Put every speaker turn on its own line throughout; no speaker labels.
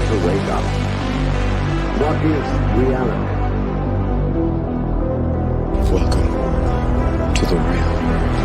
to wake up. What is reality?
Welcome to the real world.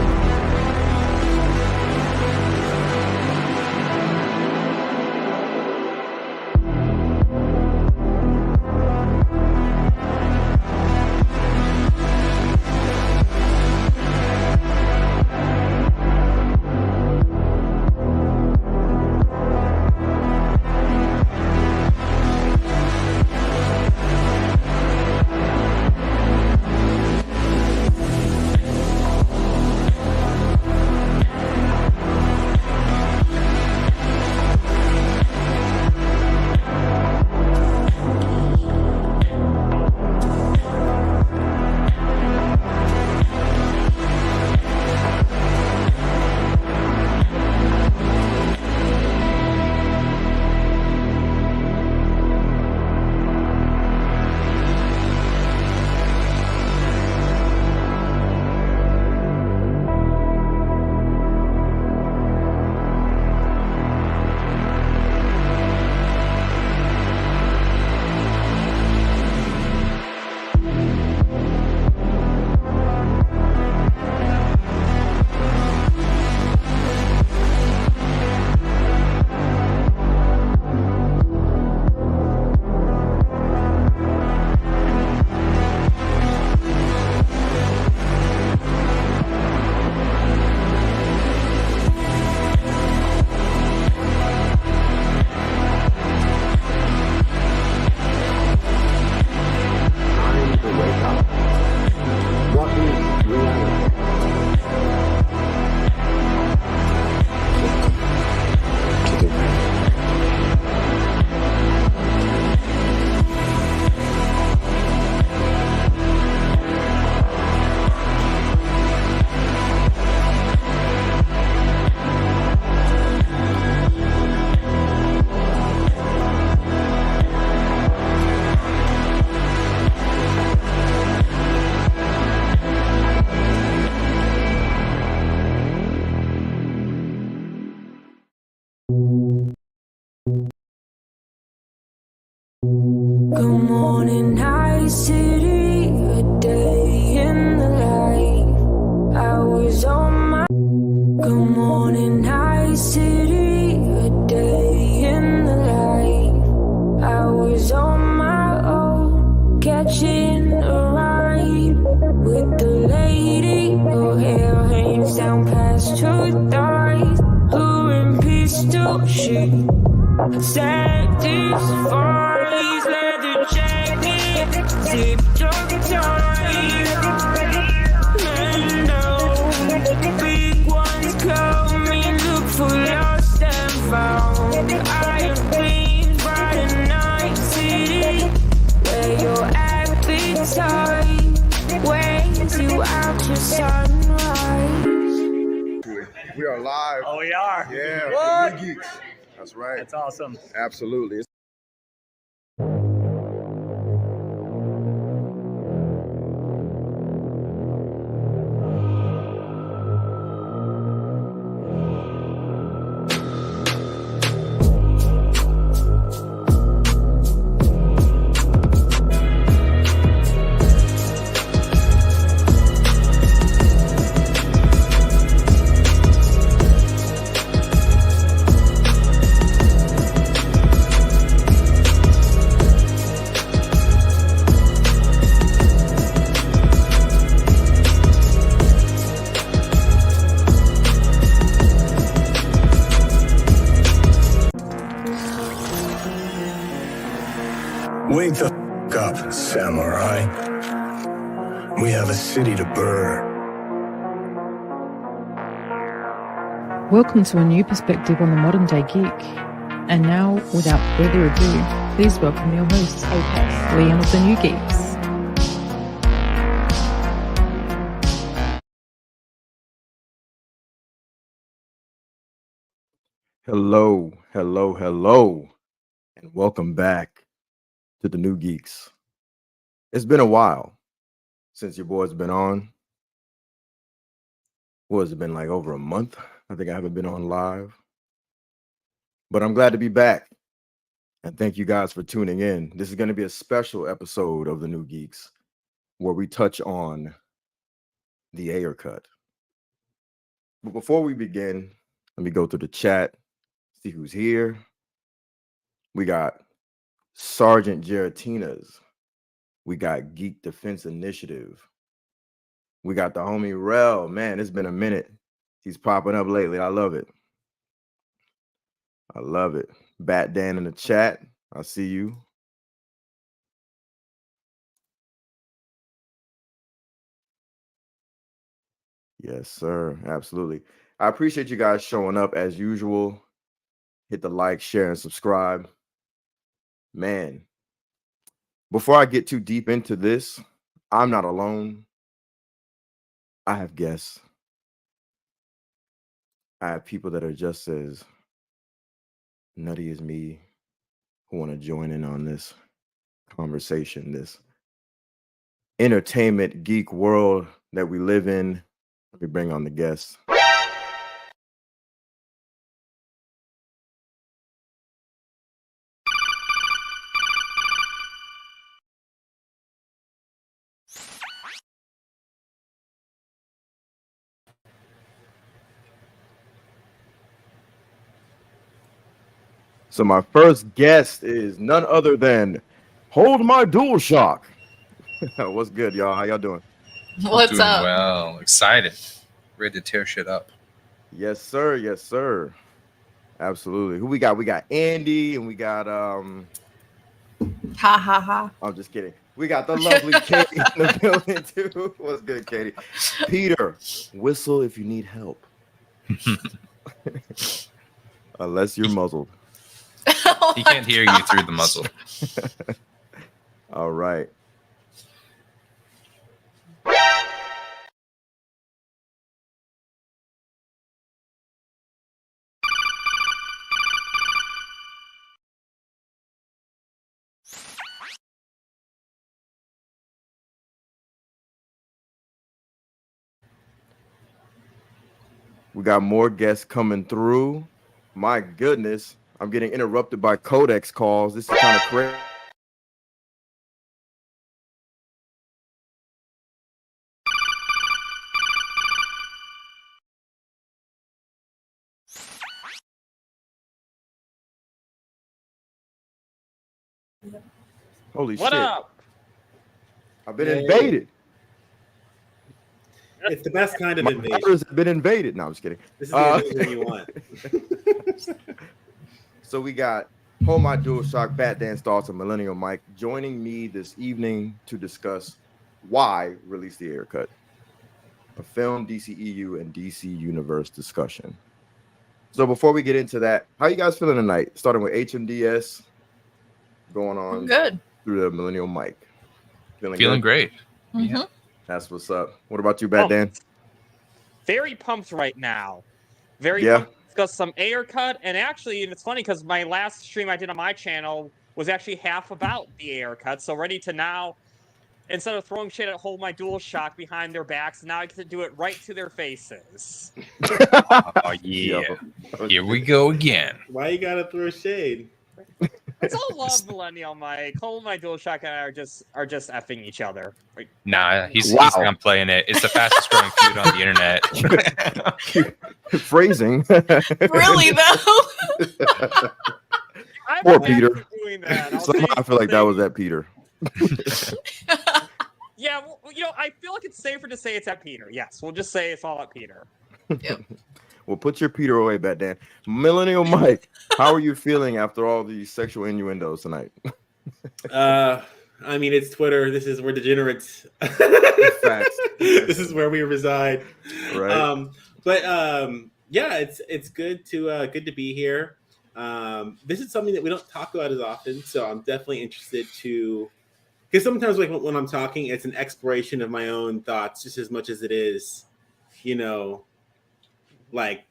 Good morning, night city, a day in the life. I was on my. Good morning, night city, a day in the life. I was on my own, catching a ride with the lady. Her hair hangs down past her thighs, her and pistol shit. Satisfies leather jacket, zipped up tight. Mando, big ones coming, look for lost and found. I have been by the night city, where your appetite weighs you out to sunrise.
We are live.
Oh, we are.
Yeah.
What?
Geekz. That's right.
That's awesome.
Absolutely.
Wake the f*** up, samurai. We have a city to burn.
Welcome to a new perspective on the modern day geek. And now, without further ado, please welcome your host, Liam of the New Geekz.
Hello, and welcome back to the New Geekz. It's been a while since your boy's been on. What has it been, like over a month? I think I haven't been on live. But I'm glad to be back. And thank you guys for tuning in. This is going to be a special episode of the New Geekz where we touch on the Ayer Cut. But before we begin, let me go through the chat, see who's here. We got Sergeant Jaratinas. We got Geek Defense Initiative. We got the homie Rel. Man, it's been a minute. He's popping up lately. I love it. I love it. Bat Dan in the chat. I see you. Yes, sir. Absolutely. I appreciate you guys showing up as usual. Hit the like, share, and subscribe. Man, before I get too deep into this, I'm not alone. I have guests. I have people that are just as nutty as me who want to join in on this conversation, this entertainment geek world that we live in. Let me bring on the guests. So my first guest is none other than Hold My DualShock. What's good, y'all? How y'all doing?
What's
Doing
up?
well, excited, ready to tear shit up.
Yes, sir. Yes, sir. Absolutely. Who we got? We got Andy and we got
Ha ha ha.
I'm just kidding. We got the lovely Katie in the building too. What's good, Katie? Peter, whistle if you need help. Unless you're muzzled.
He can't hear you through the muzzle.
All right. We got more guests coming through. My goodness, I'm getting interrupted by codex calls. This is kind of crazy. Holy
What
shit.
up?
I've been invaded.
It's the best kind of
My
invasion.
daughters have been invaded. No, I'm just kidding.
This is the invasion you want.
So we got Hold My DualShock, Bat Dan Stars, and Millennial Mike joining me this evening to discuss why release the Ayer Cut, a film DCEU and DC Universe discussion. So before we get into that, how you guys feeling tonight? Starting with HMDS, going on
Good.
through the Millennial Mike.
Feeling
good?
great.
Mm-hmm.
That's what's up. What about you, Bat Dan?
Very pumped right now. Very
Yeah.
pumped to discuss some Ayer Cut. And actually, it's funny because my last stream I did on my channel was actually half about the Ayer Cut. So ready to now, instead of throwing shit at Hold My DualShock behind their backs, now I get to do it right to their faces.
Oh yeah. Here we go again.
Why you gotta throw shade? It's all love, Millennial Mike. Hold My DualShock and I are just effing each other. Like,
Nah, he's
Wow.
not playing it. It's the fastest growing feud on the internet.
Phrasing.
Really though?
I'm
Poor
bad
Peter.
for doing that. I'll
Somehow
say
I feel like that was
things.
at Peter.
Yeah, well, I feel like it's safer to say it's at Peter. Yes, we'll just say it's all at Peter.
Well, put your Peter away, Bat Dan. Millennial Mike, how are you feeling after all these sexual innuendos tonight?
I mean, it's Twitter. This is where degenerates.
Facts.
This is where we reside.
Right.
Yeah, it's good to be here. This is something that we don't talk about as often, so I'm definitely interested to. Because sometimes, like when I'm talking, it's an exploration of my own thoughts, just as much as it is, like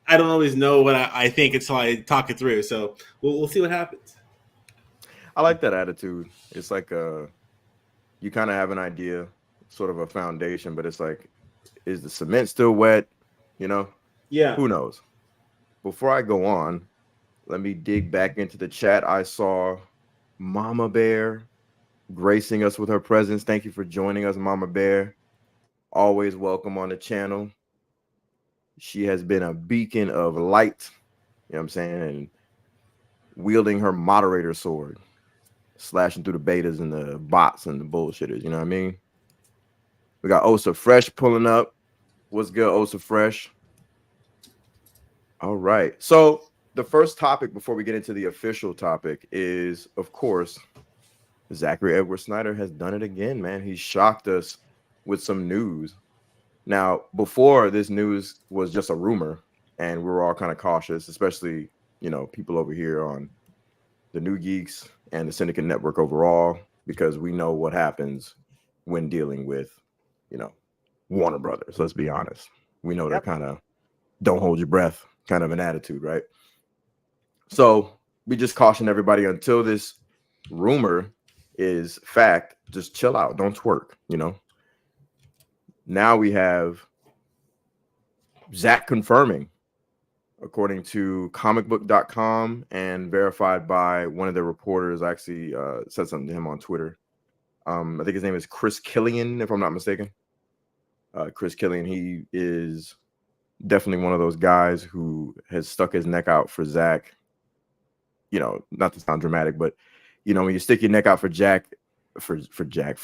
I don't always know what I think until I talk it through. So we'll see what happens.
I like that attitude. It's like you kind of have an idea, sort of a foundation, but it's like, is the cement still wet?
Yeah.
Who knows? Before I go on, Let me dig back into the chat. I saw Mama Bear gracing us with her presence. Thank you for joining us, Mama Bear. Always welcome on the channel. She has been a beacon of light, you know what I'm saying, and wielding her moderator sword, slashing through the betas and the bots and the bullshitters, you know what I mean? We got Osa Fresh pulling up. What's good, Osa Fresh? All right. So the first topic before we get into the official topic is, of course, Zachary Edward Snyder has done it again, man. He shocked us with some news. Now, before, this news was just a rumor, and we were all kind of cautious, especially, you know, people over here on the New Geeks and the Syndicate Network overall, because we know what happens when dealing with, you know, Warner Brothers. Let's be honest. We know they're kind of don't hold your breath kind of an attitude, right? So we just caution everybody until this rumor is fact, just chill out, don't twerk, you know. Now we have Zack confirming, according to comicbook.com and verified by one of the reporters. I actually said something to him on Twitter. I think his name is Chris Killian, if I'm not mistaken. Chris Killian, he is definitely one of those guys who has stuck his neck out for Zack. You know, not to sound dramatic, but you know, when you stick your neck out for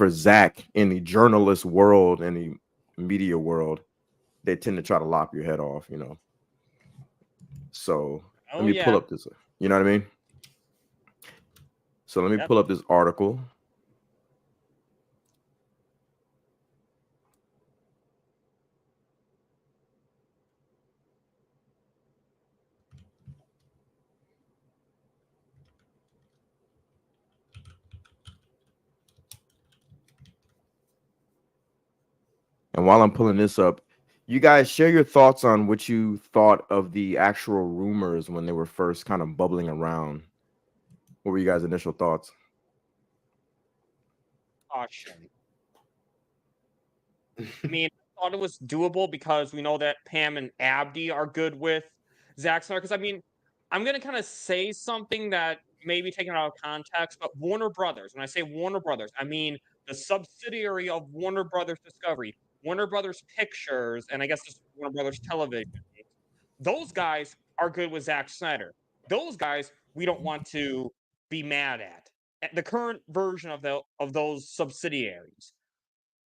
Zack in the journalist world and the media world, they tend to try to lop your head off, you know. So let me pull up this, you know what I mean? So let me pull up this article. And while I'm pulling this up, you guys share your thoughts on what you thought of the actual rumors when they were first kind of bubbling around. What were you guys' initial thoughts?
Caution. I mean, I thought it was doable because we know that Pam and Abdi are good with Zack Snyder. Because, I mean, I'm going to kind of say something that may be taken out of context, but Warner Brothers, when I say Warner Brothers, I mean the subsidiary of Warner Brothers Discovery, Warner Brothers Pictures, and I guess just Warner Brothers Television. Those guys are good with Zack Snyder. Those guys we don't want to be mad at. The current version of those subsidiaries.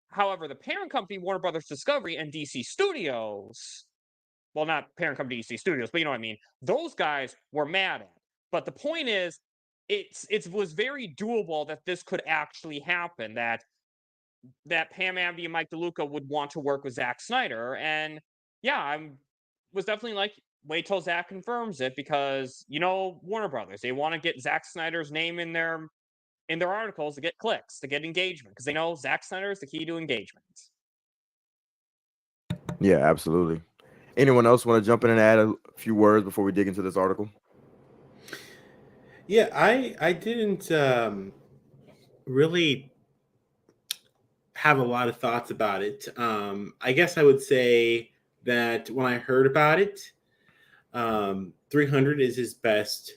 However, the parent company, Warner Brothers Discovery and DC Studios, well, not parent company DC Studios, but you know what I mean. Those guys were mad at. But the point is, it was very doable that this could actually happen. That Pam Abdi and Mike DeLuca would want to work with Zack Snyder, and yeah, was definitely like, wait till Zack confirms it, because you know Warner Brothers, they want to get Zack Snyder's name in their articles to get clicks, to get engagement, because they know Zack Snyder is the key to engagement.
Yeah, absolutely. Anyone else want to jump in and add a few words before we dig into this article?
Yeah, I didn't really have a lot of thoughts about it. I guess I would say that when I heard about it, 300 is his best.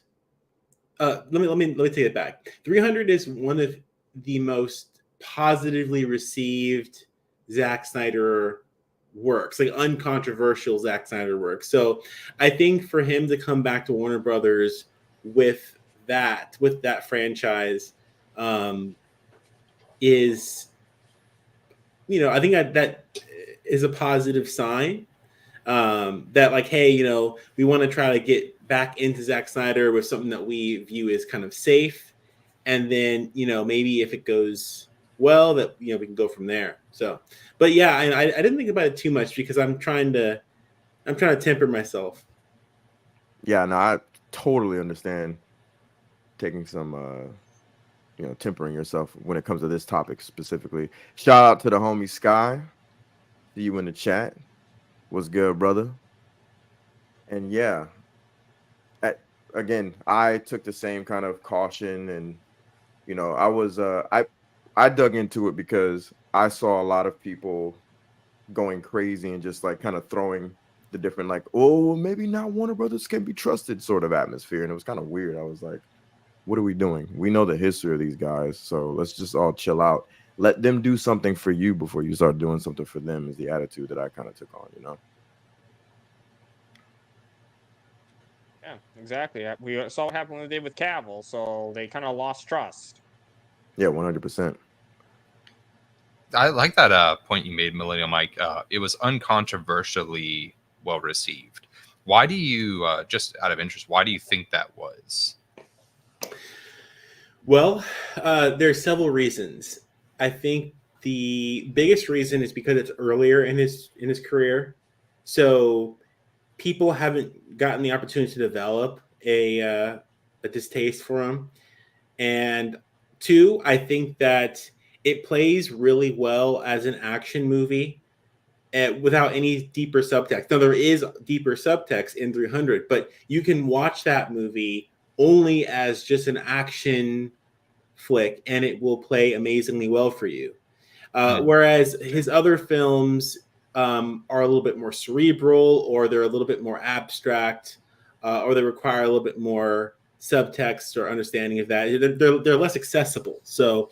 Let me take it back. 300 is one of the most positively received Zack Snyder works, like uncontroversial Zack Snyder works. So I think for him to come back to Warner Brothers with that franchise is, you know, I think that is a positive sign. That like, hey, you know, we want to try to get back into Zack Snyder with something that we view as kind of safe, and then, you know, maybe if it goes well, that, you know, we can go from there. So, but yeah, I didn't think about it too much because I'm trying to temper myself.
Yeah, no, I totally understand taking some you know, tempering yourself when it comes to this topic specifically. Shout out to the homie Sky. See you in the chat. What's good, brother? And yeah, again, I took the same kind of caution, and you know, I was I dug into it because I saw a lot of people going crazy and just like kind of throwing the different like, oh, maybe not Warner Brothers can be trusted sort of atmosphere, and it was kind of weird. I was like, what are we doing? We know the history of these guys, so let's just all chill out. Let them do something for you before you start doing something for them. Is the attitude that I kind of took on, you know.
Yeah, exactly. We saw what happened when they did with Cavill, so they kind of lost trust.
Yeah, 100%.
I like that point you made, Millennial Mike. It was uncontroversially well received. Why do you, just out of interest, why do you think that was?
Well, there's several reasons. I think the biggest reason is because it's earlier in his career, so people haven't gotten the opportunity to develop a distaste for him. And two, I think that it plays really well as an action movie without any deeper subtext. Now, there is deeper subtext in 300, but you can watch that movie only as just an action flick, and it will play amazingly well for you. Whereas his other films are a little bit more cerebral, or they're a little bit more abstract, or they require a little bit more subtext or understanding of that. They're less accessible. So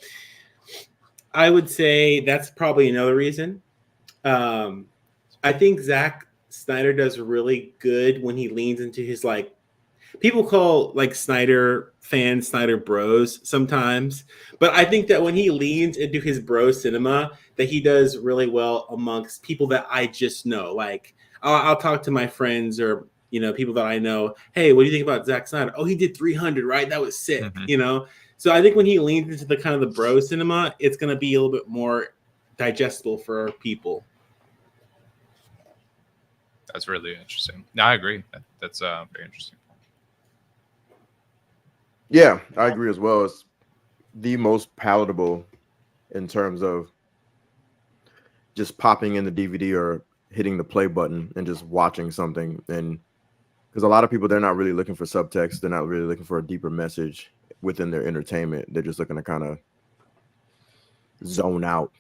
I would say that's probably another reason. I think Zack Snyder does really good when he leans into his, like, people call like Snyder fans Snyder bros sometimes, but I think that when he leans into his bro cinema, that he does really well amongst people that I just know. Like I'll talk to my friends or people that I know. Hey, what do you think about Zack Snyder? Oh, he did 300, right? That was sick. So I think when he leans into the kind of the bro cinema, it's going to be a little bit more digestible for people.
That's really interesting. No, I agree. That's very interesting.
Yeah, I agree as well. It's the most palatable in terms of just popping in the DVD or hitting the play button and just watching something. And because a lot of people, they're not really looking for subtext. They're not really looking for a deeper message within their entertainment. They're just looking to kind of zone out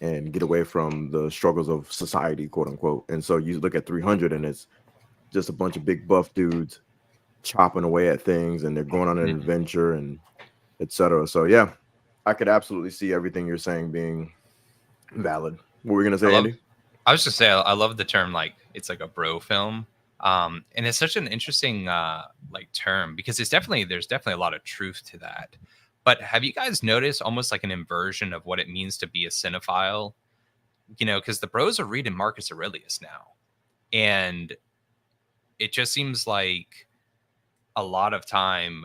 and get away from the struggles of society, quote unquote. And so you look at 300 and it's just a bunch of big buff dudes chopping away at things, and they're going on an adventure and etc. So yeah, I could absolutely see everything you're saying being valid. What were we gonna say, Andy?
I was just saying I love the term, like it's like a bro film. And it's such an interesting like term, because there's definitely a lot of truth to that. But have you guys noticed almost like an inversion of what it means to be a cinephile? Because the bros are reading Marcus Aurelius now, and it just seems like a lot of time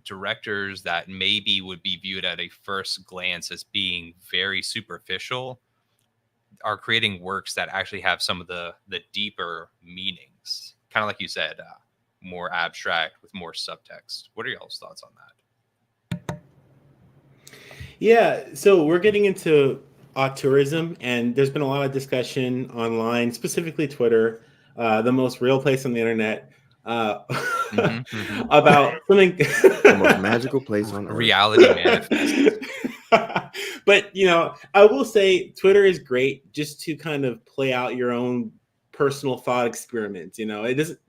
directors that maybe would be viewed at a first glance as being very superficial are creating works that actually have some of the deeper meanings, kind of like you said, more abstract with more subtext. What are y'all's thoughts on that?
Yeah, so we're getting into auteurism, and there's been a lot of discussion online, specifically Twitter, the most real place on the internet, about something.
The most magical place on earth.
Reality manifest.
But I will say Twitter is great just to kind of play out your own personal thought experiments. It doesn't.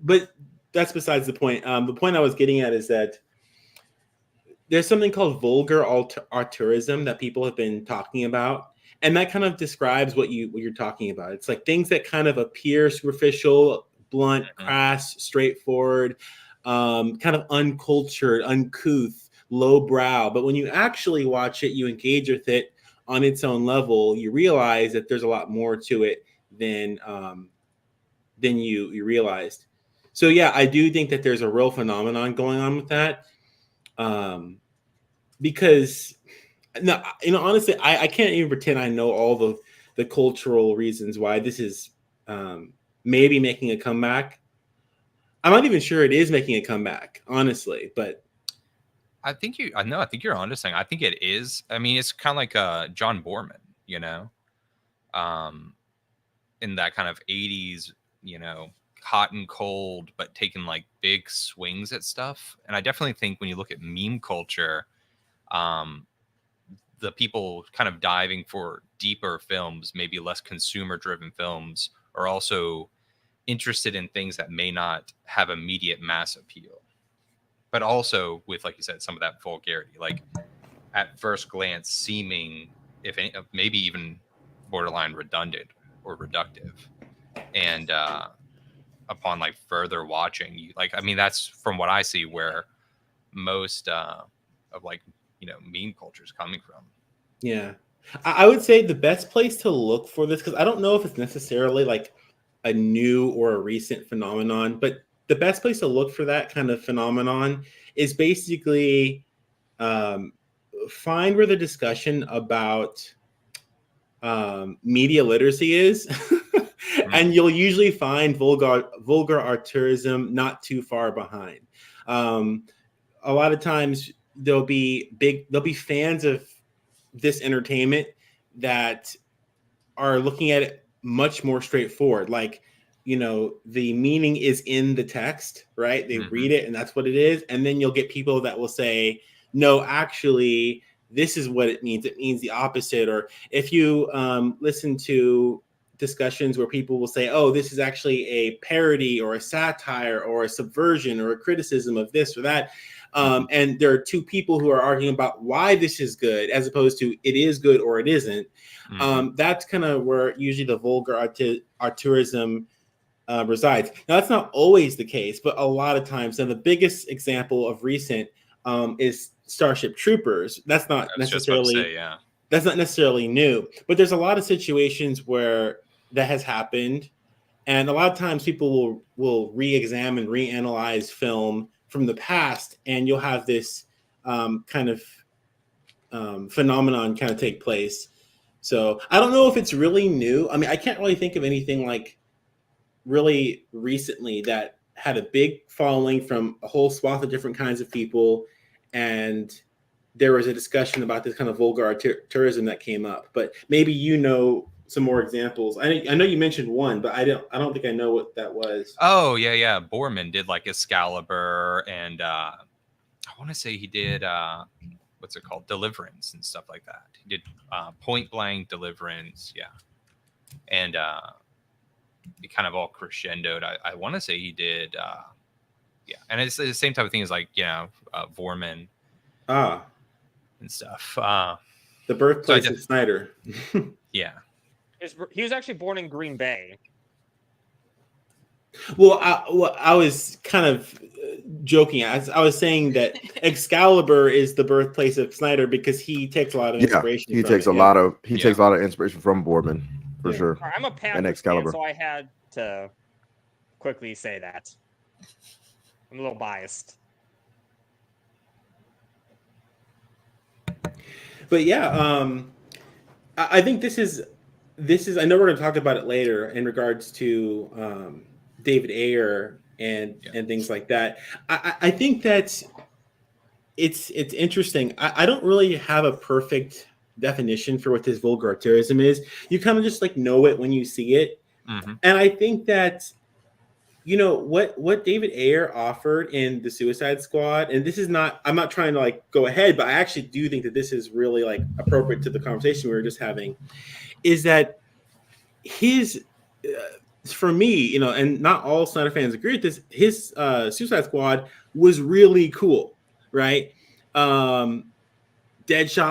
But that's besides the point. The point I was getting at is that there's something called vulgar auteurism that people have been talking about, and that kind of describes what you're talking about. It's like things that kind of appear superficial, blunt, crass, straightforward, kind of uncultured, uncouth, lowbrow. But when you actually watch it, you engage with it on its own level, you realize that there's a lot more to it than you realized. So yeah, I do think that there's a real phenomenon going on with that. Because honestly, I can't even pretend I know all the cultural reasons why this is maybe making a comeback. I'm not even sure it is making a comeback, honestly, but
I think you're onto something. I think it is. I mean, it's kind of like John Borman, in that kind of 80s, hot and cold, but taking like big swings at stuff. And I definitely think when you look at meme culture, the people kind of diving for deeper films, maybe less consumer driven films, are also interested in things that may not have immediate mass appeal, but also with, like you said, some of that vulgarity, like at first glance seeming, if any, maybe even borderline redundant or reductive. And upon like further watching, you like, I mean, that's from what I see where most of like, meme culture is coming from.
Yeah. I would say the best place to look for this, because I don't know if it's necessarily like a new or a recent phenomenon, but the best place to look for that kind of phenomenon is basically find where the discussion about media literacy is. And you'll usually find vulgar artourism not too far behind. A lot of times there'll be fans of this entertainment that are looking at it much more straightforward. Like, the meaning is in the text, right? They read it and that's what it is. And then you'll get people that will say, no, actually, this is what it means. It means the opposite. Or if you listen to discussions where people will say, oh, this is actually a parody or a satire or a subversion or a criticism of this or that. And there are two people who are arguing about why this is good, as opposed to it is good or it isn't. That's kind of where usually the vulgar artourism resides. Now, that's not always the case, but a lot of times. And the biggest example of recent is Starship Troopers. That's not necessarily that's not necessarily new, but there's a lot of situations where that has happened, and a lot of times people will re-examine, reanalyze film from the past, and you'll have this kind of phenomenon kind of take place. So I don't know if it's really new. I mean, I can't really think of anything like really recently that had a big following from a whole swath of different kinds of people, and there was a discussion about this kind of vulgar tourism that came up. But maybe some more examples. I know you mentioned one, but I don't think I know what that was.
Oh yeah. Borman did like Excalibur, and I want to say he did what's it called, Deliverance and stuff like that. He did Point Blank, Deliverance, yeah, and it kind of all crescendoed. I want to say he did, and it's the same type of thing as like Vorman, and stuff.
The birthplace of Snyder.
Yeah.
He was actually born in Green Bay.
Well, I was kind of joking. I was saying that Excalibur is the birthplace of Snyder because he takes a lot of inspiration.
He takes a lot of inspiration from Boorman for sure.
I'm a Packers fan, so I had to quickly say that. I'm a little biased.
But yeah, I think this is. I know we're going to talk about it later in regards to David Ayer and things like that. I think that it's interesting. I don't really have a perfect definition for what this vulgar artourism is. You kind of just like know it when you see it, and I think that what David Ayer offered in the Suicide Squad, and this is not. I'm not trying to like go ahead, but I actually do think that this is really like appropriate to the conversation we were just having. Is that his, for me, and not all Snyder fans agree with this, his Suicide Squad was really cool, right? Deadshot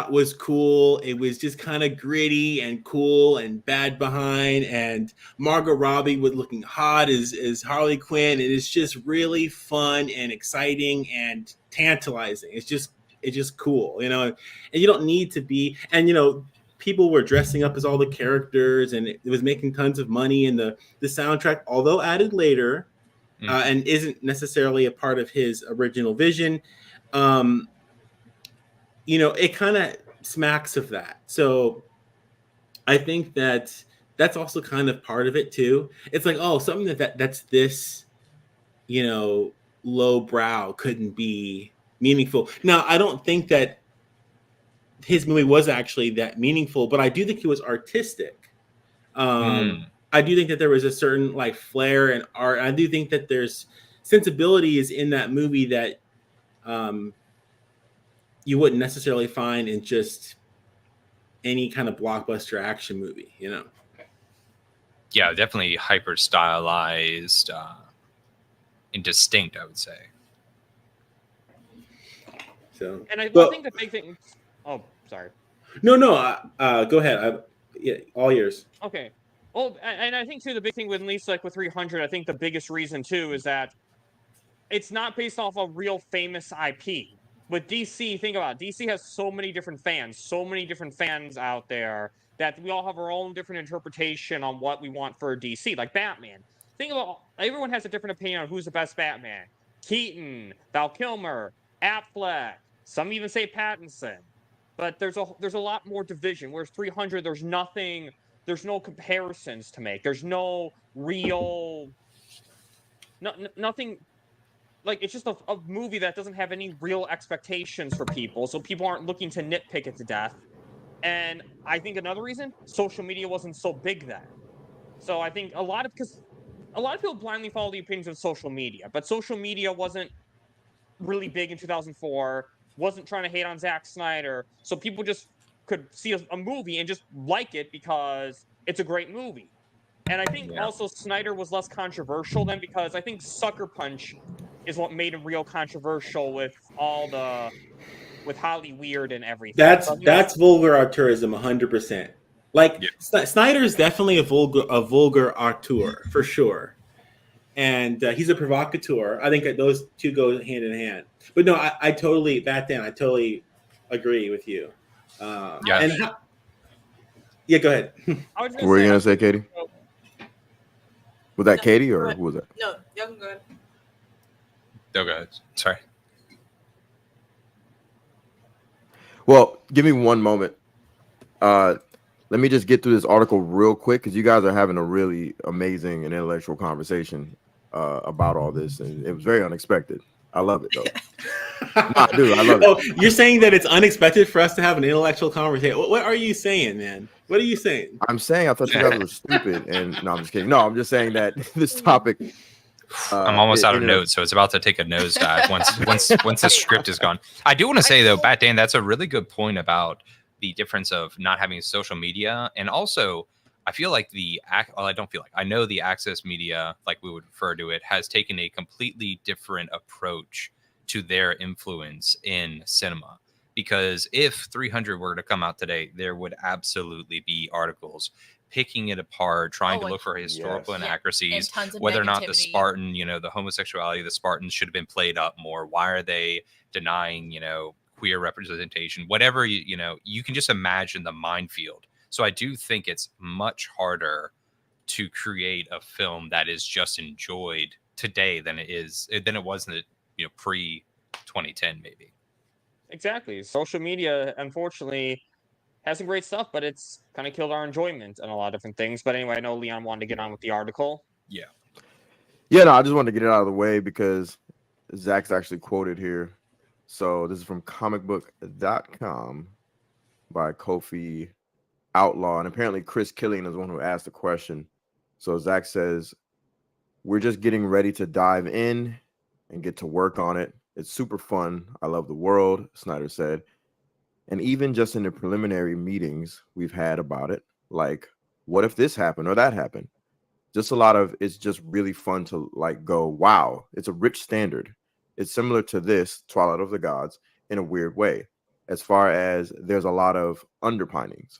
was cool. It was just kind of gritty and cool and bad behind, and Margot Robbie was looking hot as Harley Quinn. And it's just really fun and exciting and tantalizing. It's just cool, and you don't need to be, and people were dressing up as all the characters, and it was making tons of money. And the soundtrack, although added later, and isn't necessarily a part of his original vision, it kind of smacks of that. So I think that that's also kind of part of it too. It's like, oh, something that's this, low brow couldn't be meaningful. Now, I don't think that his movie was actually that meaningful, but I do think he was artistic. I do think that there was a certain like flair and art. I do think that there's sensibilities in that movie that you wouldn't necessarily find in just any kind of blockbuster action movie,
Yeah, definitely hyper stylized and distinct, I would say.
So,
And I
but
think the big thing. Oh, sorry.
no, go ahead. Yeah, all yours.
Okay. Well, and I think too the big thing with at least like with 300, I think the biggest reason too is that it's not based off a real famous IP. With DC, think about it. DC has so many different fans out there that we all have our own different interpretation on what we want for DC. Like Batman. Think about everyone has a different opinion on who's the best Batman. Keaton, Val Kilmer, Affleck. Some even say Pattinson. But there's a lot more division. Whereas 300, there's no comparisons to make. There's no real, nothing. Like, it's just a movie that doesn't have any real expectations for people, so people aren't looking to nitpick it to death. And I think another reason, social media wasn't so big then. So I think because a lot of people blindly follow the opinions of social media, but social media wasn't really big in 2004, wasn't trying to hate on Zack Snyder, so people just could see a movie and just like it because it's a great movie. And I think also Snyder was less controversial then, because I think Sucker Punch is what made him real controversial with Holly Weird and everything.
That's vulgar auteurism 100%. Like Snyder is definitely a vulgar auteur for sure, and he's a provocateur. I think that those two go hand in hand. But no, I totally agree with you. Go ahead.
What were you gonna say, Katie? Was that Katie or who was that?
No, you can go ahead.
No, go ahead. Sorry.
Well, give me one moment. Let me just get through this article real quick because you guys are having a really amazing and intellectual conversation about all this, and it was very unexpected. I love it though. Nah, dude, I love it.
Oh, you're saying that it's unexpected for us to have an intellectual conversation? What are you saying, man? What are you saying?
I'm saying I thought you guys were stupid, and no, I'm just kidding. No, I'm just saying that this topic.
I'm almost out of notes, so it's about to take a nosedive once the script is gone. I do want to say though, Bat Dan, that's a really good point about the difference of not having social media, and also I feel like I know the access media, like we would refer to it, has taken a completely different approach to their influence in cinema. Because if 300 were to come out today, there would absolutely be articles picking it apart, trying to look for historical inaccuracies, whether or not the Spartan, the homosexuality of the Spartans should have been played up more. Why are they denying, queer representation? Whatever, you can just imagine the minefield. So I do think it's much harder to create a film that is just enjoyed today than it was in the pre 2010 maybe.
Exactly. Social media, unfortunately, has some great stuff, but it's kind of killed our enjoyment and a lot of different things. But anyway, I know Leon wanted to get on with the article.
Yeah, no, I just wanted to get it out of the way because Zach's actually quoted here. So this is from comicbook.com by Kofi Outlaw. And apparently Chris Killian is the one who asked the question. So Zach says, we're just getting ready to dive in and get to work on it. It's super fun. I love the world, Snyder said. And even just in the preliminary meetings we've had about it, like, what if this happened or that happened? Just a lot of, it's just really fun to like go, wow, it's a rich standard. It's similar to this, Twilight of the Gods, in a weird way, as far as there's a lot of underpinnings.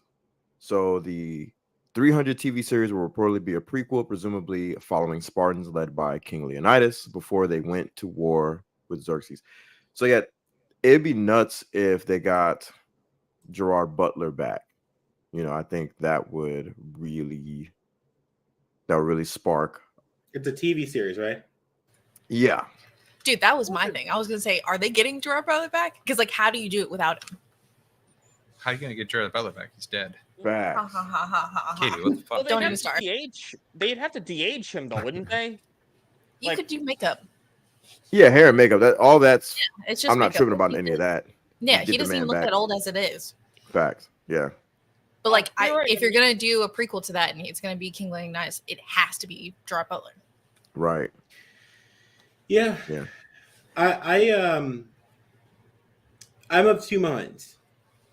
So the 300 TV series will reportedly be a prequel, presumably following Spartans led by King Leonidas before they went to war with Xerxes. So yeah, it'd be nuts if they got Gerard Butler back. I think that would really spark.
It's a TV series, right?
Yeah.
Dude, that was my thing. I was gonna say, are they getting Gerard Butler back? Because how do you do it without him?
How are you gonna get Gerard Butler back? He's dead.
Back.
Katie, what the fuck?
Well,
Don't even start.
They'd have to de-age him though, wouldn't they?
You could do makeup.
Yeah, hair and makeup. It's just I'm not
makeup.
tripping about any of that.
Yeah, he doesn't even look that old as it is.
Facts. Yeah.
But if you're gonna do a prequel to that and it's gonna be King Leonidas, it has to be Gerard Butler.
Right.
Yeah.
Yeah.
I'm of two minds.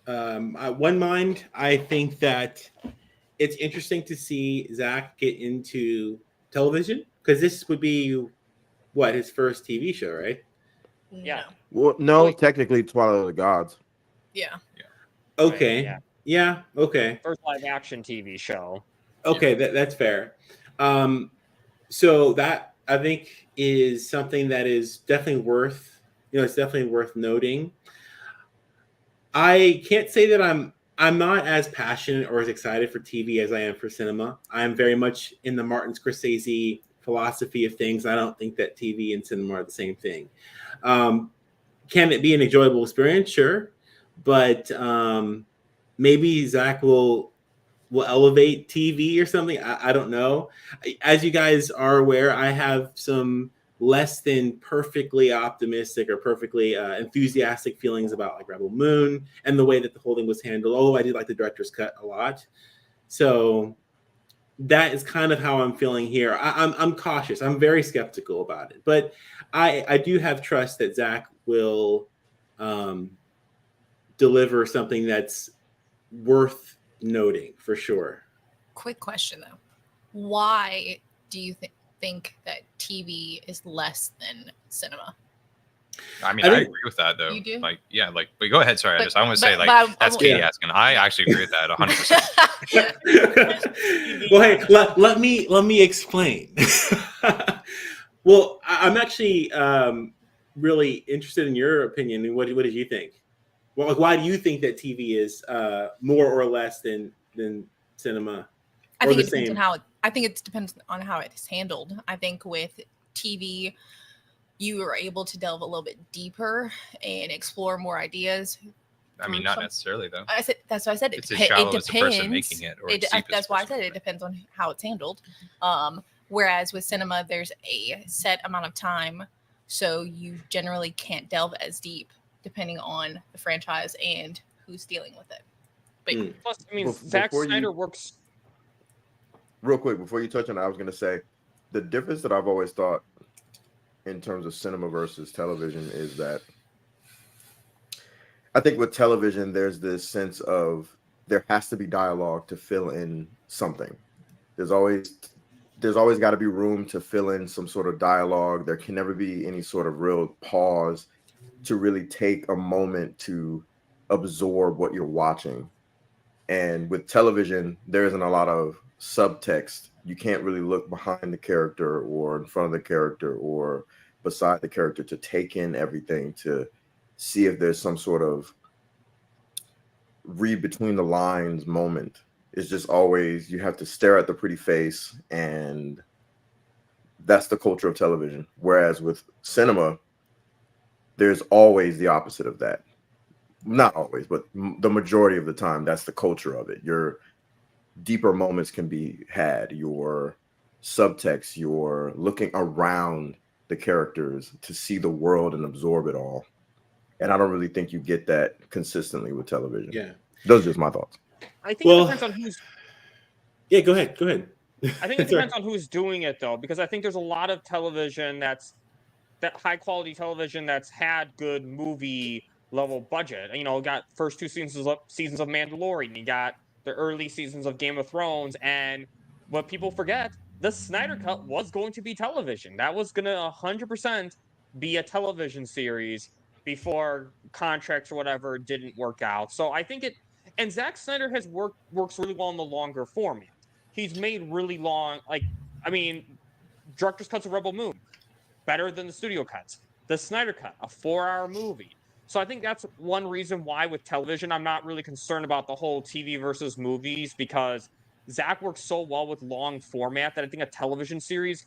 One mind, I think that it's interesting to see Zach get into television because this would be what his first TV show, right?
Yeah.
Well, no,
Wait.
technically Twilight of the Gods.
Yeah.
Okay.
Yeah.
Yeah. Okay.
First live action TV show.
Okay. That's fair. So that I think is something that is definitely worth, it's definitely worth noting. I can't say that I'm not as passionate or as excited for TV as I am for cinema. I am very much in the Martin Scorsese philosophy of things. I don't think that TV and cinema are the same thing. Can it be an enjoyable experience? Sure. But maybe Zach will elevate TV or something. I don't know. As you guys are aware, I have some less than perfectly optimistic or perfectly enthusiastic feelings about like Rebel Moon and the way that the whole thing was handled. Although I did like the director's cut a lot. So that is kind of how I'm feeling here. I'm cautious. I'm very skeptical about it, but I do have trust that Zach will deliver something that's worth noting for sure.
Quick question though. Why do you think that TV is less than cinema?
I mean, I agree with that though.
You do?
Like, yeah, like, but go ahead. Sorry, I want to say, like, that's Katie asking. I actually agree with that 100%.
Well, hey, let me explain. Well, I'm actually really interested in your opinion. What did you think? Well, like, why do you think that TV is more or less than cinema?
I think it depends on how. I think it depends on how it's handled. I think with TV, you are able to delve a little bit deeper and explore more ideas.
I mean, not necessarily though.
That's why I said it.
It's as shallow as the person making it, or
that's why I said it depends on how it's handled. Whereas with cinema, there's a set amount of time, so you generally can't delve as deep, depending on the franchise and who's dealing with it. But
plus, I mean, Zack Snyder works.
Real quick, before you touch on it, I was going to say the difference that I've always thought in terms of cinema versus television is that I think with television, there's this sense of there has to be dialogue to fill in something. There's always got to be room to fill in some sort of dialogue. There can never be any sort of real pause to really take a moment to absorb what you're watching. And with television, there isn't a lot of subtext. You can't really look behind the character or in front of the character or beside the character to take in everything, to see if there's some sort of read between the lines moment. It's just always, you have to stare at the pretty face, and that's the culture of television. Whereas with cinema, there's always the opposite of that. Not always, but the majority of the time, that's the culture of it. Your deeper moments can be had, your subtext, you're looking around the characters to see the world and absorb it all. And I don't really think you get that consistently with television.
Yeah.
Those are just my thoughts.
I think it depends on who's.
Yeah, go ahead.
I think it depends on who's doing it though, because I think there's a lot of television that high quality television that's had good movie level budget. You know, got first two seasons of Mandalorian, you got the early seasons of Game of Thrones, and what people forget, the Snyder Cut was going to be television. That was going to 100% be a television series before contracts or whatever didn't work out. So I think and Zack Snyder works really well in the longer format. He's made really long, director's cuts of Rebel Moon, better than the studio cuts. The Snyder Cut, a 4-hour movie. So I think that's one reason why with television, I'm not really concerned about the whole TV versus movies, because Zach works so well with long format that I think a television series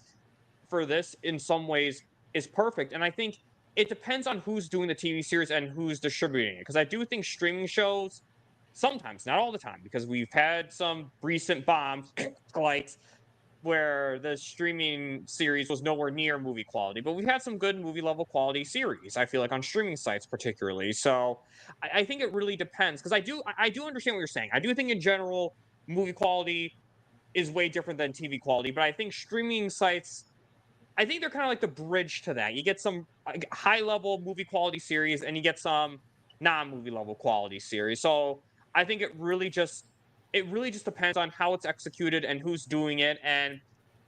for this in some ways is perfect. And I think it depends on who's doing the TV series and who's distributing it. Because I do think streaming shows, sometimes, not all the time, because we've had some recent bombs like where the streaming series was nowhere near movie quality, but we've had some good movie level quality series, I feel like, on streaming sites particularly. So I think it really depends, because I do understand what you're saying. I do think in general movie quality is way different than TV quality, but I think streaming sites, I think they're kind of like the bridge to that. You get some high level movie quality series and you get some non-movie level quality series. So I think it really just it really just depends on how it's executed and who's doing it. And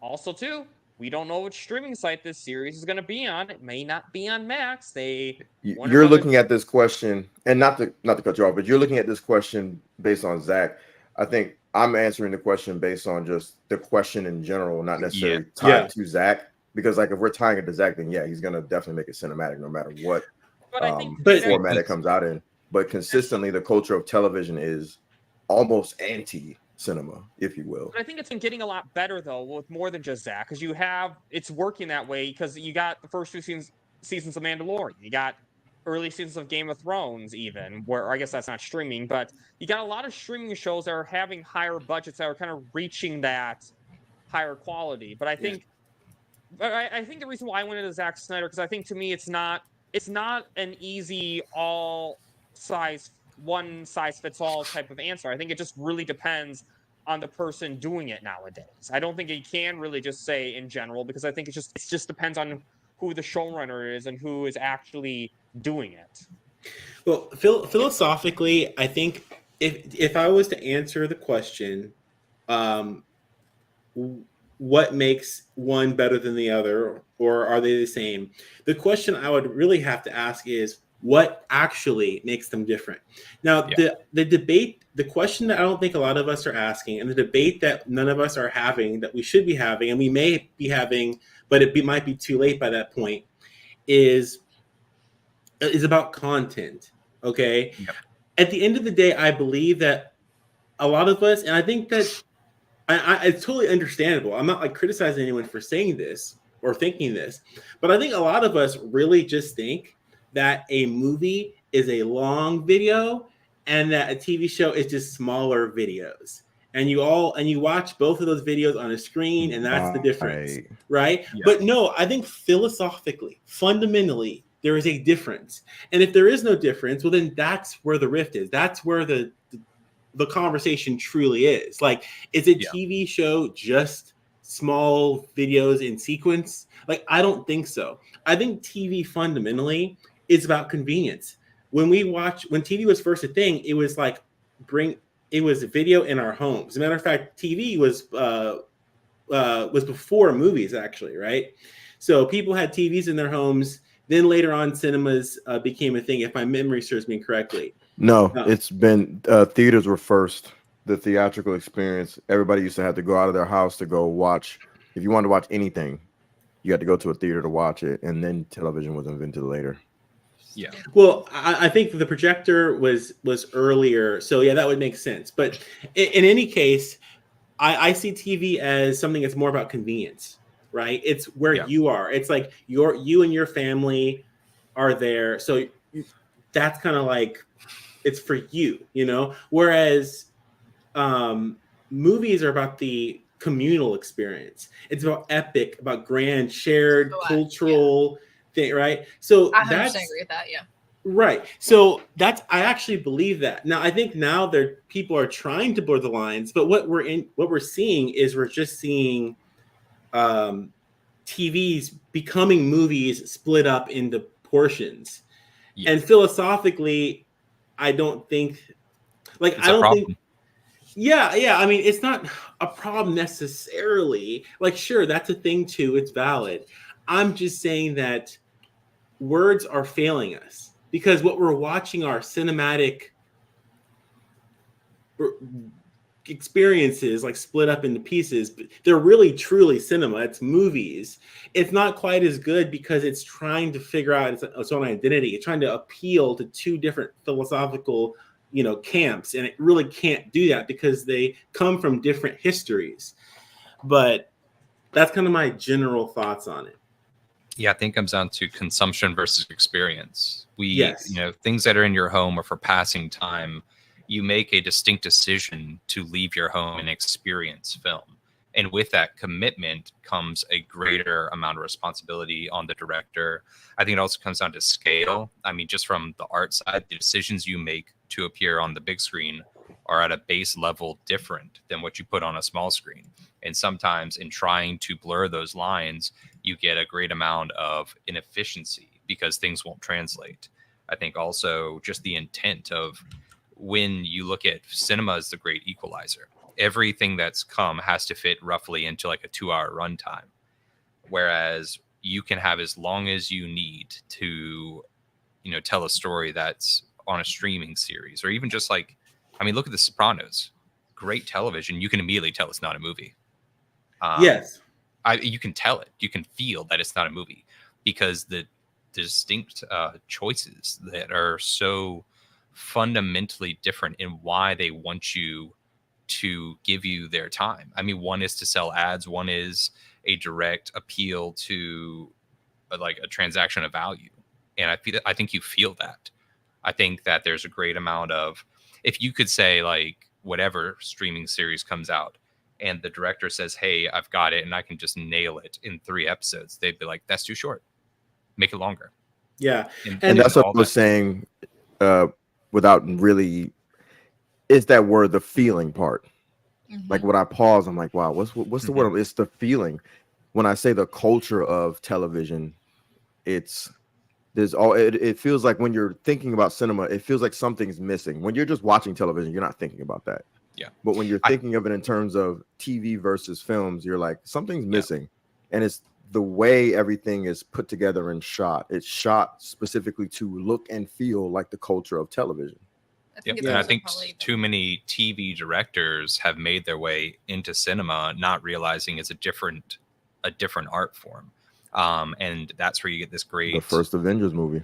also, too, we don't know which streaming site this series is going to be on. It may not be on Max.
You're looking at this question, and not to cut you off, but you're looking at this question based on Zach. I think I'm answering the question based on just the question in general, not necessarily tied to Zach. Because like if we're tying it to Zach, then yeah, he's gonna definitely make it cinematic no matter what format it comes out in. But consistently, the culture of television is almost anti-cinema, if you will.
I think it's been getting a lot better though, with more than just Zach, because it's working that way because you got the first 2 seasons of Mandalorian, you got early seasons of Game of Thrones, even where I guess that's not streaming, but you got a lot of streaming shows that are having higher budgets that are kind of reaching that higher quality. But I think. I think the reason why I went into Zack Snyder, because I think to me it's not an easy one size fits all type of answer. I think it just really depends on the person doing it nowadays. I don't think you can really just say in general, because I think it just depends on who the showrunner is and who is actually doing it.
Well, philosophically, I think if I was to answer the question, what makes one better than the other, or are they the same? The question I would really have to ask is what actually makes them different. Now, the debate, the question that I don't think a lot of us are asking, and the debate that none of us are having, that we should be having, and we may be having, but might be too late by that point, is about content. Okay. Yep. At the end of the day, I believe that a lot of us, and I think that it's totally understandable. I'm not like criticizing anyone for saying this or thinking this, but I think a lot of us really just think that a movie is a long video and that a TV show is just smaller videos. And you watch both of those videos on a screen, and that's the difference, right? Yeah. But no, I think philosophically, fundamentally, there is a difference. And if there is no difference, well, then that's where the rift is. That's where the conversation truly is. Like, is a TV show just small videos in sequence? Like, I don't think so. I think TV fundamentally is about convenience. When TV was first a thing, it was like it was video in our homes. As a matter of fact, TV was before movies, actually, right? So people had TVs in their homes. Then later on, cinemas became a thing, if my memory serves me correctly.
No, it's been theaters were first. The theatrical experience. Everybody used to have to go out of their house to go watch. If you wanted to watch anything, you had to go to a theater to watch it, and then television was invented later.
Yeah.
Well, I think the projector was earlier, so yeah, that would make sense. But in any case, I see TV as something that's more about convenience, right? It's where you are. It's like you and your family are there, so that's kind of like it's for you, you know. Whereas movies are about the communal experience. It's about epic, about grand, shared, cultural thing, right? So
I 100% agree with that. Yeah.
Right. So I actually believe that. Now I think people are trying to blur the lines, but what we're seeing is we're just seeing TVs becoming movies split up into portions. Yeah. And philosophically, I don't think Yeah. I mean, it's not a problem necessarily. Like, sure, that's a thing too. It's valid. I'm just saying that words are failing us because what we're watching are cinematic experiences, like split up into pieces. But they're really, truly cinema. It's movies. It's not quite as good because it's trying to figure out its own identity. It's trying to appeal to two different philosophical camps, and it really can't do that because they come from different histories. But that's kind of my general thoughts on it.
Yeah, I think it comes down to consumption versus experience. Things that are in your home or for passing time, you make a distinct decision to leave your home and experience film. And with that commitment comes a greater amount of responsibility on the director. I think it also comes down to scale. I mean, just from the art side, the decisions you make to appear on the big screen are at a base level different than what you put on a small screen. And sometimes in trying to blur those lines, you get a great amount of inefficiency because things won't translate. I think also just the intent of when you look at cinema as the great equalizer, everything that's come has to fit roughly into like a 2-hour runtime. Whereas you can have as long as you need to, you know, tell a story that's on a streaming series, or even just like, I mean, look at The Sopranos, great television. You can immediately tell it's not a movie.
Yes.
You can tell it. You can feel that it's not a movie because the distinct choices that are so fundamentally different in why they want you to give you their time. I mean, one is to sell ads. One is a direct appeal to like a transaction of value. And I think you feel that. I think that there's a great amount of, if you could say like whatever streaming series comes out and the director says, hey, I've got it and I can just nail it in 3 episodes, they'd be like, that's too short. Make it longer.
Yeah.
And that's what I was saying without really, is that word, the feeling part. Like when I pause, I'm like, wow, what's the word? It's the feeling. When I say the culture of television, it feels like when you're thinking about cinema, it feels like something's missing. When you're just watching television, you're not thinking about that.
Yeah.
But when you're thinking of it in terms of TV versus films, you're like, something's missing. And it's the way everything is put together and shot. It's shot specifically to look and feel like the culture of television.
And I think too many TV directors have made their way into cinema, not realizing it's a different art form. And that's where you get this great,
the first Avengers movie.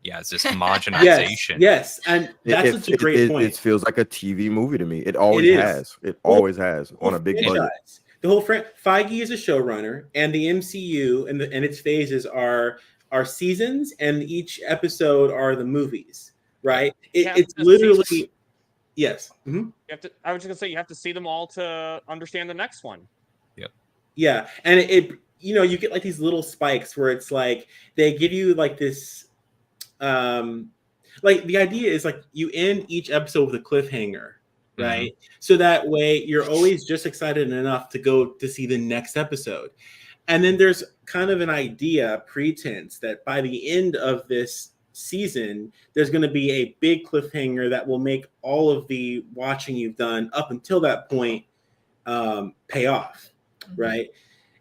Yeah, it's this homogenization.
Yes, and that's such a great point.
It feels like a TV movie to me. It always has. It always has on a big budget.
The whole Feige is a showrunner, and the MCU and its phases are seasons, and each episode are the movies. Right? It's literally yes.
You have to. I was just gonna say you have to see them all to understand the next one.
Yep.
Yeah, and it you know, you get like these little spikes where it's like they give you like this like the idea is like you end each episode with a cliffhanger, right? So that way you're always just excited enough to go to see the next episode. And then there's kind of an idea, pretense that by the end of this season, there's going to be a big cliffhanger that will make all of the watching you've done up until that point pay off, right?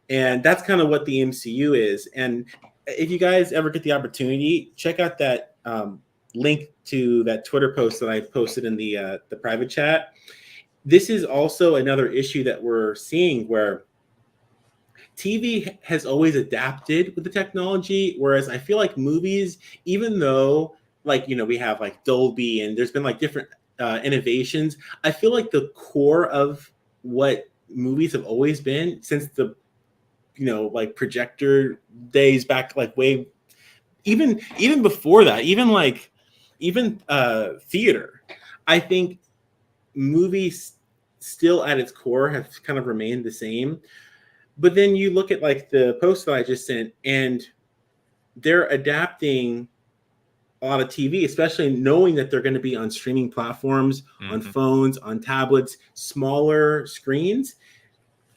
And that's kind of what the MCU is. And if you guys ever get the opportunity, check out that link to that Twitter post that I posted in the private chat. This is also another issue that we're seeing where TV has always adapted with the technology, whereas I feel like movies, even though like, you know, we have like Dolby and there's been like different innovations, I feel like the core of what movies have always been since the, you know, like projector days back, like way, even before that, even theater, I think movies still at its core have kind of remained the same. But then you look at like the post that I just sent, and they're adapting a lot of TV, especially knowing that they're going to be on streaming platforms, on phones, on tablets, smaller screens.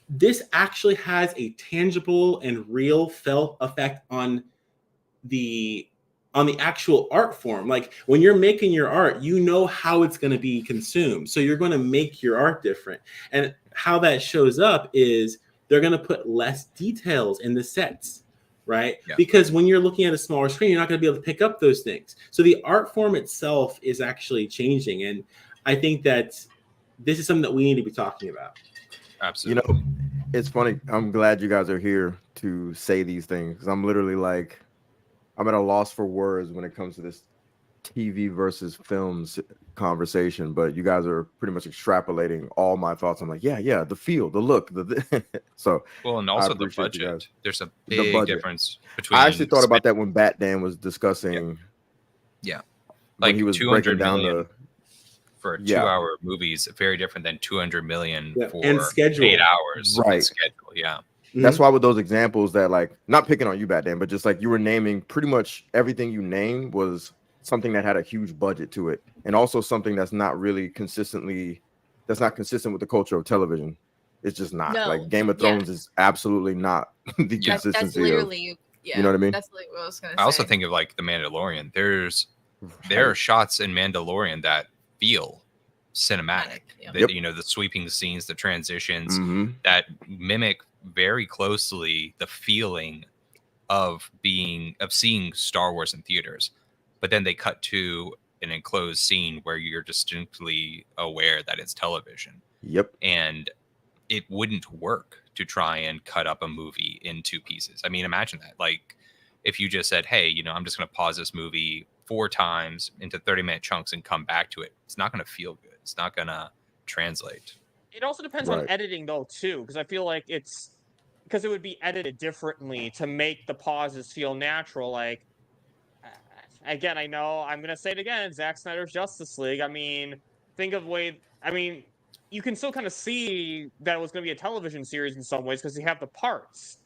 This actually has a tangible and real felt effect on the actual art form. Like when you're making your art, you know how it's going to be consumed. So you're going to make your art different. And how that shows up is they're going to put less details in the sets, right? Yeah. Because when you're looking at a smaller screen, you're not going to be able to pick up those things. So the art form itself is actually changing. And I think that this is something that we need to be talking about.
Absolutely.
You know, it's funny. I'm glad you guys are here to say these things, because I'm literally like, I'm at a loss for words when it comes to this TV versus films conversation, but you guys are pretty much extrapolating all my thoughts. I'm like, yeah, the feel, the look, so
well, and also the budget. There's a big difference between.
I actually thought about that when Bat Dan was discussing.
Yeah, like
he was
200
breaking
million
down
for a 2-hour movie is very different than 200 million for
and schedule.
8 hours.
Right.
Schedule. Yeah.
That's why with those examples that, like, not picking on you, Bat Dan, but just like you were naming, pretty much everything you named was something that had a huge budget to it, and also something that's not really consistent with the culture of television. It's just not. Like Game of Thrones is absolutely not the consistency.
That's literally,
you know what I mean?
That's what I was gonna say.
I also think of like The Mandalorian. There are shots in Mandalorian that feel cinematic.
Yeah.
That,
Yep.
you know, the sweeping scenes, the transitions
Mhm.
that mimic very closely the feeling of seeing Star Wars in theaters, but then they cut to an enclosed scene where you're distinctly aware that it's television,
Yep.
and it wouldn't work to try and cut up a movie in 2 pieces. I mean, imagine that. Like, if you just said, hey, you know, I'm just going to pause this movie 4 times into 30-minute chunks and come back to it, it's not going to feel good. It's not going to translate.
It also depends
Right.
on editing though too, because I feel like because it would be edited differently to make the pauses feel natural. Like, again, I know I'm gonna say it again. Zack Snyder's Justice League. I mean, you can still kind of see that it was gonna be a television series in some ways because you have the parts,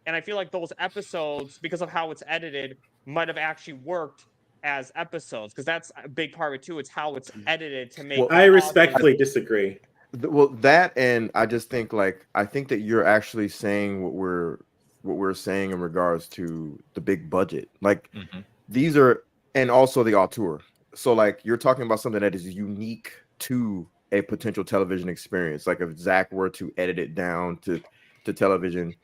and I feel like those episodes, because of how it's edited, might have actually worked as episodes, because that's a big part of it too. It's how it's edited to make.
Well,
I respectfully disagree.
Well, that, and I just think I think that you're actually saying what we're saying in regards to the big budget. Like, these are, and also the auteur. So like, you're talking about something that is unique to a potential television experience. Like, if Zach were to edit it down to television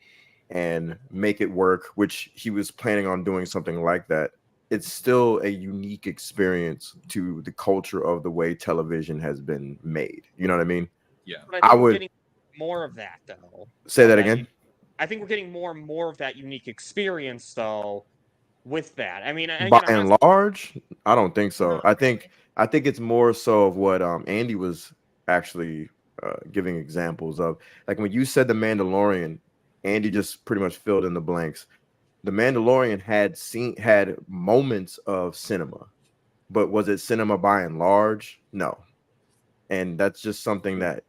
and make it work, which he was planning on doing something like that, it's still a unique experience to the culture of the way television has been made. You know what I mean?
Yeah.
But I think we're getting more of that though.
Say that again.
I think we're getting more and more of that unique experience though with that. I mean,
By and large, I don't think so. I think it's more so of what Andy was actually giving examples of. Like, when you said The Mandalorian, Andy just pretty much filled in the blanks. The Mandalorian had moments of cinema, but was it cinema by and large? No. And that's just something that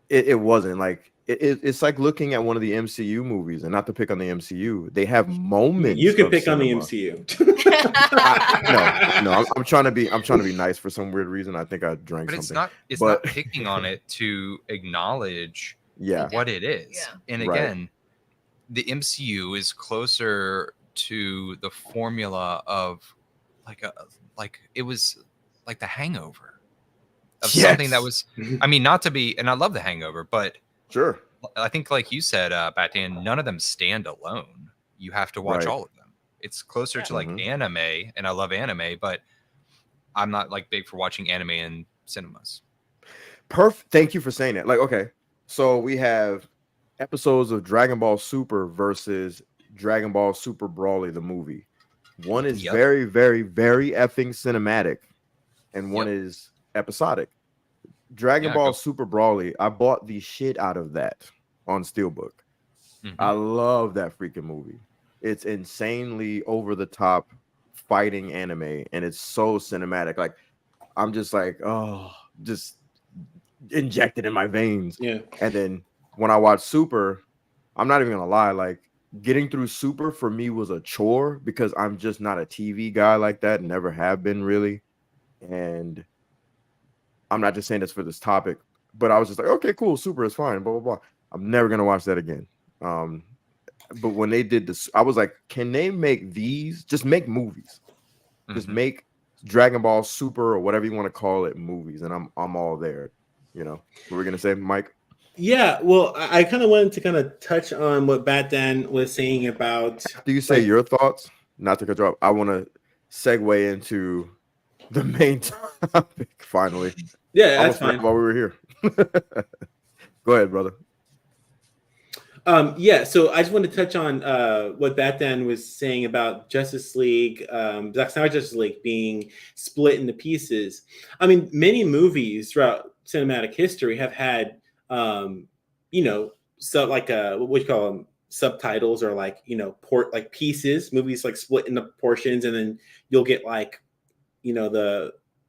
it wasn't. Like, it's like looking at one of the MCU movies, and not to pick on the MCU, they have moments.
You can
of
pick
cinema.
on the MCU.
No, I'm trying to be nice for some weird reason. I think I drank
but
something.
It's not picking on it to acknowledge what it is.
Yeah.
And again, the MCU is closer to the formula of it was like The Hangover, of something that was, I mean, not to be, and I love The Hangover, but
sure,
I think, like you said, Batman, none of them stand alone. You have to watch all of them. It's closer to like anime, and I love anime, but I'm not like big for watching anime in cinemas.
Perfect. Thank you for saying that. Like, okay, so we have episodes of Dragon Ball Super versus Dragon Ball Super Broly, the movie. One is very, very, very effing cinematic, and one is episodic. Dragon Ball Super Broly, I bought the shit out of that on Steelbook. I love that freaking movie. It's insanely over the top fighting anime, and it's so cinematic. Like, I'm just like, oh, just injected in my veins.
Yeah.
And then when I watch Super, I'm not even gonna lie, like, getting through Super for me was a chore because I'm just not a TV guy like that, never have been really. And I'm not just saying this for this topic, but I was just like, okay, cool, Super is fine, blah, blah, blah. I'm never gonna watch that again. But when they did this, I was like, can they make these? Just make movies. Just make Dragon Ball Super or whatever you want to call it movies, and I'm all there. You know, what we're gonna say, Mike?
Yeah, well, I kind of wanted to kind of touch on what Bat Dan was saying about.
Do you say your thoughts? Not to cut you off. I want to segue into the main topic finally.
Yeah, that's fine.
While we were here. Go ahead, brother.
Yeah, so I just want to touch on what Bat Dan was saying about Justice League, Zack Snyder Justice League being split into pieces. I mean, many movies throughout cinematic history have had, you know, so like what would you call them? Subtitles, or like, you know, like pieces. Movies like split into portions, and then you'll get like, you know,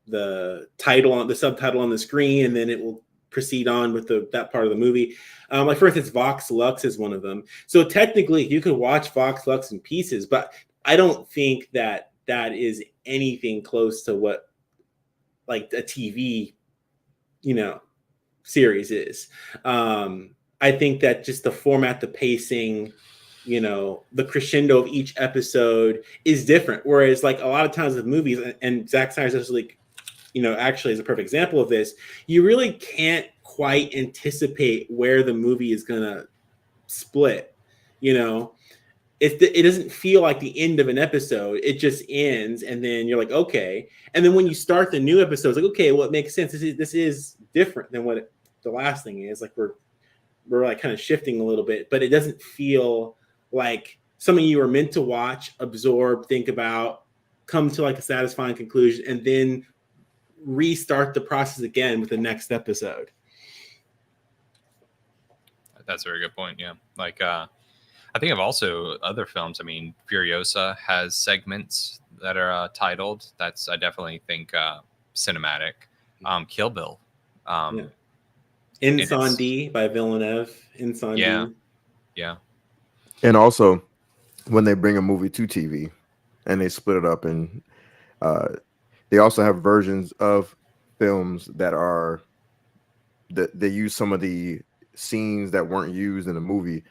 the title on the subtitle on the screen, and then it will proceed on with that part of the movie. Like, for instance, Vox Lux is one of them. So technically you can watch Vox Lux in pieces, but I don't think that is anything close to what like a TV, you know, series is. I think that just the format, the pacing, you know, the crescendo of each episode is different. Whereas like a lot of times with movies, and Zack Snyder's Justice League actually is a perfect example of this. You really can't quite anticipate where the movie is going to split. It doesn't feel like the end of an episode. It just ends, and then you're like, okay. And then when you start the new episode, it's like, okay, well, it makes sense. This is different than what the last thing is. Like we're like kind of shifting a little bit, but it doesn't feel like something you were meant to watch, absorb, think about, come to like a satisfying conclusion, and then restart the process again with the next episode.
That's a very good point. Yeah. Like, I think of also other films. I mean, Furiosa has segments that are titled. That's, I definitely think, cinematic. Kill Bill.
Incendie by Villeneuve. Incendie.
Yeah. Yeah.
And also, when they bring a movie to TV and they split it up, and they also have versions of films that they use some of the scenes that weren't used in the movie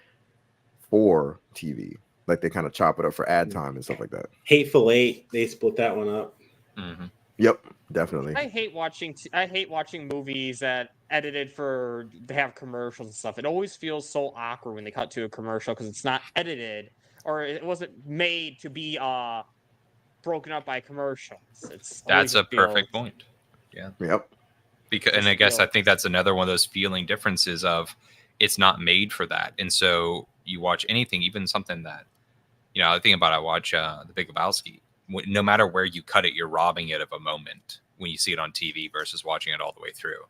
for TV. Like they kind of chop it up for ad time and stuff like that.
Hateful Eight, they split that one up.
Mm-hmm.
Yep, definitely.
I hate watching movies that edited to have commercials and stuff. It always feels so awkward when they cut to a commercial because it's not edited or it wasn't made to be broken up by commercials.
That's a perfect point. Yeah.
Yep.
And I guess I think that's another one of those feeling differences of it's not made for that. And so you watch anything, even something that, I think about, I watch The Big Lebowski. No matter where you cut it, you're robbing it of a moment when you see it on TV versus watching it all the way through.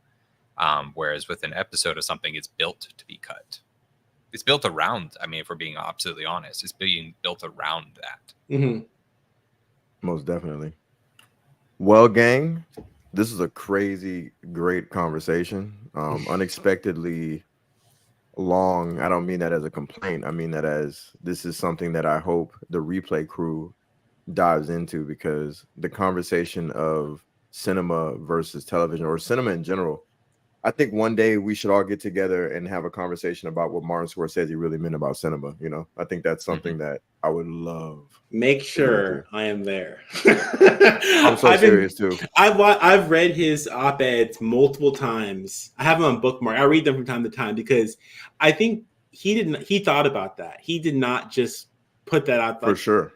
Whereas with an episode of something, it's built to be cut. It's built around, if we're being absolutely honest, it's being built around that.
Mm-hmm.
Most definitely. Well, gang, this is a crazy, great conversation. Unexpectedly long. I don't mean that as a complaint. I mean that as this is something that I hope the replay crew dives into, because the conversation of cinema versus television, or cinema in general, I think one day we should all get together and have a conversation about what Martin Scorsese really meant about cinema. I think that's something that I would love.
Make sure I am there.
I'm so serious too.
I've read his op-eds multiple times. I have them on bookmark. I read them from time to time because I think he thought about that. He did not just put that out there.
For sure.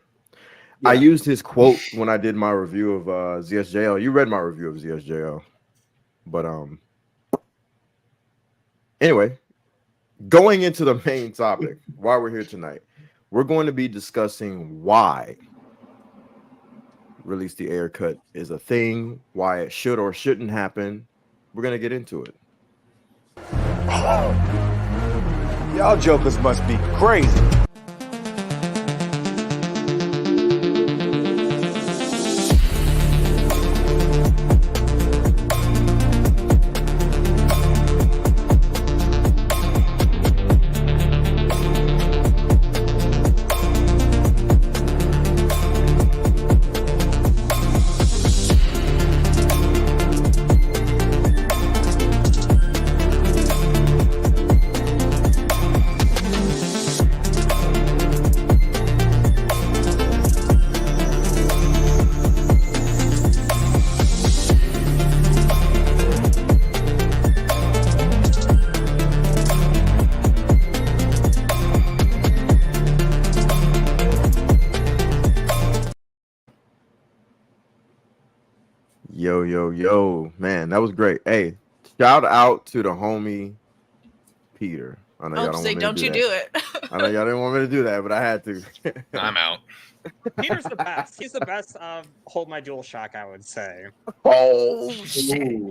Yeah. I used his quote when I did my review of ZSJL. You read my review of ZSJL. But anyway, going into the main topic, why we're here tonight, we're going to be discussing why Release the Ayer Cut is a thing, why it should or shouldn't happen. We're going to get into it.
Y'all jokers must be crazy.
Yo, man, that was great. Hey, shout out to the homie Peter. I know y'all don't want me
don't
to
you
do
do it.
I know y'all didn't want me to do that, but I had to.
I'm out.
Peter's the best. He's the best of Hold My DualShock, I would say.
Oh shit!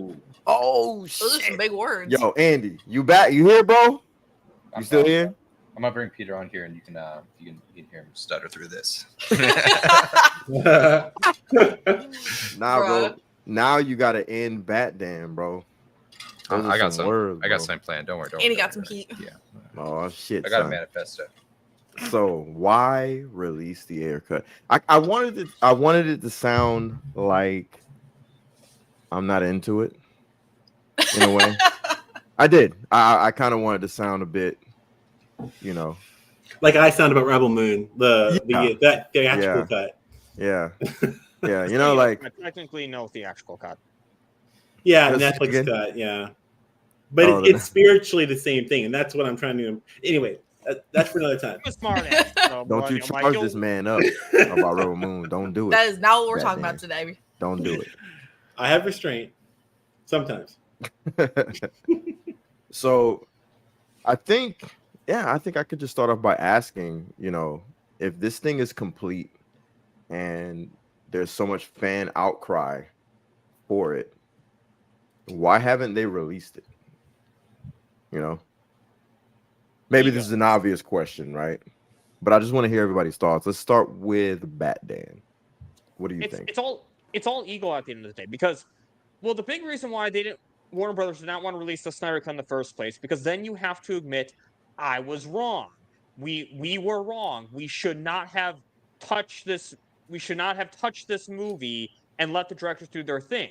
Oh
Those are some
shit!
big words.
Yo, Andy, you back? You here, bro? You still here?
I'm gonna bring Peter on here, and you can hear him stutter through this.
Nah, bro. Now you gotta end Bat Damn, bro.
I got some
words,
I got something planned. Don't worry.
And he got some heat.
Yeah.
Oh shit!
I got a
son.
manifesto.
So why release the Ayer Cut? I wanted it to sound like I'm not into it in a way. I did. I kind of wanted to sound a bit,
like I sound about Rebel Moon, the theatrical cut.
Yeah. Yeah, like
technically no theatrical cut.
Yeah,
Just
Netflix
again?
cut. Yeah, but
Oh,
it's spiritually the same thing, and that's what I'm trying to. Anyway, that's for another time.
I'm a smart ass. So,
don't you
Millennial Mike,
charge
you'll-
this man up about Rebel Moon. Don't do it.
That is not what we're
Bad
talking
Dan.
about today.
Don't do it.
I have restraint sometimes.
So I think I could just start off by asking, if this thing is complete and there's so much fan outcry for it, why haven't they released it? Maybe this is an obvious question, right? But I just want to hear everybody's thoughts. Let's start with Bat Dan. What do you think?
It's all ego at the end of the day, because, well, the big reason why Warner Brothers did not want to release the Snyder Cut in the first place, because then you have to admit, I was wrong. We were wrong. We should not have touched this. We should not have touched this movie and let the directors do their thing.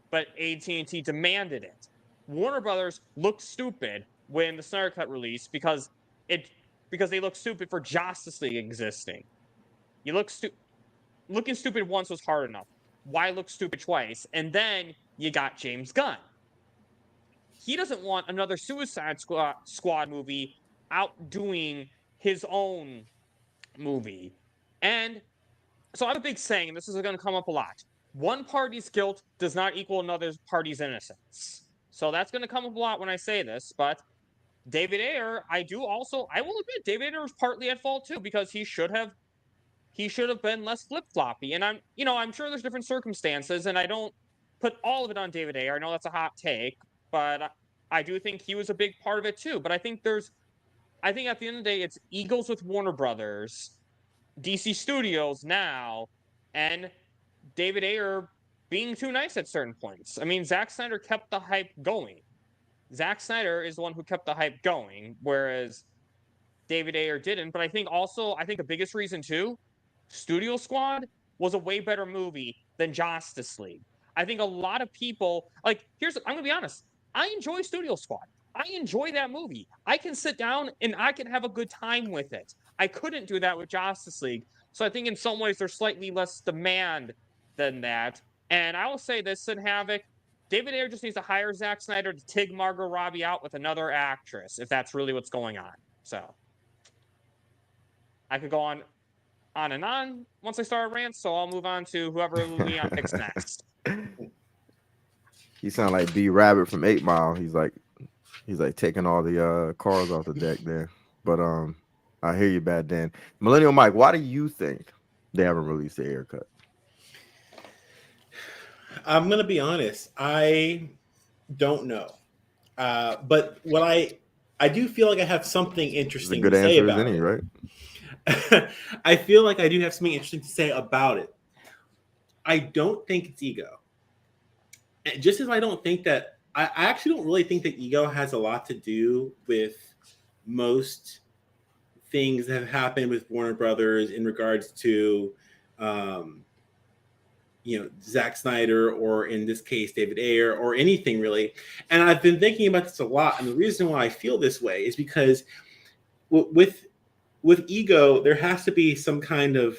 But AT&T demanded it. Warner Brothers looked stupid when the Snyder Cut released because they looked stupid for Justice League existing. Looking stupid once was hard enough. Why look stupid twice? And then you got James Gunn. He doesn't want another Suicide Squad movie outdoing his own movie. And so I have a big saying, and this is going to come up a lot. One party's guilt does not equal another party's innocence. So that's going to come up a lot when I say this, but David Ayer, I will admit, David Ayer was partly at fault too, because he should have been less flip-floppy. And I'm sure there's different circumstances, and I don't put all of it on David Ayer. I know that's a hot take, but I do think he was a big part of it too. But I think at the end of the day, it's egos with Warner Brothers, DC Studios now, and David Ayer being too nice at certain points. I mean, Zack Snyder kept the hype going. Zack Snyder is the one who kept the hype going, whereas David Ayer didn't. But I think the biggest reason too, Studio Squad was a way better movie than Justice League. I think a lot of people, I'm going to be honest, I enjoy Studio Squad. I enjoy that movie. I can sit down and I can have a good time with it. I couldn't do that with Justice League. So I think in some ways there's slightly less demand than that. And I will say this in Havoc, David Ayer just needs to hire Zack Snyder to tig Margot Robbie out with another actress, if that's really what's going on. So I could go on and on once I start a rant, so I'll move on to whoever Leon picks next.
He sounds like B Rabbit from 8 Mile. He's like taking all the cars off the deck there. But I hear you, Bad Dan. Millennial Mike, why do you think they haven't released the Ayer Cut?
I'm gonna be honest. I don't know, but what I do feel like I have something interesting to say about it.
Right?
I feel like I do have something interesting to say about it. I don't think it's ego. And just as I don't think that, I actually don't really think that ego has a lot to do with most things that have happened with Warner Brothers in regards to, Zack Snyder, or in this case, David Ayer, or anything really. And I've been thinking about this a lot. And the reason why I feel this way is because with ego, there has to be some kind of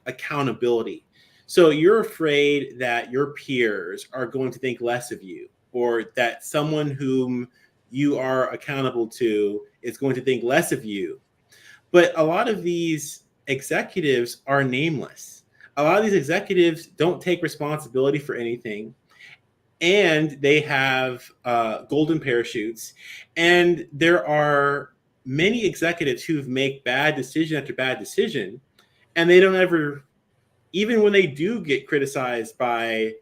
accountability. So you're afraid that your peers are going to think less of you, or that someone whom you are accountable to is going to think less of you. But a lot of these executives are nameless. A lot of these executives don't take responsibility for anything, and they have golden parachutes. And there are many executives who make bad decision after bad decision, and they don't ever, even when they do get criticized by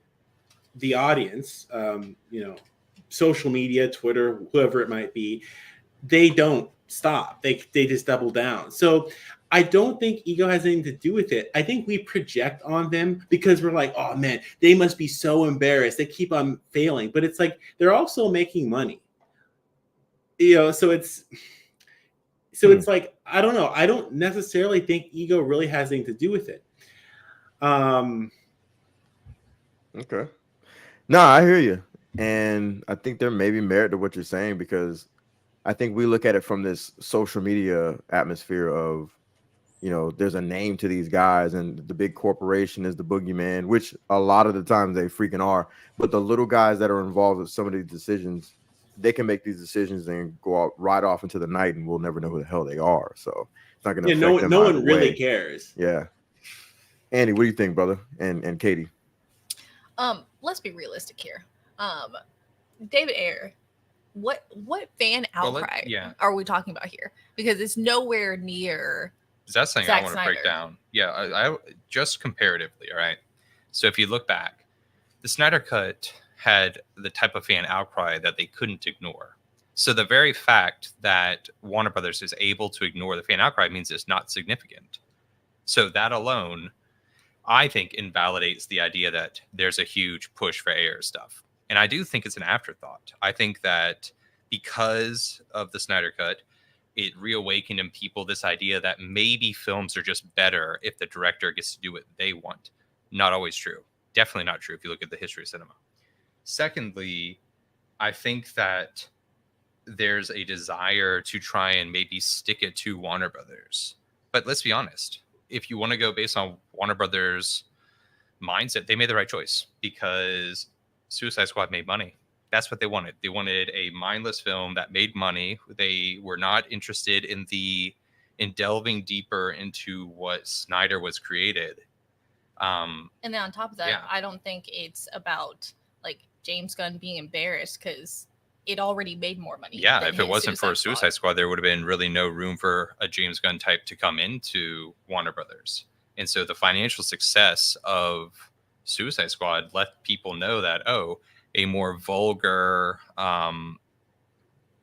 the audience, social media, Twitter, whoever it might be, they don't stop. They just double down. So I don't think ego has anything to do with it. I think we project on them because we're like, oh man, they must be so embarrassed. They keep on failing. But it's like, they're also making money. So it's like, I don't know. I don't necessarily think ego really has anything to do with it.
Okay. No, I hear you. And I think there may be merit to what you're saying, because I think we look at it from this social media atmosphere of you know, there's a name to these guys, and the big corporation is the boogeyman, which a lot of the times they freaking are. But the little guys that are involved with some of these decisions, they can make these decisions and go out right off into the night, and we'll never know who the hell they are. So it's not going to affect them.
No
either
one really
way.
cares.
Yeah. Andy, what do you think, brother? And Katie?
Let's be realistic here. David Ayer, what fan outcry are we talking about here? Because it's nowhere near.
That's something
Zack
I want to
Snyder.
break down. Yeah, I just comparatively, all right? So if you look back, the Snyder Cut had the type of fan outcry that they couldn't ignore. So the very fact that Warner Brothers is able to ignore the fan outcry means it's not significant. So that alone, I think, invalidates the idea that there's a huge push for Ayer stuff. And I do think it's an afterthought. I think that because of the Snyder Cut, it reawakened in people this idea that maybe films are just better if the director gets to do what they want. Not always true. Definitely not true if you look at the history of cinema. Secondly, I think that there's a desire to try and maybe stick it to Warner Brothers. But let's be honest. If you want to go based on Warner Brothers' mindset, they made the right choice because Suicide Squad made money. That's what they wanted. They wanted a mindless film that made money. They were not interested in delving deeper into what Snyder was created.
And then on top of that, I don't think it's about like James Gunn being embarrassed because it already made more money.
Yeah, if it wasn't for Suicide Squad, there would have been really no room for a James Gunn type to come into Warner Brothers. And so the financial success of Suicide Squad let people know that, oh, a more vulgar,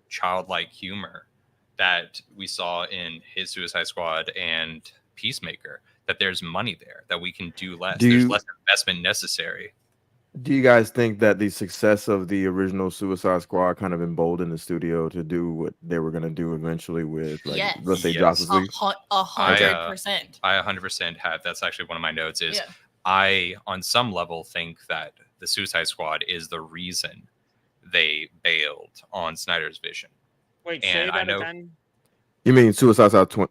childlike humor that we saw in his Suicide Squad and Peacemaker, that there's money there, that we can do less. There's less investment necessary.
Do you guys think that the success of the original Suicide Squad kind of emboldened the studio to do what they were going to do eventually with, like, let's say, Justice League?
100%.
I 100% have. That's actually one of my notes is I, on some level, think that the Suicide Squad is the reason they bailed on Snyder's vision.
Wait, say that again?
You mean Suicide Squad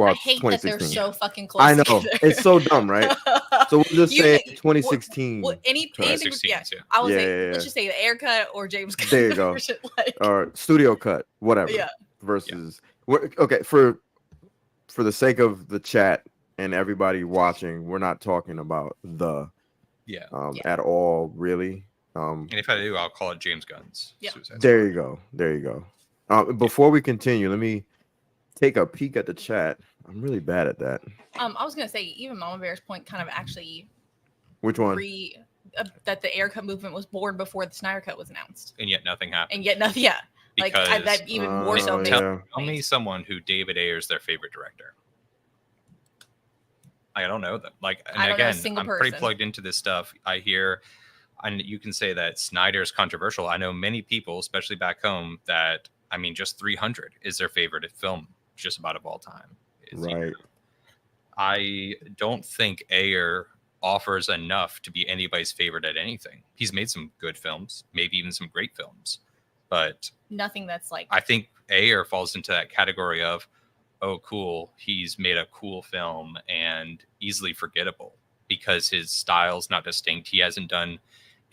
I hate
2016.
that they're so fucking close.
I know.
Together.
It's so dumb, right? So we'll just say 2016.
Anything, I would say, let's just say the Ayer Cut or James Gunn.
There you go. Or Studio Cut, whatever. Yeah. Versus, okay, for the sake of the chat and everybody watching, we're not talking about at all, really.
And if I do, I'll call it James Gunn's.
There you go. Before we continue, let me take a peek at the chat. I'm really bad at that.
I was gonna say, even Mama Bear's point kind of actually.
Which one?
That the Ayer Cut movement was born before the Snyder Cut was announced.
And yet nothing happened.
And yet nothing. Yeah.
Because,
that even more so.
Tell me someone who David Ayer is their favorite director. I don't know them. And again, I'm pretty plugged into this stuff. I hear, and you can say that Snyder is controversial. I know many people, especially back home, that just 300 is their favorite film, just about of all time.
Right.
I don't think Ayer offers enough to be anybody's favorite at anything. He's made some good films, maybe even some great films, but
nothing that's like.
I think Ayer falls into that category of, oh, cool, he's made a cool film and easily forgettable because his style's not distinct. He hasn't done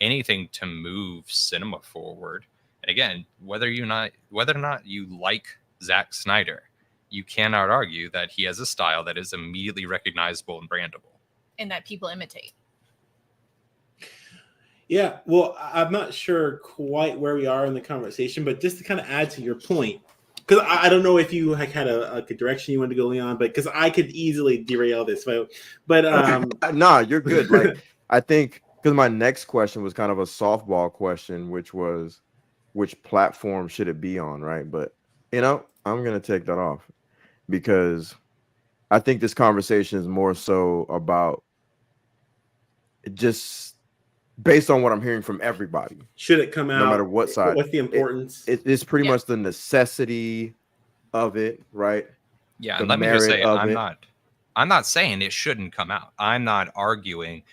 anything to move cinema forward. And again, whether or not you like Zack Snyder, you cannot argue that he has a style that is immediately recognizable and brandable.
And that people imitate.
Yeah, well, I'm not sure quite where we are in the conversation, but just to kind of add to your point, because I don't know if you had a direction you wanted to go on, but because I could easily derail this. But
nah, you're good. Like, I think because my next question was kind of a softball question, which was, which platform should it be on, right? But I'm gonna take that off because I think this conversation is more so about just based on what I'm hearing from everybody.
Should it come out
no matter what side?
What's the importance?
It's pretty much the necessity of it, right?
Yeah, and let me just say, I'm not saying it shouldn't come out. I'm not arguing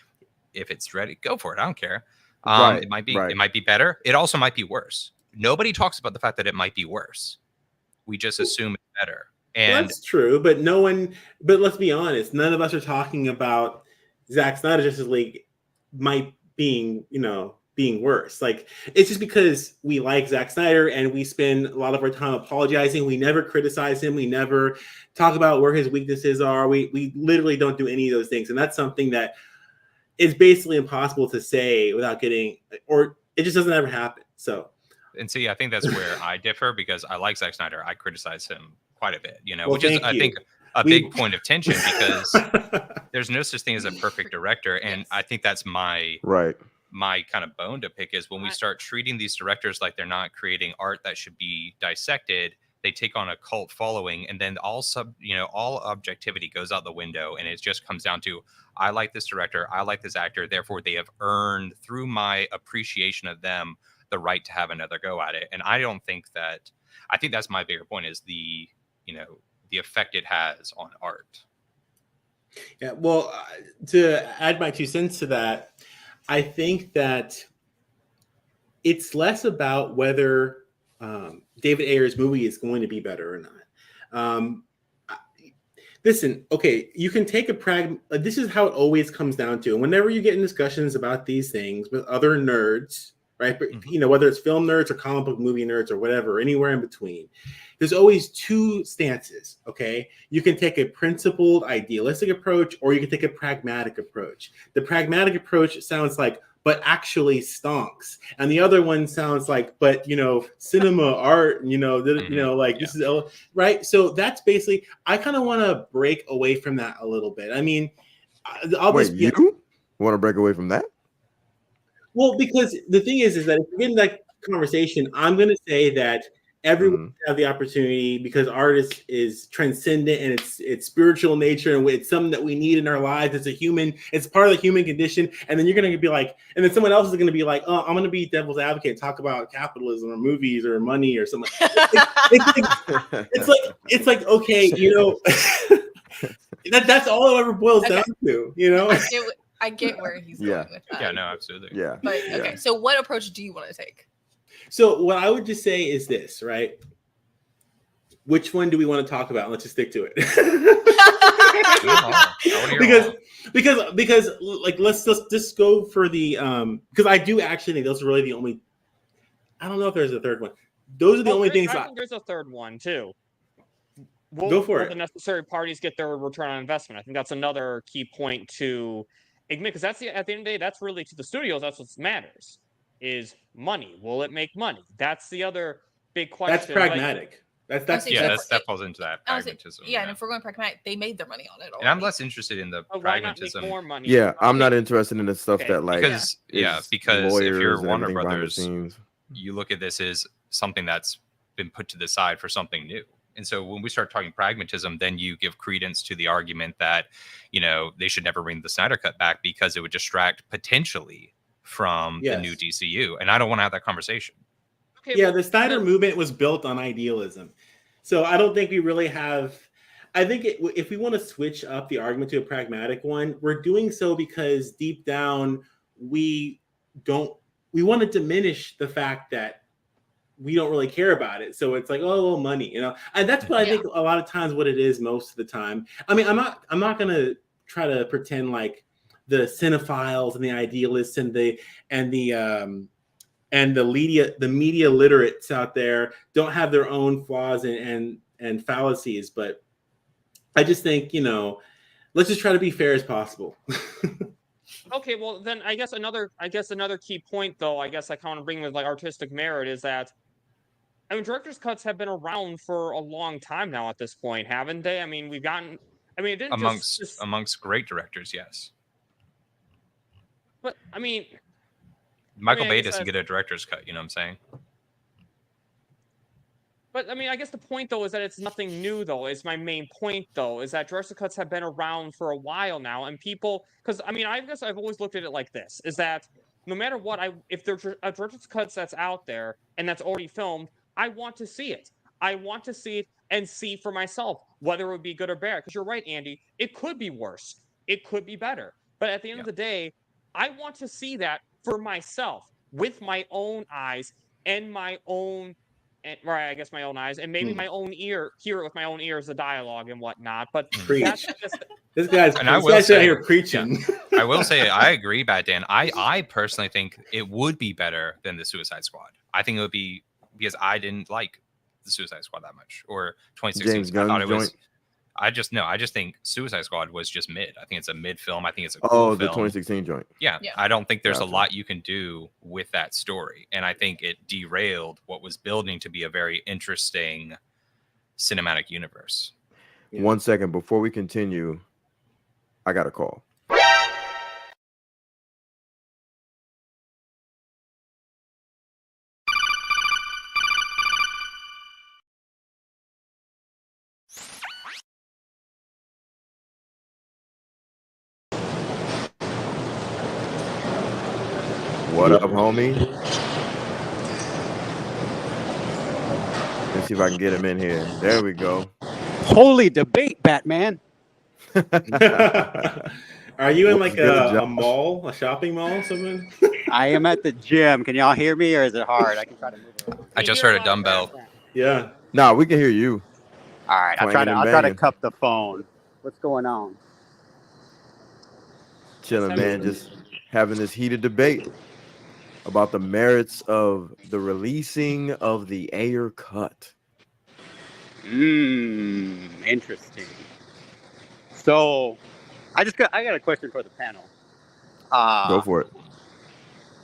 if it's ready, go for it. I don't care. It might be better. It also might be worse. Nobody talks about the fact that it might be worse. We just assume it's better. And
that's true, but no one. But let's be honest, none of us are talking about Zack Snyder Justice League might being worse. Like, it's just because we like Zack Snyder and we spend a lot of our time apologizing. We never criticize him. We never talk about where his weaknesses are. We literally don't do any of those things, and that's something that is basically impossible to say without getting, or it just doesn't ever happen. So.
And see, I think that's where I differ, because I like Zack Snyder. I criticize him quite a bit,
Well,
which is, I think, a big point of tension, because there's no such thing as a perfect director. And I think that's my kind of bone to pick, is when we start treating these directors like they're not creating art that should be dissected, they take on a cult following, and then all objectivity goes out the window, and it just comes down to, I like this director, I like this actor, therefore they have earned, through my appreciation of them, the right to have another go at it. And I don't think that, I think that's my bigger point, is the effect it has on art.
Yeah, well, to add my 2 cents to that, I think that it's less about whether David Ayer's movie is going to be better or not. Listen, okay, you can take this is how it always comes down to. And whenever you get in discussions about these things with other nerds, right? But, whether it's film nerds or comic book movie nerds or whatever, anywhere in between, there's always 2 stances, okay? You can take a principled, idealistic approach, or you can take a pragmatic approach. The pragmatic approach sounds like, but actually stonks. And the other one sounds like, but, cinema, art, this is, right? So that's basically, I kind of want to break away from that a little bit. I mean,
you want to break away from that?
Well, because the thing is that if we get in that conversation, I'm going to say that everyone should have the opportunity, because art is transcendent and it's spiritual nature, and it's something that we need in our lives. It's part of the human condition. And then you're going to be like, and then someone else is going to be like, oh, I'm going to be devil's advocate, talk about capitalism or movies or money or something. It's like, okay, that's all it ever boils down to,
I get where he's going with that.
Yeah, no, absolutely.
Yeah.
But okay, so what approach do you want to take?
So what I would just say is this, right? Which one do we want to talk about? Let's just stick to it. because like, let's just go for the because I do actually think those are really the only. I don't know if there's a third one. Those are the only things.
I think there's a third one too.
Go for it.
The necessary parties get their return on investment. I think that's another key point to admit, because at the end of the day, that's really, to the studios, that's what matters, is money. Will it make money? That's the other big question.
That's pragmatic.
That falls into that pragmatism.
And if we're going pragmatic, they made their money on it already.
And I'm less interested in the pragmatism.
more money?
Yeah, I'm not interested in the stuff that, like,
because if you're
and
Warner
everything behind the
Brothers,
scenes.
you look at this as something that's been put to the side for something new. And so when we start talking pragmatism, then you give credence to the argument that, they should never bring the Snyder Cut back because it would distract potentially from the new DCU. And I don't want to have that conversation.
Okay, the Snyder movement was built on idealism. So I don't think we really have. I think if we want to switch up the argument to a pragmatic one, we're doing so because deep down we want to diminish the fact that we don't really care about it. So it's like, oh, well, money, and that's what I think a lot of times what it is most of the time. I mean, I'm not going to try to pretend like the cinephiles and the idealists and the media literates out there don't have their own flaws and fallacies, but I just think, let's just try to be fair as possible.
Okay, well then I guess another key point, though, I guess I kind of bring with like artistic merit, is that director's cuts have been around for a long time now at this point, haven't they? I mean, it didn't
amongst great directors, yes.
But I mean,
Michael Bay doesn't get a director's cut, you know what I'm saying?
But I mean, I guess the point, though, is that it's nothing new, though. Is my main point, though, is that director's cuts have been around for a while now, and people, because I mean, I guess I've always looked at it like this: is that no matter what, if there's a director's cuts that's out there and that's already filmed, I want to see it. I want to see it and see for myself whether it would be good or bad. Because you're right, Andy. It could be worse. It could be better. But at the end of the day, I want to see that for myself with my own eyes and my own and right, I guess my own eyes, and maybe my own ear, hear it with my own ears, the dialogue and whatnot. But
Preach.
that's just
This guy's
And I
this
will
guy's out
say-
here preaching.
I will say I agree, Bad Dan. I personally think it would be better than the Suicide Squad. I think it would be because I didn't like the Suicide Squad that much, or 2016.
James
I
Gunn
thought it was.
joint?
I just think Suicide Squad was just mid. I think it's a mid film. I think it's a
Oh,
cool
the
film.
2016 joint.
Yeah,
Yeah.
I don't think there's
Gotcha.
a lot you can do with that story, and I think it derailed what was building to be a very interesting cinematic universe.
Yeah.
1 second before we continue, I got a call. What up, homie? Let's see if I can get him in here. There we go.
Holy debate, Batman.
Are you in like
Good
a
job.
mall, a shopping mall, or something?
I am at the gym. Can y'all hear me, or is it hard? I can try to move around.
I just heard a dumbbell.
Yeah.
Nah, we can hear you.
All right, I'll
Clanging and
try to
banging.
cup the phone. What's going on?
Chilling, man. Just having this heated debate about the merits of the releasing of the Ayer Cut.
Interesting. So, I got a question for the panel.
Go for it.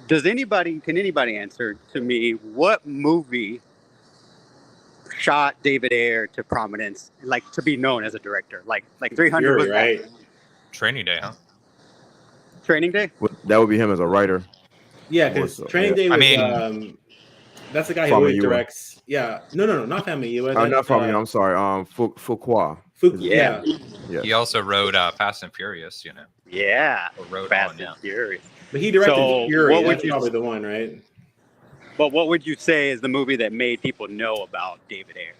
Can anybody answer to me what movie shot David Ayer to prominence, like to be known as a director? Like 300
Fury,
was
right?
Training Day, huh?
Training Day?
That would be him as a writer.
Yeah,
More
because
so,
Training
yeah.
Day was.
I mean-
That's the guy who
Family
always
Yue.
directs. Yeah, no, not Family Yue.
Oh, not from I'm sorry. Fuqua.
Yeah.
Yeah.
He also wrote Fast and Furious, you know.
Yeah.
Or wrote
Fast
on, yeah.
and Furious.
But he directed
So,
Fury.
what would
That's
you-
probably the one, right?
But what would you say is the movie that made people know about David Ayer?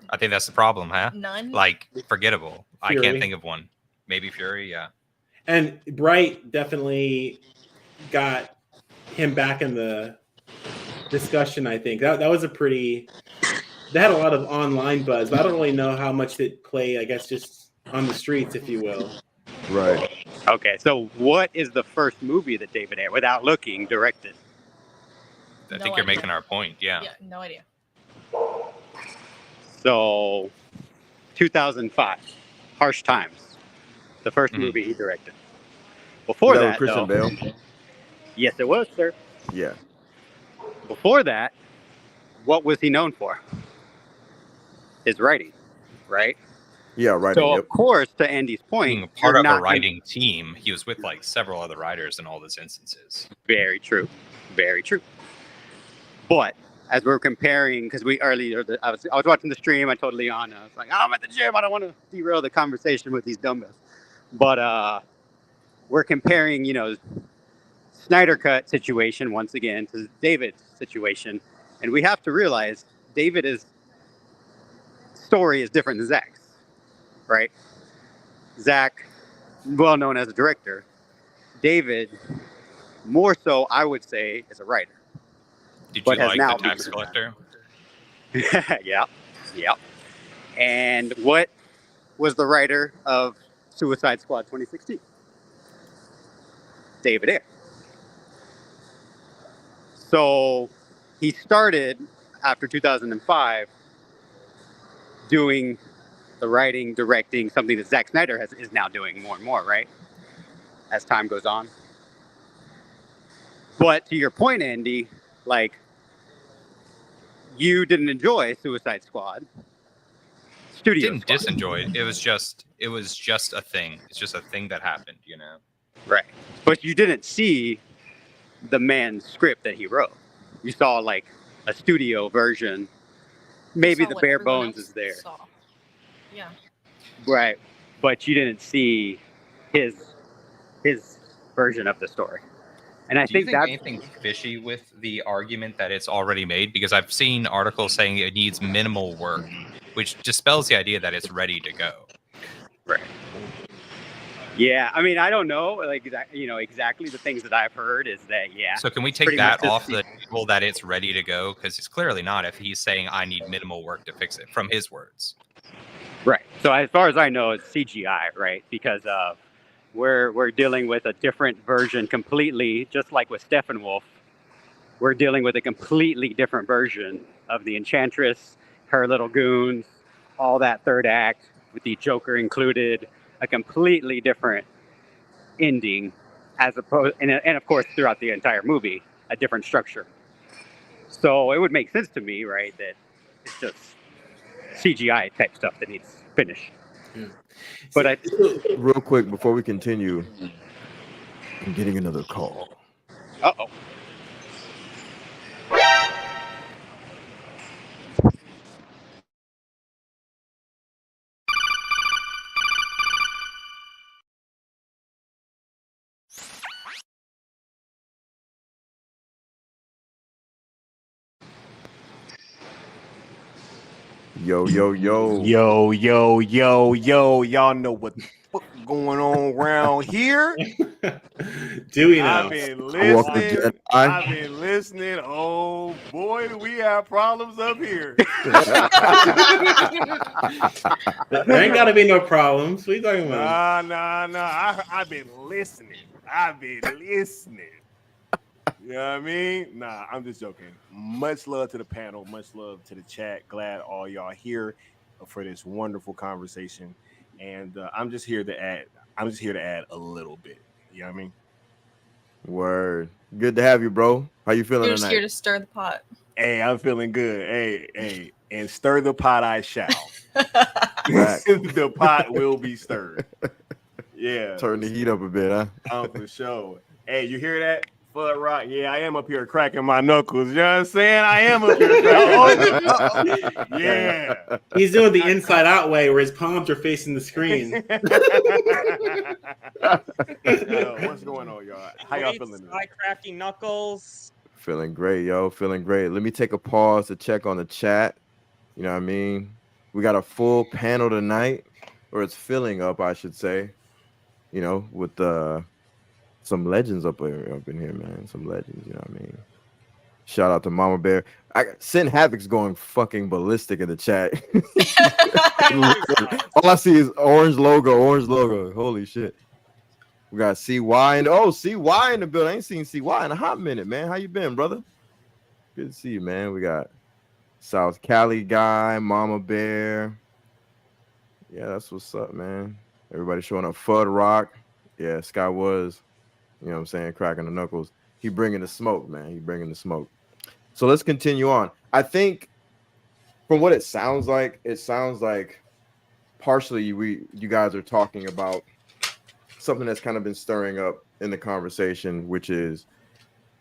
I think that's the problem, huh?
None.
Like forgettable. I
Fury.
can't think of one. Maybe Fury, yeah.
And Bright definitely got him back in the discussion. I think that was a pretty. They had a lot of online buzz, but I don't really know how much it played. I guess just on the streets, if you will.
Right.
Okay, so what is the first movie that David Ayer, without looking, directed?
I
No
think you're
idea.
making our point, yeah.
Yeah, no idea.
So, 2005, Harsh Times, the 1st
Mhm.
movie he directed. Before
Was
that,
with Christian
though,
Bale.
yes, it was, sir.
Yeah.
Before that, what was he known for? His writing, right?
Yeah, right.
So,
Yep.
of course, to Andy's point,
Being part
you're
of a
not gonna-
writing team, he was with like several other writers in all those instances.
Very true. Very true. But as we're comparing, because I was watching the stream, I told Leon, I was like, I'm at the gym, I don't want to derail the conversation with these dumbbells. But we're comparing, Snyder Cut situation once again to David's situation. And we have to realize David's story is different than Zack's, right? Zack, well known as a director. David, more so, I would say, is a writer.
Did
But
you
has
like
now
The Tax
become-
Collector?
Yeah. And what was the writer of Suicide Squad 2016? David Ayer. So he started after 2005 doing the writing, directing, something that Zack Snyder is now doing more and more, right? As time goes on. But to your point, Andy, like, you didn't enjoy Suicide Squad. Studio
Didn't
Squad.
disenjoy it. It was just a thing. It's just a thing that happened, you know.
Right. But you didn't see the man's script that he wrote. You saw like a studio version. Maybe
Saw
the
what
bare
everyone
bones
else
is there.
saw. Yeah.
Right. But you didn't see his version of the story. And I
Do you
think
think
that's
anything fishy with the argument that it's already made? Because I've seen articles saying it needs minimal work, which dispels the idea that it's ready to go.
right. Yeah, I mean, I don't know, like, exactly the things that I've heard is that,
So can we take
pretty much
that
just
off the table that it's ready to go? Because it's clearly not if he's saying I need minimal work to fix it, from his words.
right. So as far as I know, it's CGI, right? Because we're dealing with a different version completely, just like with Steppenwolf. We're dealing with a completely different version of the Enchantress, her little goons, all that third act with the Joker included, a completely different ending, as opposed, and of course throughout the entire movie, a different structure. So it would make sense to me, right, that it's just CGI type stuff that needs finished.
Yeah.
But
Real quick before we continue, I'm getting another call.
Uh-oh.
Yo, yo, yo.
Yo, y'all know what the fuck going on around here?
Do we know?
I've been
Welcome to
listening.
Gen
I've been listening. Oh boy, do we have problems up here.
There ain't gotta be no problems. What are you talking about?
Nah. I've been listening. You know what I mean? Nah, I'm just joking. Much love to the panel. Much love to the chat. Glad all y'all here for this wonderful conversation. And I'm just here to add a little bit. You know what I mean?
Word. Good to have you, bro. How you feeling
You're just
tonight?
here to stir the pot.
Hey, I'm feeling good. Hey, and stir the pot I shall.
Back.
The pot will be stirred. Yeah.
Turn the heat up a bit, huh?
For sure. Hey, you hear that? Fudd Rock. Yeah, I am up here cracking my knuckles. You know what I'm saying? I am up here cracking. Yeah.
He's doing the inside out way where his palms are facing the screen.
What's going on, y'all? How y'all feeling?
Eye cracking knuckles.
Feeling great, yo. Feeling great. Let me take a pause to check on the chat. You know what I mean? We got a full panel tonight, or it's filling up, I should say. You know, with some legends up in here, man. Some legends, you know what I mean? Shout out to Mama Bear. Sin Havoc's going fucking ballistic in the chat. All I see is orange logo. Holy shit. We got CY and CY in the building. I ain't seen CY in a hot minute, man. How you been, brother? Good to see you, man. We got South Cali guy, Mama Bear. Yeah, that's what's up, man. Everybody showing up. Fudd Rock. Yeah, Sky was, you know what I'm saying, cracking the knuckles. He bringing the smoke, man. He bringing the smoke. So let's continue on. I think from what it sounds like partially you guys are talking about something that's kind of been stirring up in the conversation, which is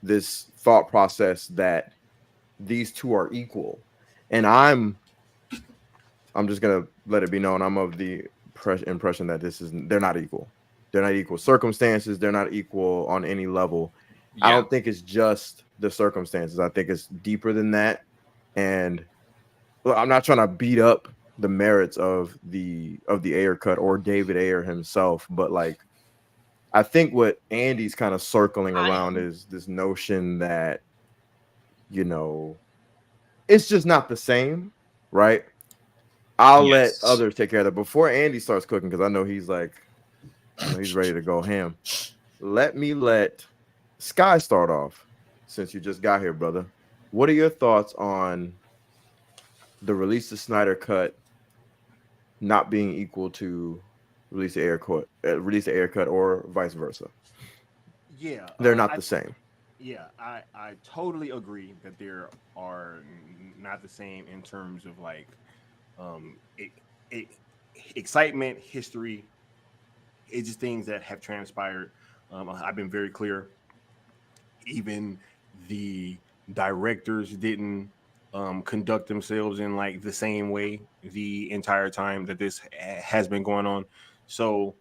this thought process that these two are equal. And I'm just gonna let it be known I'm of the impression that they're not equal. They're not equal circumstances. They're not equal on any level. Yeah. I don't think it's just the circumstances. I think it's deeper than that. And look, I'm not trying to beat up the merits of the Ayer Cut or David Ayer himself, but like I think what Andy's kind of circling around is this notion that, you know, it's just not the same, right? I'll let others take care of that before Andy starts cooking, because I know he's like, he's ready to go ham. Let Sky start off, since you just got here, brother. What are your thoughts on the release of Snyder Cut not being equal to release the Ayer Cut, or vice versa?
Yeah,
they're not the same.
Yeah, I totally agree that there are not the same in terms of like excitement, history. It's just things that have transpired. I've been very clear. Even the directors didn't conduct themselves in like the same way the entire time that this has been going on. So,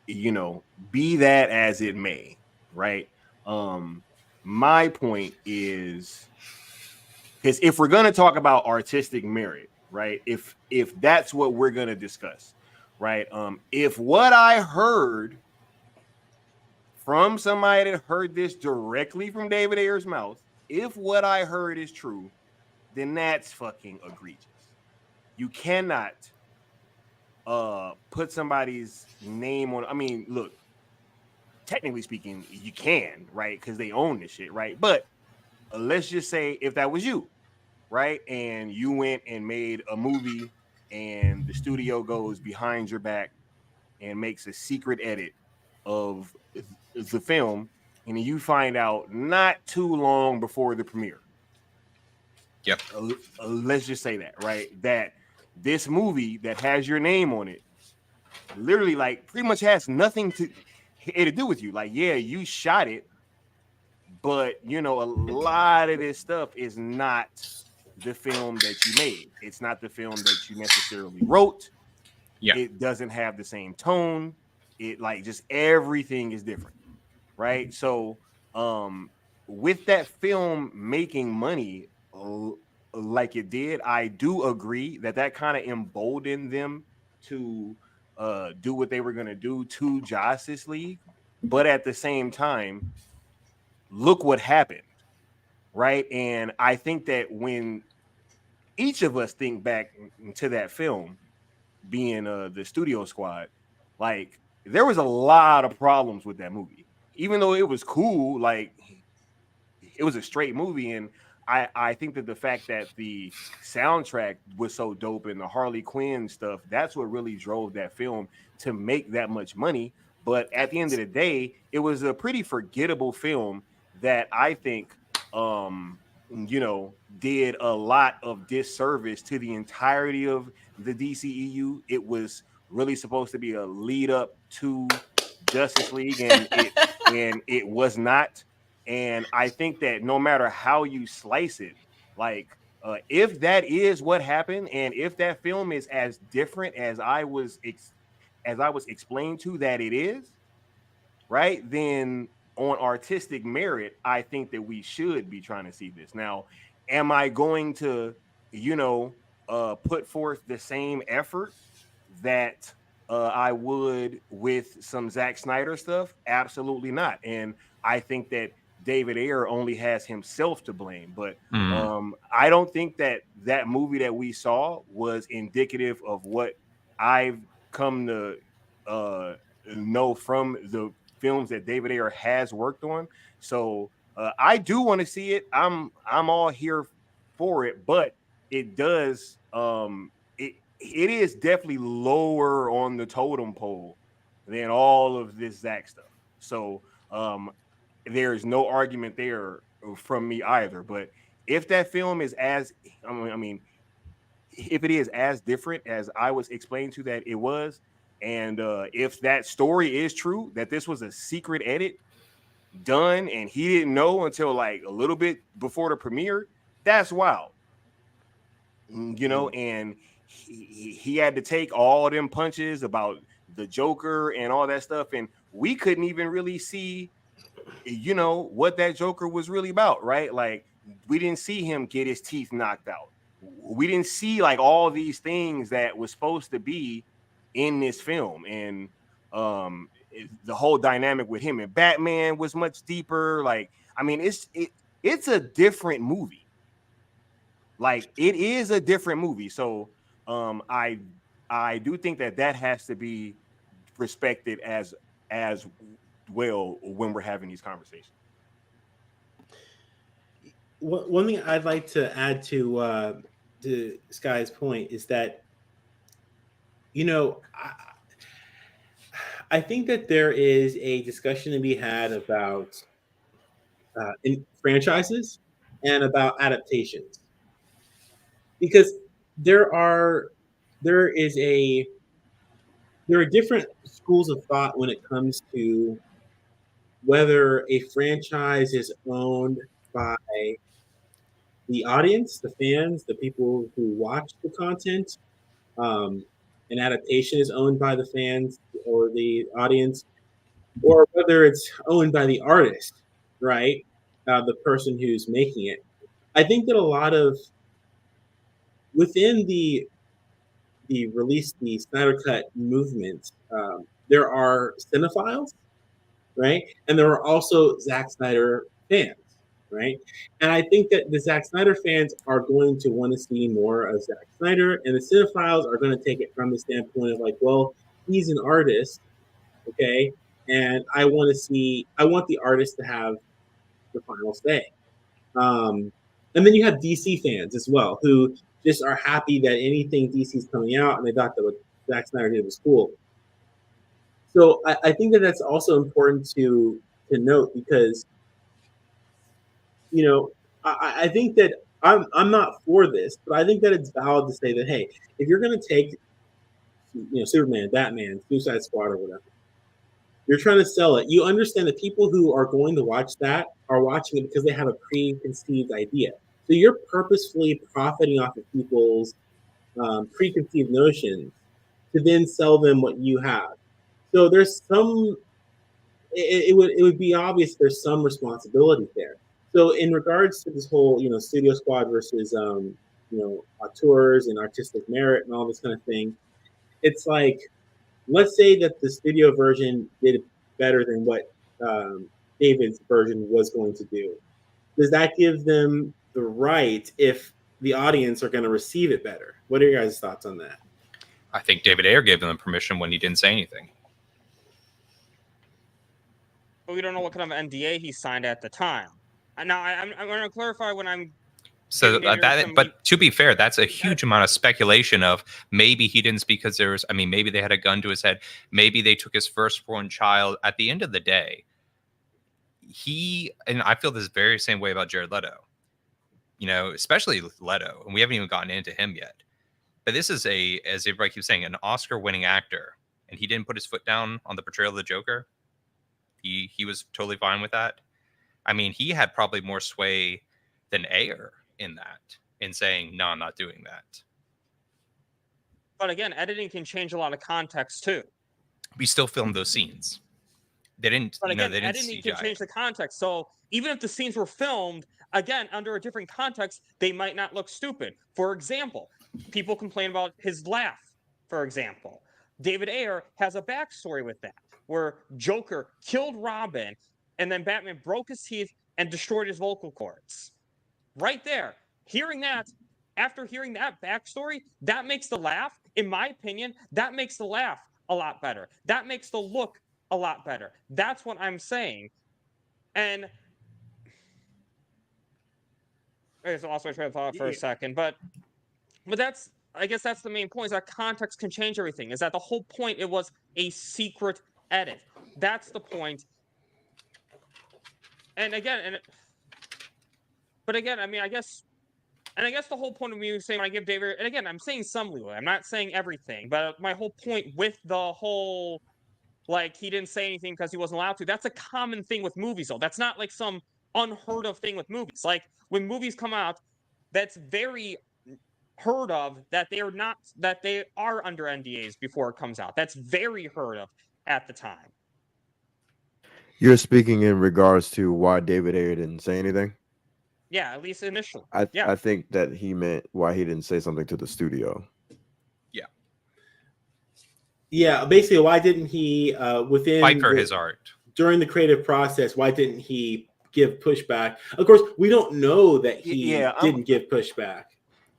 you know, be that as it may, right? My point is, because if we're going to talk about artistic merit, right? If that's what we're going to discuss, right? If what I heard from somebody that heard this directly from David Ayer's mouth, if what I heard is true, then that's fucking egregious. You cannot put somebody's name on. I mean, look, technically speaking, you can, right? Because they own this shit, right? But let's just say if that was you, right? And you went and made a movie and the studio goes behind your back and makes a secret edit of the film, and you find out not too long before the premiere.
Yep.
Let's just say that, right? That this movie that has your name on it literally like pretty much has nothing to do with you. Like, yeah, you shot it, but you know, a lot of this stuff is not the film that you made. It's not the film that you necessarily wrote.
Yeah.
It doesn't have the same tone. It like just everything is different, right? So with that film making money like it did, I do agree that kind of emboldened them to do what they were going to do to Justice League. But at the same time, look what happened, right? And I think that when each of us think back to that film being the Studio Squad, like there was a lot of problems with that movie. Even though it was cool, like it was a straight movie. And I think that the fact that the soundtrack was so dope and the Harley Quinn stuff, that's what really drove that film to make that much money. But at the end of the day, it was a pretty forgettable film that I think, you know, did a lot of disservice to the entirety of the DCEU. It was really supposed to be a lead up to Justice League, and it was not. And I think that no matter how you slice it, like if that is what happened, and if that film is as different as I was explained to that it is, right, then on artistic merit, I think that we should be trying to see this. Now, am I going to, you know, put forth the same effort that I would with some Zack Snyder stuff? Absolutely not. And I think that David Ayer only has himself to blame. But I don't think that movie that we saw was indicative of what I've come to know from the films that David Ayer has worked on. So I do want to see it. I'm all here for it, but it does it is definitely lower on the totem pole than all of this Zack stuff. So there's no argument there from me either. But if that film is as if it is as different as I was explained to that it was, and if that story is true, that this was a secret edit done and he didn't know until like a little bit before the premiere, that's wild. You know, and he had to take all them punches about the Joker and all that stuff, and we couldn't even really see, you know, what that Joker was really about, right? Like we didn't see him get his teeth knocked out. We didn't see like all these things that was supposed to be in this film. And the whole dynamic with him and Batman was much deeper. Like, I mean, it's a different movie. Like it is a different movie. So I do think that has to be respected as well when we're having these conversations.
One thing I'd like to add to Sky's point is that, you know, I think that there is a discussion to be had about in franchises and about adaptations, because there are different schools of thought when it comes to whether a franchise is owned by the audience, the fans, the people who watch the content. An adaptation is owned by the fans or the audience, or whether it's owned by the artist, right? The person who's making it. I think that a lot of within the the Snyder Cut movement, there are cinephiles, right? And there are also Zack Snyder fans, right? And I think that the Zack Snyder fans are going to want to see more of Zack Snyder, and the cinephiles are going to take it from the standpoint of like, well, he's an artist, okay, and I want the artist to have the final say. And then you have DC fans as well, who just are happy that anything DC's coming out, and they thought that what Zack Snyder did was cool. So I think that that's also important to note, because, you know, I think that I'm not for this, but I think that it's valid to say that, hey, if you're going to take, you know, Superman, Batman, Suicide Squad, or whatever, you're trying to sell it. You understand that people who are going to watch that are watching it because they have a preconceived idea. So you're purposefully profiting off of people's preconceived notions to then sell them what you have. So there's some. It would be obvious there's some responsibility there. So in regards to this whole, you know, Studio Squad versus you know, auteurs and artistic merit and all this kind of thing, it's like, let's say that the studio version did better than what David's version was going to do. Does that give them the right if the audience are going to receive it better? What are your guys' thoughts on that?
I think David Ayer gave them permission when he didn't say anything.
But we don't know what kind of NDA he signed at the time. Now, I'm going to clarify when I'm.
So but to be fair, that's a huge amount of speculation of maybe he didn't speak because maybe they had a gun to his head. Maybe they took his firstborn child. At the end of the day, and I feel this very same way about Jared Leto, you know, especially Leto, and we haven't even gotten into him yet. But this is as everybody keeps saying, an Oscar-winning actor, and he didn't put his foot down on the portrayal of the Joker. He was totally fine with that. I mean, he had probably more sway than Ayer in that, in saying, no, I'm not doing that.
But again, editing can change a lot of context too.
We still filmed those scenes. They didn't.
But again,
they didn't
editing
CGI
can change the context. So even if the scenes were filmed again under a different context, they might not look stupid. For example, people complain about his laugh. For example, David Ayer has a backstory with that, where Joker killed Robin, and then Batman broke his teeth and destroyed his vocal cords. Right there, after hearing that backstory, that makes the laugh, in my opinion, that makes the laugh a lot better. That makes the look a lot better. That's what I'm saying. And I just lost my train of thought for a second, but I guess that's the main point, is that context can change everything. Is that the whole point? It was a secret edit. That's the point. And again, I mean, I guess the whole point of me saying when I give David, and again, I'm saying some leeway. I'm not saying everything, but my whole point with the whole, like, he didn't say anything because he wasn't allowed to. That's a common thing with movies, though. That's not like some unheard of thing with movies. Like, when movies come out, that's very heard of that they are under NDAs before it comes out. That's very heard of at the time.
You're speaking in regards to why David Ayer didn't say anything?
Yeah, at least initially.
I think that he meant why he didn't say something to the studio.
Yeah, basically, why didn't he
fight for his art
during the creative process? Why didn't he give pushback? Of course, we don't know that he didn't give pushback.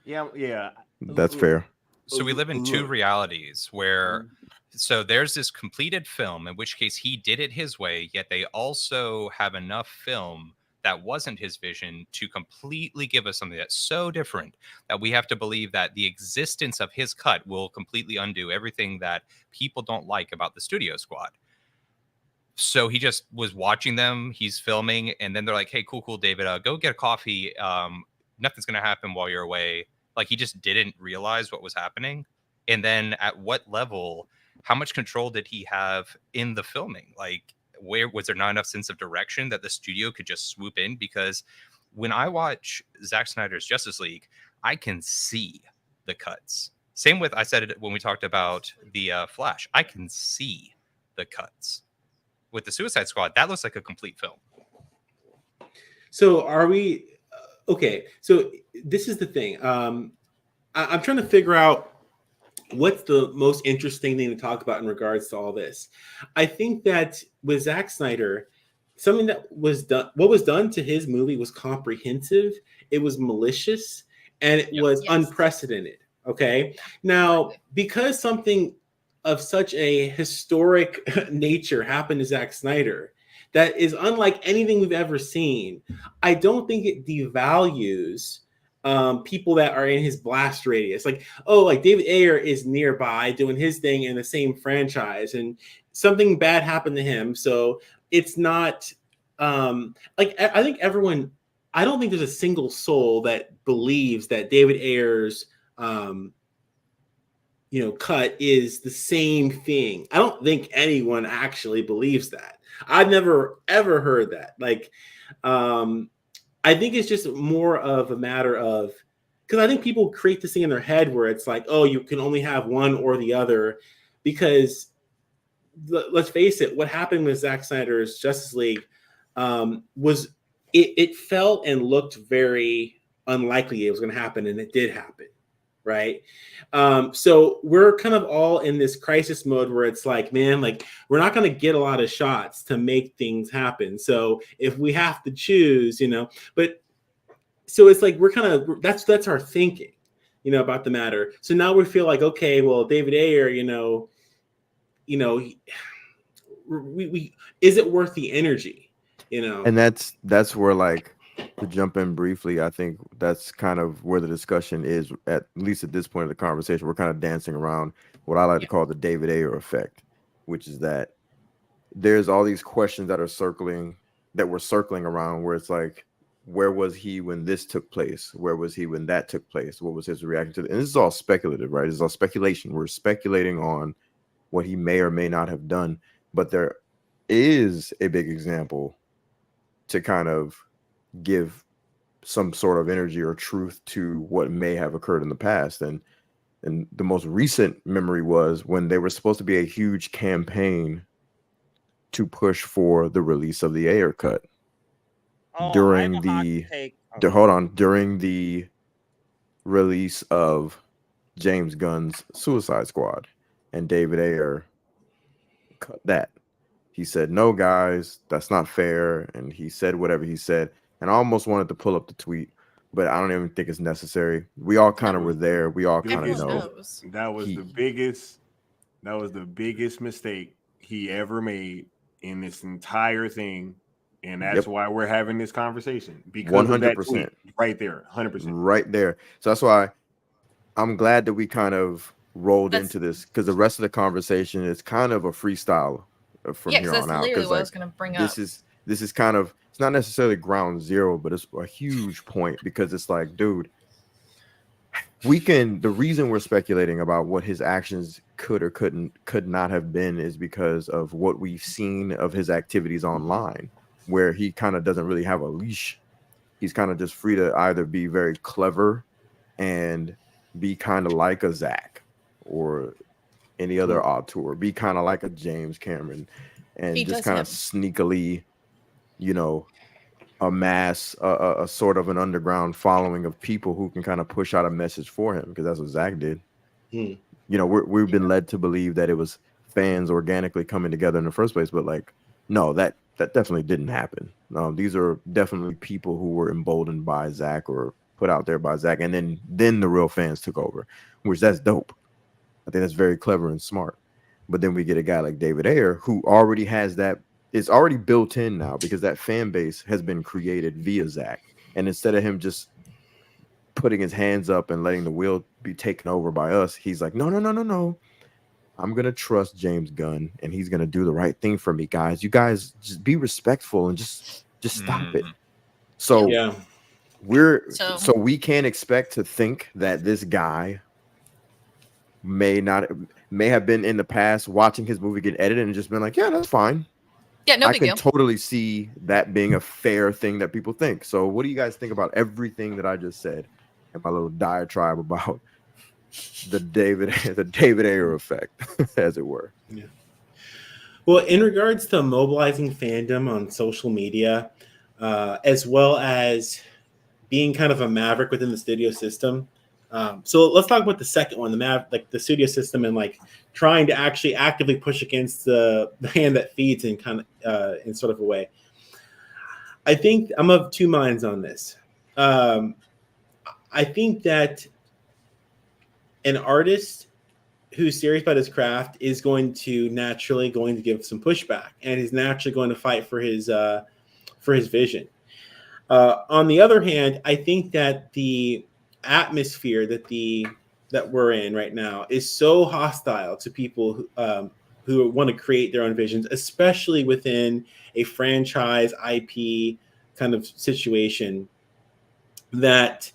Yeah,
that's fair.
So we live in two realities where, so there's this completed film, in which case he did it his way, yet they also have enough film that wasn't his vision to completely give us something that's so different that we have to believe that the existence of his cut will completely undo everything that people don't like about the Studio Squad. So he just was watching them, he's filming, and then they're like, hey, cool, David, go get a coffee. Nothing's going to happen while you're away. Like, he just didn't realize what was happening. And then at what level, how much control did he have in the filming? Like, where was there not enough sense of direction that the studio could just swoop in? Because when I watch Zack Snyder's Justice League, I can see the cuts. Same with, I said it when we talked about the Flash, I can see the cuts. With the Suicide Squad, that looks like a complete film.
So are we okay? So this is the thing. I'm trying to figure out what's the most interesting thing to talk about in regards to all this? I think that with Zack Snyder, something that was done, what was done to his movie was comprehensive, it was malicious, and it was unprecedented. Okay. Now, because something of such a historic nature happened to Zack Snyder that is unlike anything we've ever seen, I don't think it devalues people that are in his blast radius. Like, oh, like David Ayer is nearby doing his thing in the same franchise, and something bad happened to him. So it's not like, I think everyone, I don't think there's a single soul that believes that David Ayer's cut is the same thing. I don't think anyone actually believes that. I've never ever heard that. Like, I think it's just more of a matter of, because I think people create this thing in their head where it's like, oh, you can only have one or the other, because let's face it, what happened with Zack Snyder's Justice League was it felt and looked very unlikely it was going to happen, and it did happen. Right. So we're kind of all in this crisis mode where it's like, man, like we're not going to get a lot of shots to make things happen. So if we have to choose, but so it's like, we're kind of, that's our thinking, about the matter. So now we feel like, okay, well, David Ayer, we is it worth the energy,
And that's where, like, to jump in briefly, I think that's kind of where the discussion is, at least at this point of the conversation. We're kind of dancing around what I like to call the David Ayer effect, which is that there's all these questions that are circling around, where it's like, where was he when this took place? Where was he when that took place? What was his reaction to it? And this is all speculative, right? It's all speculation. We're speculating on what he may or may not have done, but there is a big example to kind of give some sort of energy or truth to what may have occurred in the past. And the most recent memory was when they were supposed to be a huge campaign to push for the release of the Ayer Cut during the release of James Gunn's Suicide Squad, and David Ayer cut that. He said, no, guys, that's not fair. And he said whatever he said. And I almost wanted to pull up the tweet, but I don't even think it's necessary. We all kind of were there. We all kind of know.
That was the biggest mistake he ever made in this entire thing. And that's why we're having this conversation. Because 100%. Right there. 100%.
Right there. So that's why I'm glad that we kind of rolled into this, because the rest of the conversation is kind of a freestyle from here on out.
Literally what I was going to bring up.
This is kind of, it's not necessarily ground zero, but it's a huge point, because it's like, dude, the reason we're speculating about what his actions could not have been is because of what we've seen of his activities online, where he kind of doesn't really have a leash. He's kind of just free to either be very clever and be kind of like a Zack or any other auteur, be kind of like a James Cameron, and just kind of sneakily, amass a sort of an underground following of people who can kind of push out a message for him, because that's what Zack did. We've been led to believe that it was fans organically coming together in the first place, but like, no, that definitely didn't happen. These are definitely people who were emboldened by Zack or put out there by Zack, and then the real fans took over, which that's dope. I think that's very clever and smart. But then we get a guy like David Ayer who already has that. It's already built in now, because that fan base has been created via Zack. And instead of him just putting his hands up and letting the wheel be taken over by us, he's like, no. I'm going to trust James Gunn, and he's going to do the right thing for me, guys. You guys just be respectful and just stop it. So so we can't expect to think that this guy may have been in the past watching his movie get edited and just been like, yeah, that's fine.
Yeah, no
I
big
can
deal.
totally see that being a fair thing that people think. So what do you guys think about everything that I just said and my little diatribe about the David Ayer effect, as it were?
Yeah. Well, in regards to mobilizing fandom on social media, as well as being kind of a maverick within the studio system, So let's talk about the second one, the studio system, and like trying to actually actively push against the hand that feeds in kind of in sort of a way. I think I'm of two minds on this. I think that an artist who's serious about his craft is naturally going to give some pushback, and is naturally going to fight for his vision. On the other hand, I think that the atmosphere that we're in right now is so hostile to people who want to create their own visions, especially within a franchise IP kind of situation, that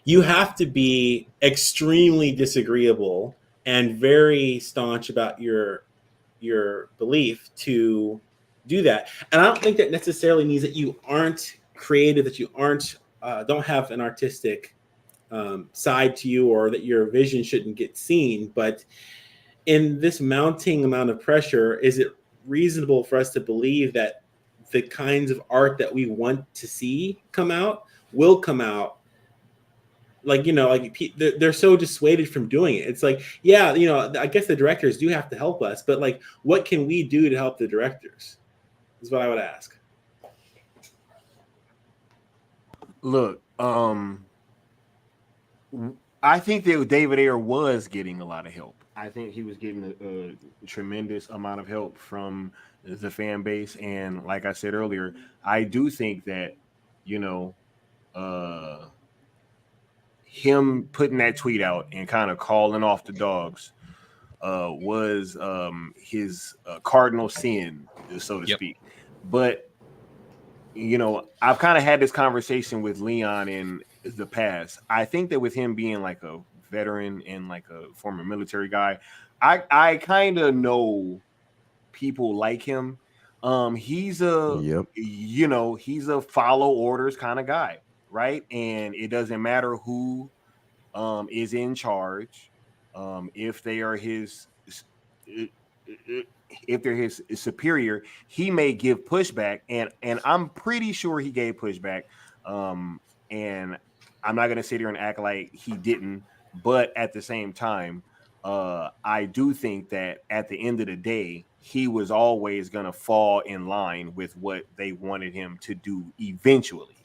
you have to be extremely disagreeable and very staunch about your belief to do that. And I don't think that necessarily means that you aren't creative, that you don't have an artistic side to you, or that your vision shouldn't get seen. But in this mounting amount of pressure, is it reasonable for us to believe that the kinds of art that we want to see come out will come out? Like, they're so dissuaded from doing it. It's like, yeah, I guess the directors do have to help us, but like, what can we do to help the directors is what I would ask.
Look, I think that David Ayer was getting a lot of help. I think he was getting a tremendous amount of help from the fan base. And like I said earlier, I do think that, him putting that tweet out and kind of calling off the dogs was his cardinal sin, so to speak. But, I've kind of had this conversation with Leon in the past. I think that with him being like a veteran and like a former military guy, I kind of know people like him. He's a, he's a follow orders kind of guy. Right. And it doesn't matter who is in charge. If they are if they're his superior, he may give pushback. And I'm pretty sure he gave pushback. And I'm not going to sit here and act like he didn't. But at the same time, I do think that at the end of the day, he was always going to fall in line with what they wanted him to do eventually,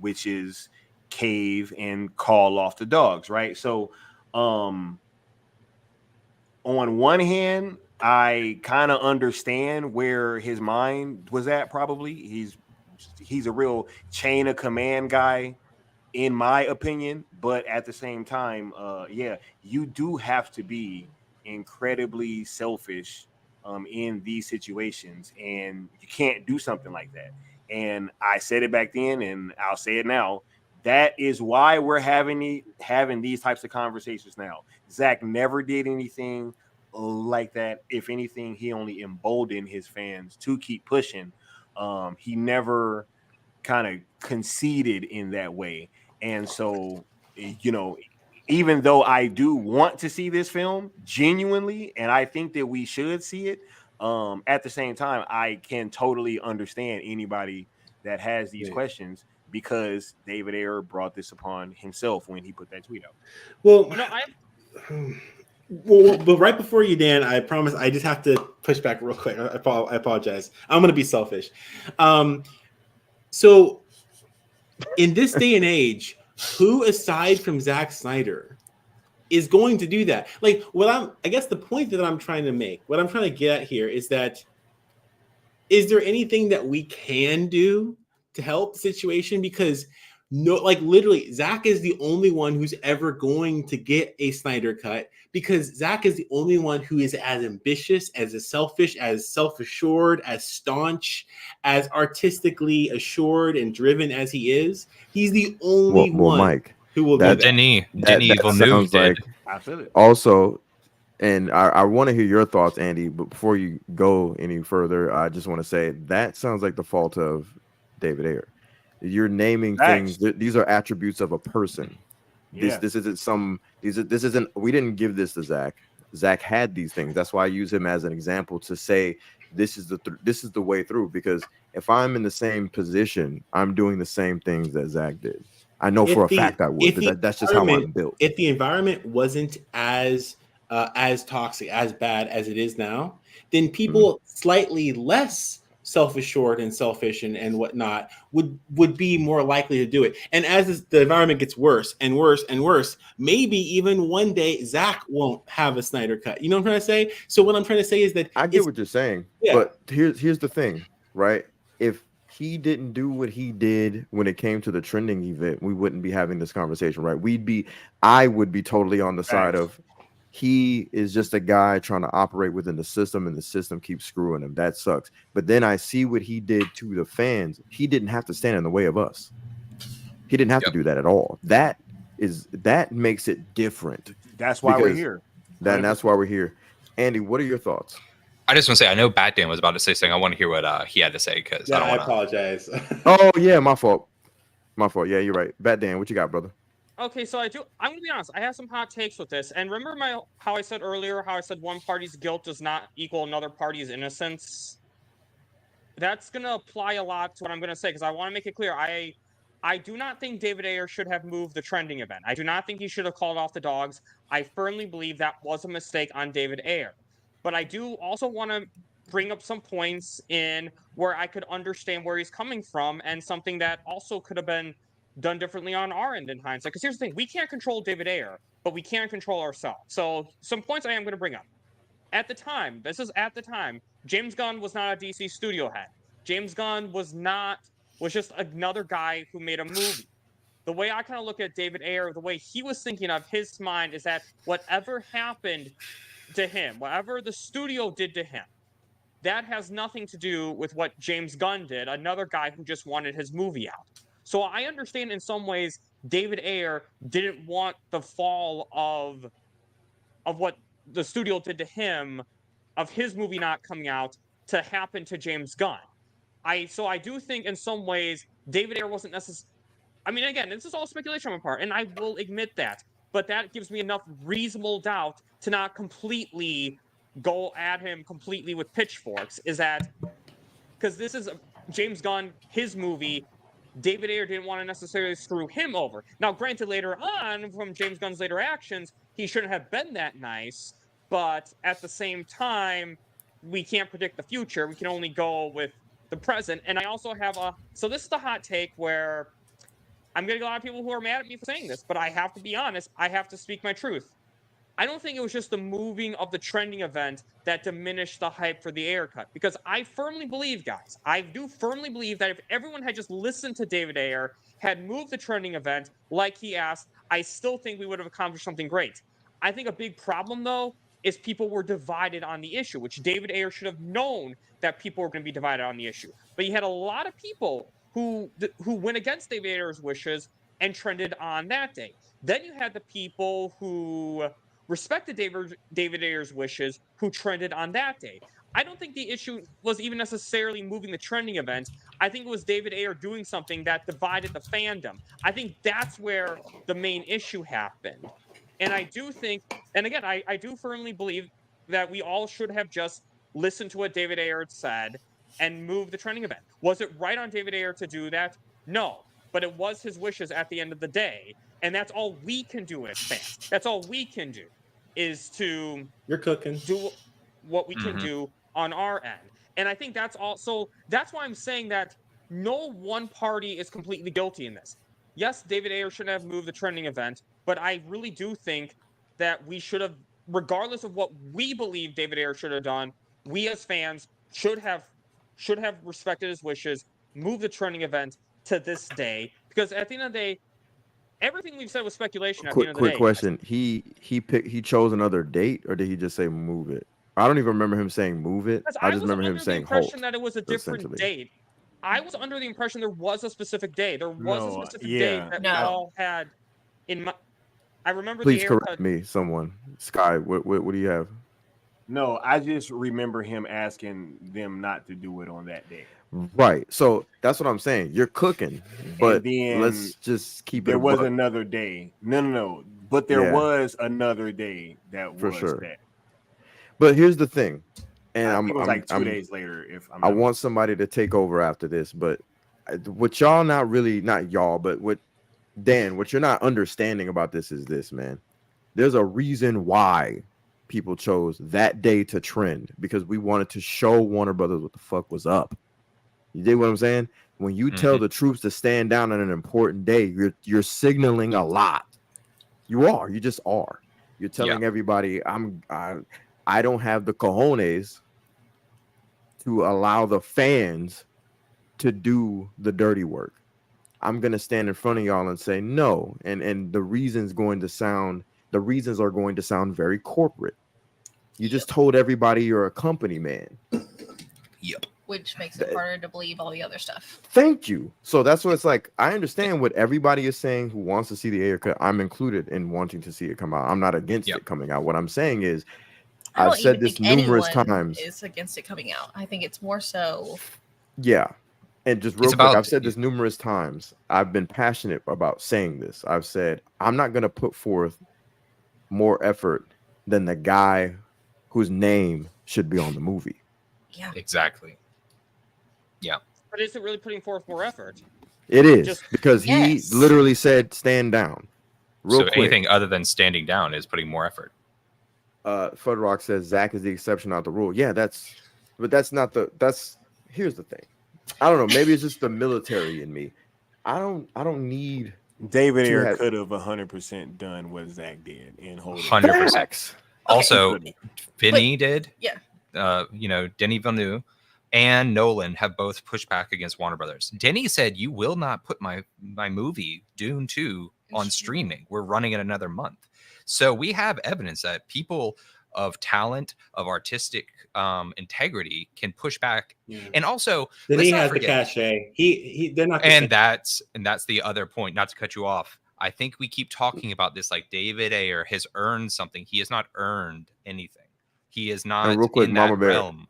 which is cave and call off the dogs, right? So on one hand, I kind of understand where his mind was at. Probably he's a real chain of command guy, in my opinion. But at the same time, you do have to be incredibly selfish in these situations, and you can't do something like that. And I said it back then, and I'll say it now. That is why we're having these types of conversations now. Zack never did anything like that. If anything, he only emboldened his fans to keep pushing. He never kind of conceded in that way. And so, even though I do want to see this film genuinely, and I think that we should see it, at the same time, I can totally understand anybody that has these questions, because David Ayer brought this upon himself when he put that tweet out.
Well, but right before you, Dan, I promise I just have to push back real quick. I apologize. I'm going to be selfish. So in this day and age, who aside from Zack Snyder is going to do that? Like, I guess the point that I'm trying to make, what I'm trying to get at here is that, is there anything that we can do to help the situation? Because literally, Zack is the only one who's ever going to get a Snyder cut, because Zack is the only one who is as ambitious, as selfish, as self-assured, as staunch, as artistically assured and driven as he is. He's the only one, Mike, who will do that.
Denis Villeneuve did.
Also, and I want to hear your thoughts, Andy, but before you go any further, I just want to say that sounds like the fault of David Ayer. You're naming things. These are attributes of a person. This isn't this isn't. We didn't give this to Zack. Zack had these things. That's why I use him as an example to say this is the way through. Because if I'm in the same position, I'm doing the same things that Zack did. I know for a
the-
fact I would,
if
but
the
that's just how I'm
environment-
built.
If the environment wasn't as toxic, as bad as it is now, then people slightly less self-assured and selfish and whatnot would be more likely to do it. And as the environment gets worse and worse and worse, maybe even one day Zach won't have a Snyder cut. You know what I'm trying to say? So what I'm trying to say is that
I get what you're saying, but here's the thing, right? If he didn't do what he did when it came to the trending event, we wouldn't be having this conversation, right? I would be totally on the side of he is just a guy trying to operate within the system, and the system keeps screwing him. That sucks. But then I see what he did to the fans. He didn't have to stand in the way of us. He didn't have to do that at all. That makes it different.
That's why we're here.
That's why we're here. Andy, what are your thoughts?
I just want to say, I know Bat Dan was about to say something. I want to hear what he had to say because
I apologize.
Oh yeah, my fault. Yeah, you're right. Bat Dan, what you got, brother?
Okay, so I'm gonna be honest. I have some hot takes with this. And remember how I said earlier, how I said one party's guilt does not equal another party's innocence. That's gonna apply a lot to what I'm gonna say because I want to make it clear. I do not think David Ayer should have moved the trending event. I do not think he should have called off the dogs. I firmly believe that was a mistake on David Ayer. But I do also want to bring up some points in where I could understand where he's coming from and something that also could have been done differently on our end in hindsight. Because here's the thing, we can't control David Ayer, but we can control ourselves. So some points I am going to bring up. At the time, James Gunn was not a DC studio head. James Gunn was just another guy who made a movie. The way I kind of look at David Ayer, the way he was thinking of his mind is that whatever happened to him, whatever the studio did to him, that has nothing to do with what James Gunn did, another guy who just wanted his movie out. So I understand in some ways David Ayer didn't want the fall of what the studio did to him, of his movie not coming out, to happen to James Gunn. So I do think in some ways David Ayer wasn't necessarily. I mean, again, this is all speculation on my part, and I will admit that. But that gives me enough reasonable doubt to not completely go at him completely with pitchforks. Is that because this is James Gunn, his movie. David Ayer didn't want to necessarily screw him over. Now, granted, later on, from James Gunn's later actions, he shouldn't have been that nice. But at the same time, we can't predict the future. We can only go with the present. And I also have so this is the hot take where I'm going to get a lot of people who are mad at me for saying this, but I have to be honest. I have to speak my truth. I don't think it was just the moving of the trending event that diminished the hype for the Ayer cut. Because I firmly believe, guys, I do firmly believe that if everyone had just listened to David Ayer, had moved the trending event like he asked, I still think we would have accomplished something great. I think a big problem, though, is people were divided on the issue, which David Ayer should have known that people were going to be divided on the issue. But you had a lot of people who went against David Ayer's wishes and trended on that day. Then you had the people who respected David Ayer's wishes who trended on that day. I don't think the issue was even necessarily moving the trending event. I think it was David Ayer doing something that divided the fandom. I think that's where the main issue happened. And I do think, and again, I do firmly believe that we all should have just listened to what David Ayer had said and moved the trending event. Was it right on David Ayer to do that? No. But it was his wishes at the end of the day. And that's all we can do as fans. That's all we can do is to do what we can do on our end. And I think that's also, that's why I'm saying that no one party is completely guilty in this. Yes, David Ayer should have moved the trending event, but I really do think that we should have, regardless of what we believe David Ayer should have done, we as fans should have respected his wishes, moved the trending event to this day, because at the end of the day, everything we've said was speculation. At the end of the day,
quick question: he chose another date, or did he just say move it? I don't even remember him saying move it. I just remember him saying halt.
That it was a different date. I was under the impression there was a specific day. There was a specific date that we all had in my. I remember.
Please correct me, someone. Sky, what do you have?
No, I just remember him asking them not to do it on that day.
Right. So that's what I'm saying. You're cooking, but then let's just keep it.
There was another day. No. But there was another day that was that.
But here's the thing, and
it was like 2 days later.
I want somebody to take over after this, but what y'all not y'all, but what Dan, what you're not understanding about this is this, man. There's a reason why people chose that day to trend, because we wanted to show Warner Brothers what the fuck was up. You dig what I'm saying? When you tell the troops to stand down on an important day, you're signaling a lot. You just are. You're telling everybody, I don't have the cojones to allow the fans to do the dirty work. I'm gonna stand in front of y'all and say no, and the reasons are going to sound very corporate. You just told everybody you're a company man.
Yep.
Which makes it harder to believe all the other stuff.
Thank you. So that's what it's like. I understand what everybody is saying who wants to see the Ayer Cut. I'm included in wanting to see it come out. I'm not against it coming out. What I'm saying is, I've said this numerous times.
Is against it coming out. I think it's more so.
Yeah. And just real quick, I've said this numerous times. I've been passionate about saying this. I've said, I'm not going to put forth more effort than the guy whose name should be on the movie.
Yeah.
Exactly. Yeah.
But is it really putting forth more effort?
It is, because he literally said stand down.
Real quick. Anything other than standing down is putting more effort.
Fudrock says Zach is the exception, not the rule. Yeah, that's not here's the thing. I don't know. Maybe it's just the military in me. I don't need
David Ayer could have 100% done what Zach did and hold
100%. Also, Vinny did.
Yeah.
Denis Villeneuve and Nolan have both pushed back against Warner Brothers. Denny said, "You will not put my movie Dune 2 on streaming. We're running it another month." So we have evidence that people of talent, of artistic integrity can push back. And also,
then he has the cachet. They're not.
And that's the other point. Not to cut you off. I think we keep talking about this like David Ayer has earned something. He has not earned anything. He is not
real quick,
in
Mama
that
Bear,
realm.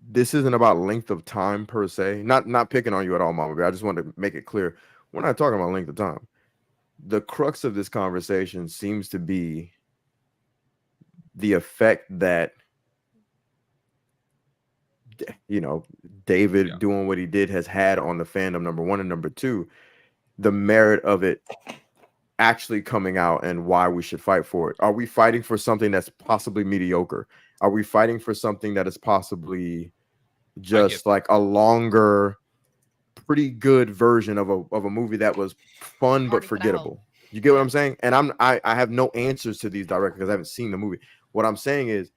This isn't about length of time per se. Not picking on you at all, Mama Bear. I just wanted to make it clear. We're not talking about length of time. The crux of this conversation seems to be the effect that, David doing what he did has had on the fandom, number one, and number two, the merit of it actually coming out and why we should fight for it. Are we fighting for something that's possibly mediocre? Are we fighting for something that is possibly just like a longer, pretty good version of a movie that was fun but forgettable? You get what I'm saying? And I have no answers to these directly because I haven't seen the movie. What I'm saying is,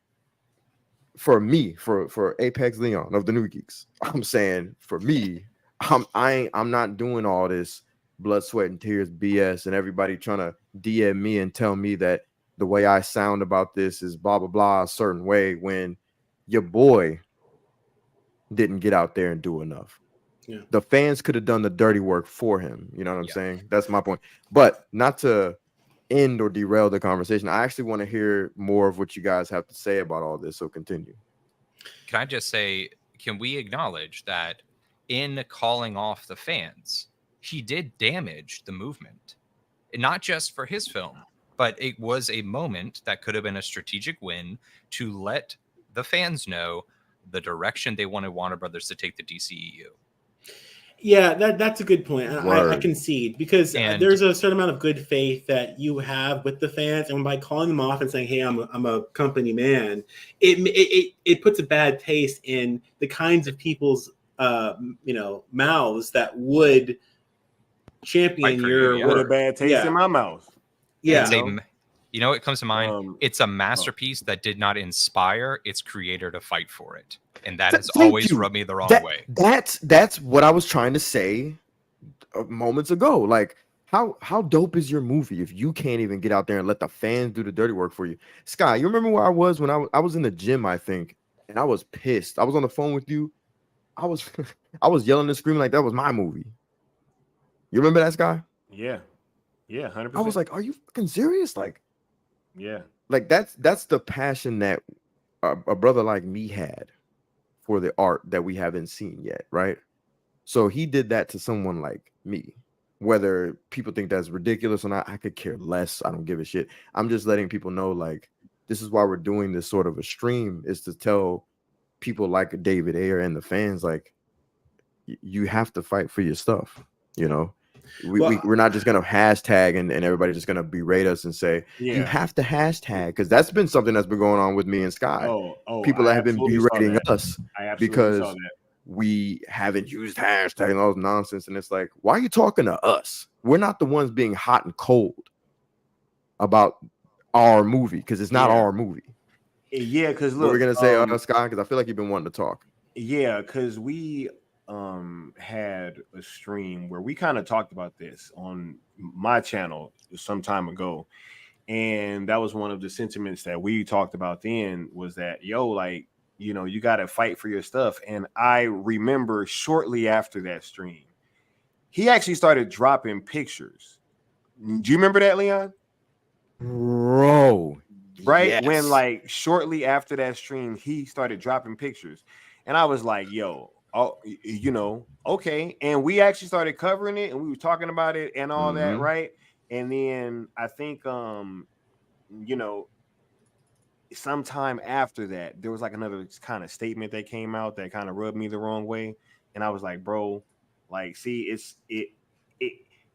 for me, for Apex Leon of the New Geeks, I'm saying for me, I'm not doing all this blood, sweat, and tears BS and everybody trying to DM me and tell me that the way I sound about this is blah blah blah a certain way when your boy didn't get out there and do enough.
Yeah.
The fans could have done the dirty work for him. You know what I'm saying? That's my point. But not to end or derail the conversation, I actually want to hear more of what you guys have to say about all this. So continue.
Can I just say, can we acknowledge that in calling off the fans, he did damage the movement, and not just for his film, but it was a moment that could have been a strategic win to let the fans know the direction they wanted Warner Brothers to take the DCEU.
Yeah, that's a good point. I concede, because there's a certain amount of good faith that you have with the fans, and by calling them off and saying, "Hey, I'm a company man," it puts a bad taste in the kinds of people's mouths that would champion your
with a bad taste in my mouth.
Yeah.
What comes to mind? It's a masterpiece that did not inspire its creator to fight for it. And that has always rubbed me the wrong way.
That's what I was trying to say moments ago. Like, how dope is your movie if you can't even get out there and let the fans do the dirty work for you? Sky, you remember where I was when I was in the gym, I think, and I was pissed. I was on the phone with you. I was yelling and screaming like that was my movie. You remember that, Sky?
Yeah. Yeah, 100%.
I was like, are you fucking serious? Like,
yeah.
Like that's the passion that a brother like me had for the art that we haven't seen yet, right? So he did that to someone like me. Whether people think that's ridiculous or not, I could care less. I don't give a shit. I'm just letting people know, like, this is why we're doing this sort of a stream, is to tell people like David Ayer and the fans, like, you have to fight for your stuff, We're not just gonna hashtag and everybody's just gonna berate us and say you have to hashtag, because that's been something that's been going on with me and Sky. People that have been berating us because we haven't used hashtag and all this nonsense, and it's like, why are you talking to us? We're not the ones being hot and cold about our movie, because it's not our movie.
Yeah, because look,
what we're gonna say, Sky, because I feel like you've been wanting to talk.
Yeah, because we had a stream where we kind of talked about this on my channel some time ago, and that was one of the sentiments that we talked about then, was that, yo, like, you know, you got to fight for your stuff. And I remember shortly after that stream, he actually started dropping pictures. Do you remember that, Leon?
Bro,
right?
Yes.
When like shortly after that stream, he started dropping pictures, and I was like, yo, oh, you know, okay. And we actually started covering it, and we were talking about it and all that, right? And then I think you know, sometime after that, there was like another kind of statement that came out that kind of rubbed me the wrong way. And I was like, bro, like, see, it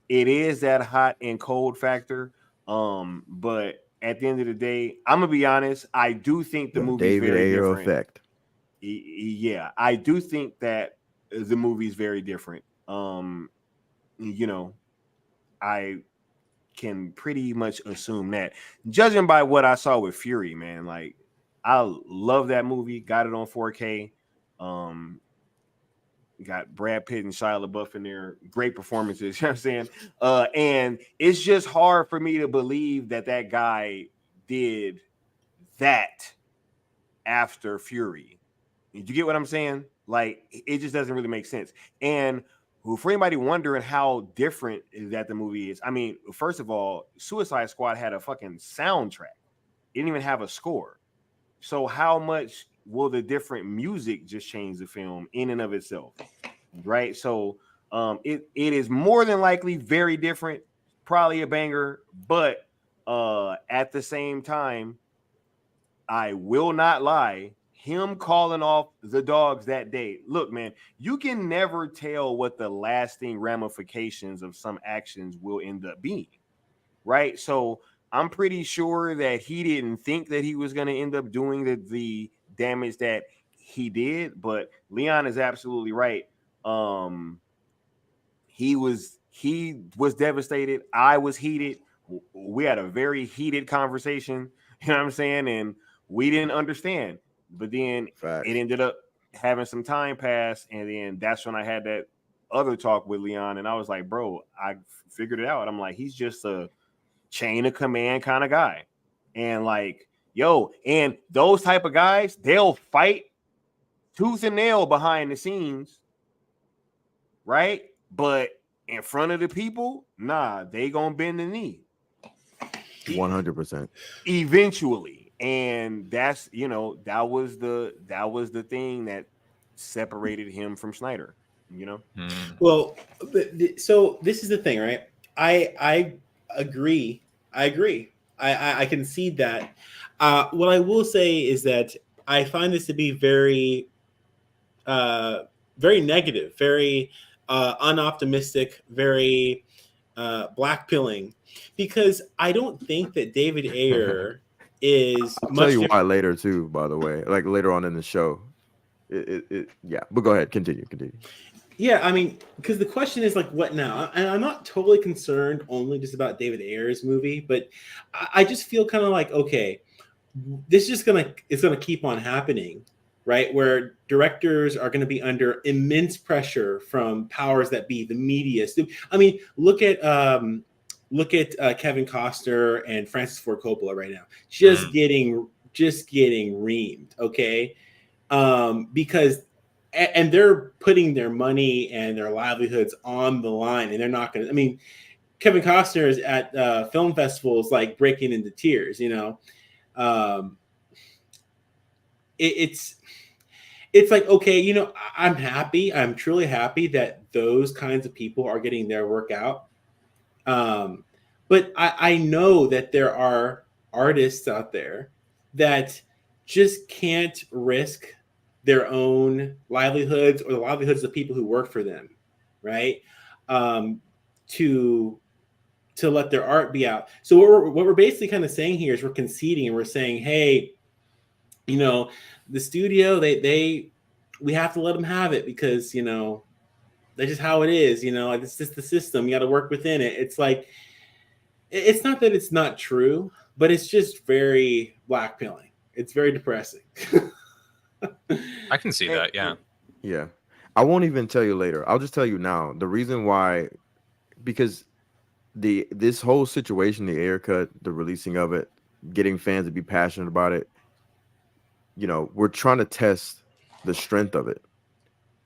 is that hot and cold factor. But at the end of the day, I'm gonna be honest, I do think the movie
David
very
Ayer
different.
effect.
Yeah, I do think that the movie is very different. You know, I can pretty much assume that, judging by what I saw with Fury, man. Like, I love that movie. Got it on 4K. Got Brad Pitt and Shia LaBeouf in there. Great performances. You know what I'm saying? And it's just hard for me to believe that that guy did that after Fury. Did you get what I'm saying? Like, it just doesn't really make sense. And for anybody wondering how different that the movie is, I mean, first of all, Suicide Squad had a fucking soundtrack. It didn't even have a score. So how much will the different music just change the film in and of itself? Right? So it is more than likely very different, probably a banger, but at the same time, I will not lie, him calling off the dogs that day. Look, man, you can never tell what the lasting ramifications of some actions will end up being, right? So I'm pretty sure that he didn't think that he was going to end up doing the damage that he did, but Leon is absolutely right. He was devastated. I was heated. We had a very heated conversation, you know what I'm saying? And we didn't understand. But then it ended up having some time pass, and then that's when I had that other talk with Leon, and I was like, bro, I figured it out. I'm like, he's just a chain of command kind of guy. And like, yo, and those type of guys, they'll fight tooth and nail behind the scenes, right? But in front of the people, nah, they gonna bend the knee.
100%.
Eventually. And that's, you know, that was the thing that separated him from Snyder, you know.
Well, so this is the thing, right? I agree. I concede that. What I will say is that I find this to be very very negative, very unoptimistic, very blackpilling, because I don't think that David Ayer is
I'll tell you why later too, by the way, like later on in the show. Yeah, but go ahead, continue.
Yeah, I mean, because the question is like, what now? And I'm not totally concerned only just about David Ayer's movie, but I just feel kind of like, okay, this is gonna keep on happening, right? Where directors are going to be under immense pressure from powers that be, the media. I mean, look at Kevin Costner and Francis Ford Coppola right now, just getting reamed, okay? Because and they're putting their money and their livelihoods on the line, and they're not going to. I mean, Kevin Costner is at film festivals like breaking into tears, you know. It's like, okay, you know, I'm truly happy that those kinds of people are getting their work out. But I know that there are artists out there that just can't risk their own livelihoods or the livelihoods of people who work for them, right? to let their art be out. So what we're basically kind of saying here is we're conceding and we're saying, hey, you know, the studio, we have to let them have it because, you know, that's just how it is, you know, like it's just the system. You got to work within it. It's like, it's not that it's not true, but it's just very blackpilling. It's very depressing.
I can see that. Yeah.
Yeah. I won't even tell you later. I'll just tell you now. The reason why, because this whole situation, the Ayer Cut, the releasing of it, getting fans to be passionate about it, you know, we're trying to test the strength of it.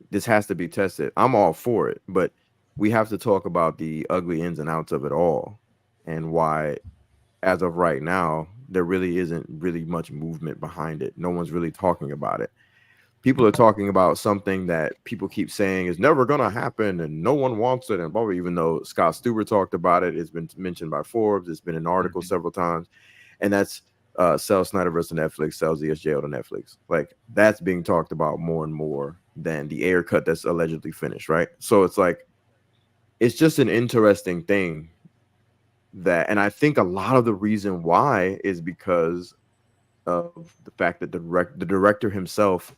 This has to be tested. I'm all for it, but we have to talk about the ugly ins and outs of it all and why, as of right now, there really isn't really much movement behind it. No one's really talking about it. People are talking about something that people keep saying is never going to happen and no one wants it. And probably even though Scott Stewart talked about it, it's been mentioned by Forbes. It's been in articles several times. And that's sell Snyder versus Netflix, sells ESJO to Netflix. Like that's being talked about more and more than the Ayer Cut that's allegedly finished, right? So it's like, it's just an interesting thing that, and I think a lot of the reason why is because of the fact that the director himself,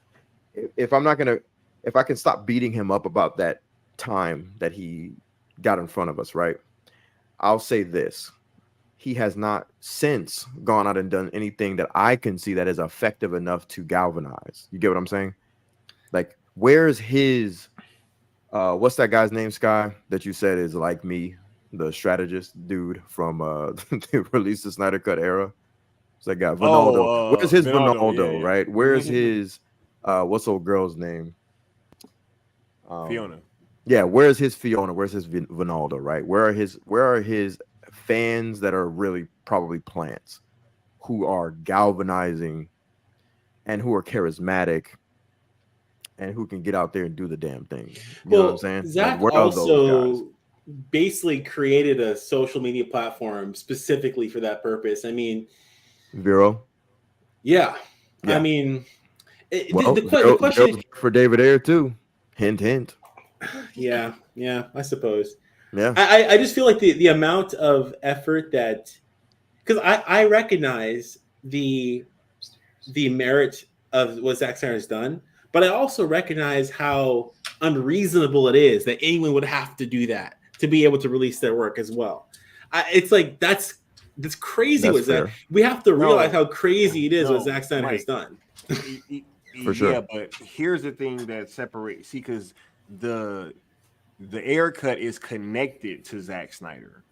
if I can stop beating him up about that time that he got in front of us, right? I'll say this. He has not since gone out and done anything that I can see that is effective enough to galvanize. You get what I'm saying? Like, where's his, what's that guy's name, Sky, that you said is like me, the strategist dude from the release the Snyder Cut era? It's that guy, Vinaldo. Where's his Vinaldo,
yeah.
right? Where's his, what's old girl's name?
Fiona.
Yeah, where's his Fiona? Where's his Vinaldo, right? Where are his fans that are really probably plants who are galvanizing and who are charismatic and who can get out there and do the damn thing? You know what I'm saying?
Zach
like, where are those guys?
Basically created a social media platform specifically for that purpose. I mean,
Vero?
Yeah. I mean, the question
for David Ayer too. Hint, hint.
Yeah, I suppose.
Yeah.
I just feel like the amount of effort that, because I recognize the merit of what Zack Snyder's done, but I also recognize how unreasonable it is that anyone would have to do that to be able to release their work as well. It's like that's crazy.
That's
with
fair.
Zack. We have to realize how crazy it is what Zack Snyder has done.
For sure.
Yeah, but here's the thing that separates. See, because the Ayer Cut is connected to Zack Snyder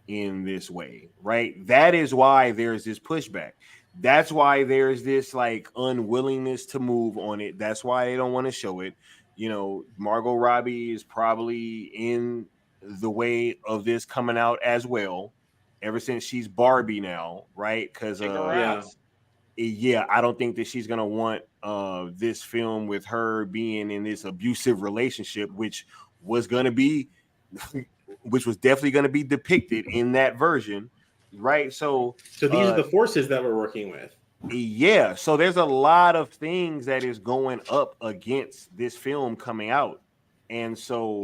in this way, right? That is why there's this pushback. That's why there's this like unwillingness to move on it. That's why they don't want to show it. You know, Margot Robbie is probably in the way of this coming out as well, ever since she's Barbie now, right? Because yeah, I don't think that she's gonna want this film with her being in this abusive relationship, which was definitely gonna be depicted in that version, right? So
these are the forces that we're working with.
Yeah, so there's a lot of things that is going up against this film coming out, and so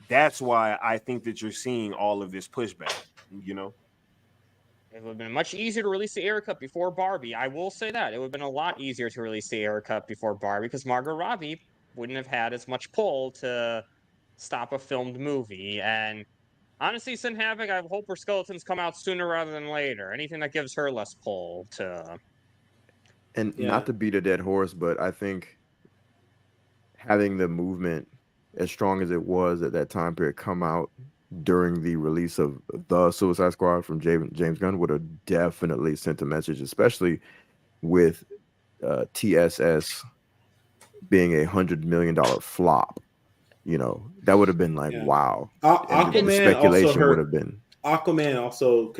that's why I think that you're seeing all of this pushback. You know.
It would have been much easier to release the Ayer Cut before Barbie. I will say that. It would have been a lot easier to release the Ayer Cut before Barbie because Margot Robbie wouldn't have had as much pull to stop a filmed movie. And honestly, Sin Havoc, I hope her skeletons come out sooner rather than later. Anything that gives her less pull to...
And not to beat a dead horse, but I think having the movement as strong as it was at that time period come out during the release of the Suicide Squad from James Gunn would have definitely sent a message, especially with TSS being $100 million flop. You know, that would have been like, wow.
Aquaman
speculation would have been.
Aquaman also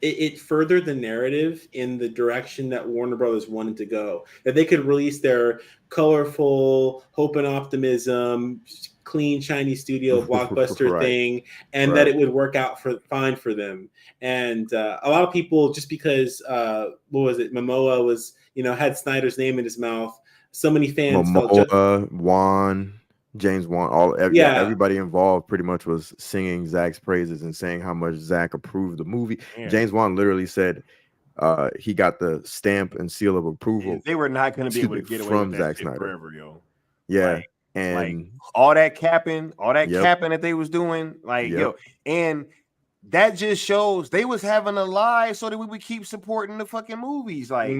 it furthered the narrative in the direction that Warner Brothers wanted to go. That they could release their colorful hope and optimism, clean, shiny studio blockbuster thing, and that it would work out fine for them. And a lot of people, just because Momoa was, had Snyder's name in his mouth, so many fans
Momoa, Juan. James Wan, everybody involved pretty much was singing Zack's praises and saying how much Zack approved the movie.
Yeah.
James Wan literally said he got the stamp and seal of approval.
They were not going to be able to get away
from
with
Zack
that shit
Snyder
forever, yo.
Yeah,
like
and
all that capping,
Yep.
capping that they was doing,
Yep.
yo, and that just shows they was having a lie so that we would keep supporting the fucking movies, like.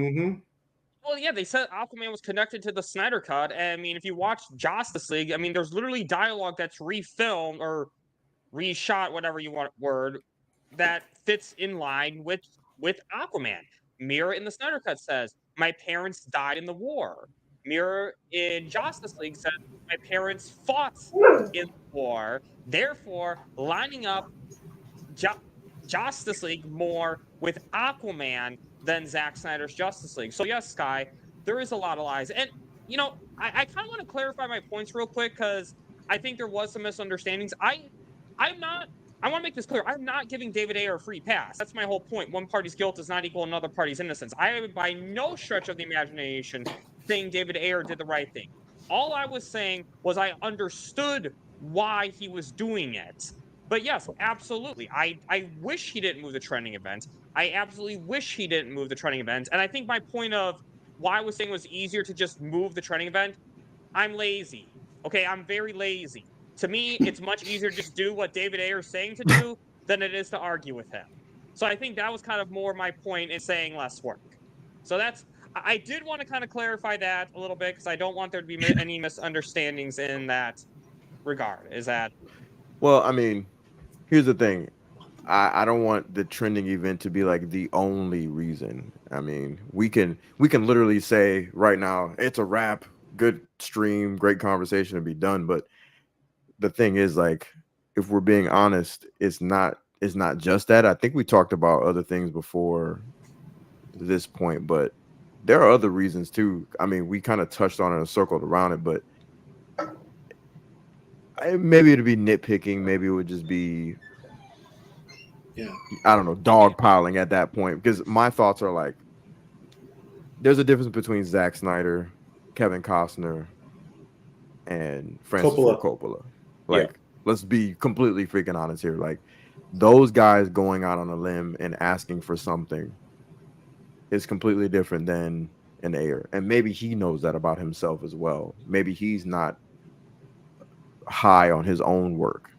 Well, yeah, they said Aquaman was connected to the Snyder Cut. And, I mean, if you watch Justice League, I mean, there's literally dialogue that's refilmed or reshot, whatever you want word, that fits in line with Aquaman. Mira in the Snyder Cut says, "My parents died in the war." Mira in Justice League says, "My parents fought in the war." Therefore, lining up Justice League more with Aquaman than Zack Snyder's Justice League. So yes, Sky, there is a lot of lies. And, you know, I kind of want to clarify my points real quick because I think there was some misunderstandings. I want to make this clear. I'm not giving David Ayer a free pass. That's my whole point. One party's guilt does not equal another party's innocence. I am by no stretch of the imagination saying David Ayer did the right thing. All I was saying was I understood why he was doing it. But yes, absolutely. I wish he didn't move the trending event. I absolutely wish he didn't move the trending event. And I think my point of why I was saying it was easier to just move the trending event, I'm lazy. Okay, I'm very lazy. To me, it's much easier to just do what David Ayer is saying to do than it is to argue with him. So I think that was kind of more my point in saying less work. So I did want to kind of clarify that a little bit because I don't want there to be any misunderstandings in that regard. Is that...
Well, I mean, here's the thing. I don't want the trending event to be like the only reason. I mean, we can literally say right now it's a wrap, good stream, great conversation to be done. But the thing is, like, if we're being honest, it's not just that. I think we talked about other things before this point, but there are other reasons too. I mean, we kind of touched on it and circled around it, but maybe it'd be nitpicking. Maybe it would just be, I don't know, dogpiling at that point. Because my thoughts are like, there's a difference between Zack Snyder, Kevin Costner, and Francis Ford Coppola. Like, let's be completely freaking honest here. Like, those guys going out on a limb and asking for something is completely different than an Ayer. And maybe he knows that about himself as well. Maybe he's not high on his own work.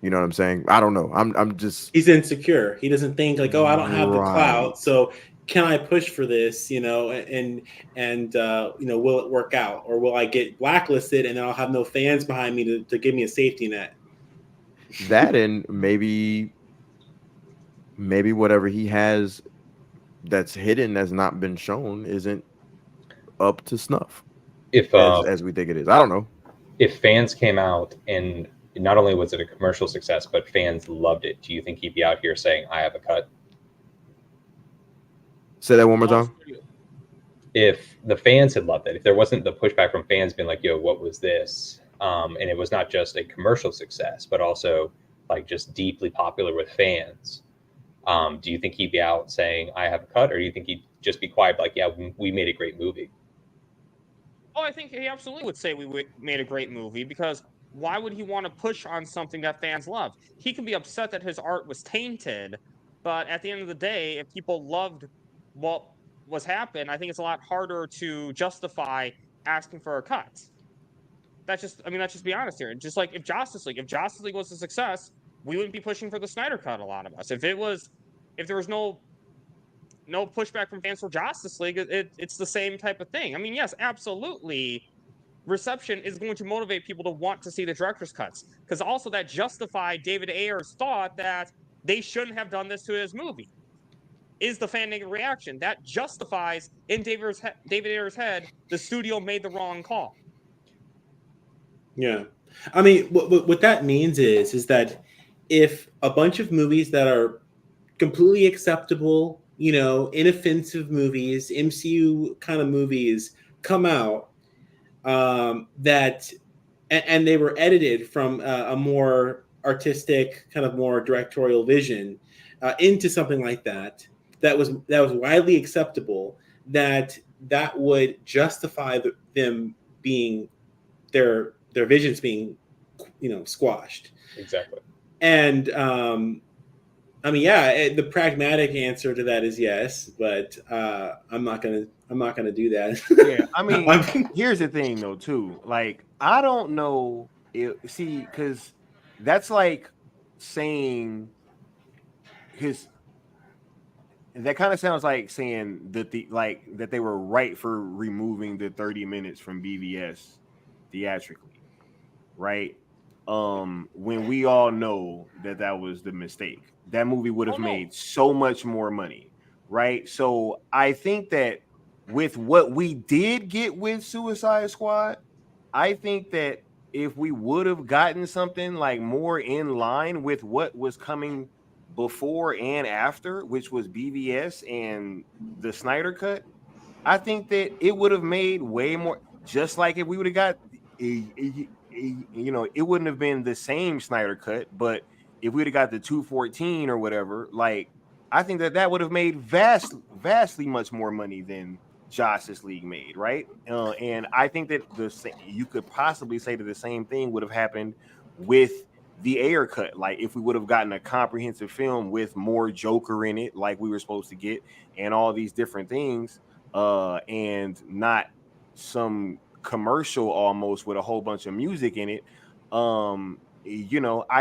You know what I'm saying? I don't know. I'm just... He's
insecure. He doesn't think like, oh, I don't have the clout, so can I push for this? You know, and you know, will it work out, or will I get blacklisted and then I'll have no fans behind me to give me a safety net?
That, and maybe whatever he has that's hidden, that's not been shown, isn't up to snuff.
If
as we think it is, I don't know.
If fans came out and not only was it a commercial success, but fans loved it, do you think he'd be out here saying, "I have a cut"?
Say that one more time.
If the fans had loved it, if there wasn't the pushback from fans being like, "Yo, what was this?" And it was not just a commercial success, but also like just deeply popular with fans. Do you think he'd be out saying, "I have a cut," or do you think he'd just be quiet, like, "Yeah, we made a great movie"?
Oh, I think he absolutely would say we made a great movie, because why would he want to push on something that fans love? He can be upset that his art was tainted, but at the end of the day, if people loved what was happening, I think it's a lot harder to justify asking for a cut. Let's just be honest here. Just like if Justice League was a success, we wouldn't be pushing for the Snyder Cut, a lot of us. If there was no pushback from fans for Justice League, it's the same type of thing. I mean, yes, absolutely. Reception is going to motivate people to want to see the director's cuts, because also that justified David Ayer's thought that they shouldn't have done this to his movie. Is the fan negative reaction that justifies in David Ayer's head the studio made the wrong call?
Yeah, I mean, what that means is that if a bunch of movies that are completely acceptable, you know, inoffensive movies, MCU kind of movies come out, that and they were edited from a more artistic, kind of more directorial vision into something like that was widely acceptable, that would justify them being their their visions being, squashed.
Exactly.
And I mean, yeah, the pragmatic answer to that is yes, but I'm not gonna do that.
Yeah, I mean, here's the thing though, too. Like, I don't know because that's like saying that kind of sounds like saying that that they were right for removing the 30 minutes from BVS theatrically, right? When we all know that was the mistake. That movie would have made so much more money, right? So I think that with what we did get with Suicide Squad, I think that if we would have gotten something like more in line with what was coming before and after, which was BVS and the Snyder Cut, I think that it would have made way more. Just like if we would have got, it wouldn't have been the same Snyder Cut, but if we'd have got the 214 or whatever, like I think that would have made vastly much more money than Justice League made, right? And I think that you could possibly say that the same thing would have happened with the Ayer Cut. Like if we would have gotten a comprehensive film with more Joker in it, like we were supposed to get, and all these different things, and not some commercial almost with a whole bunch of music in it. I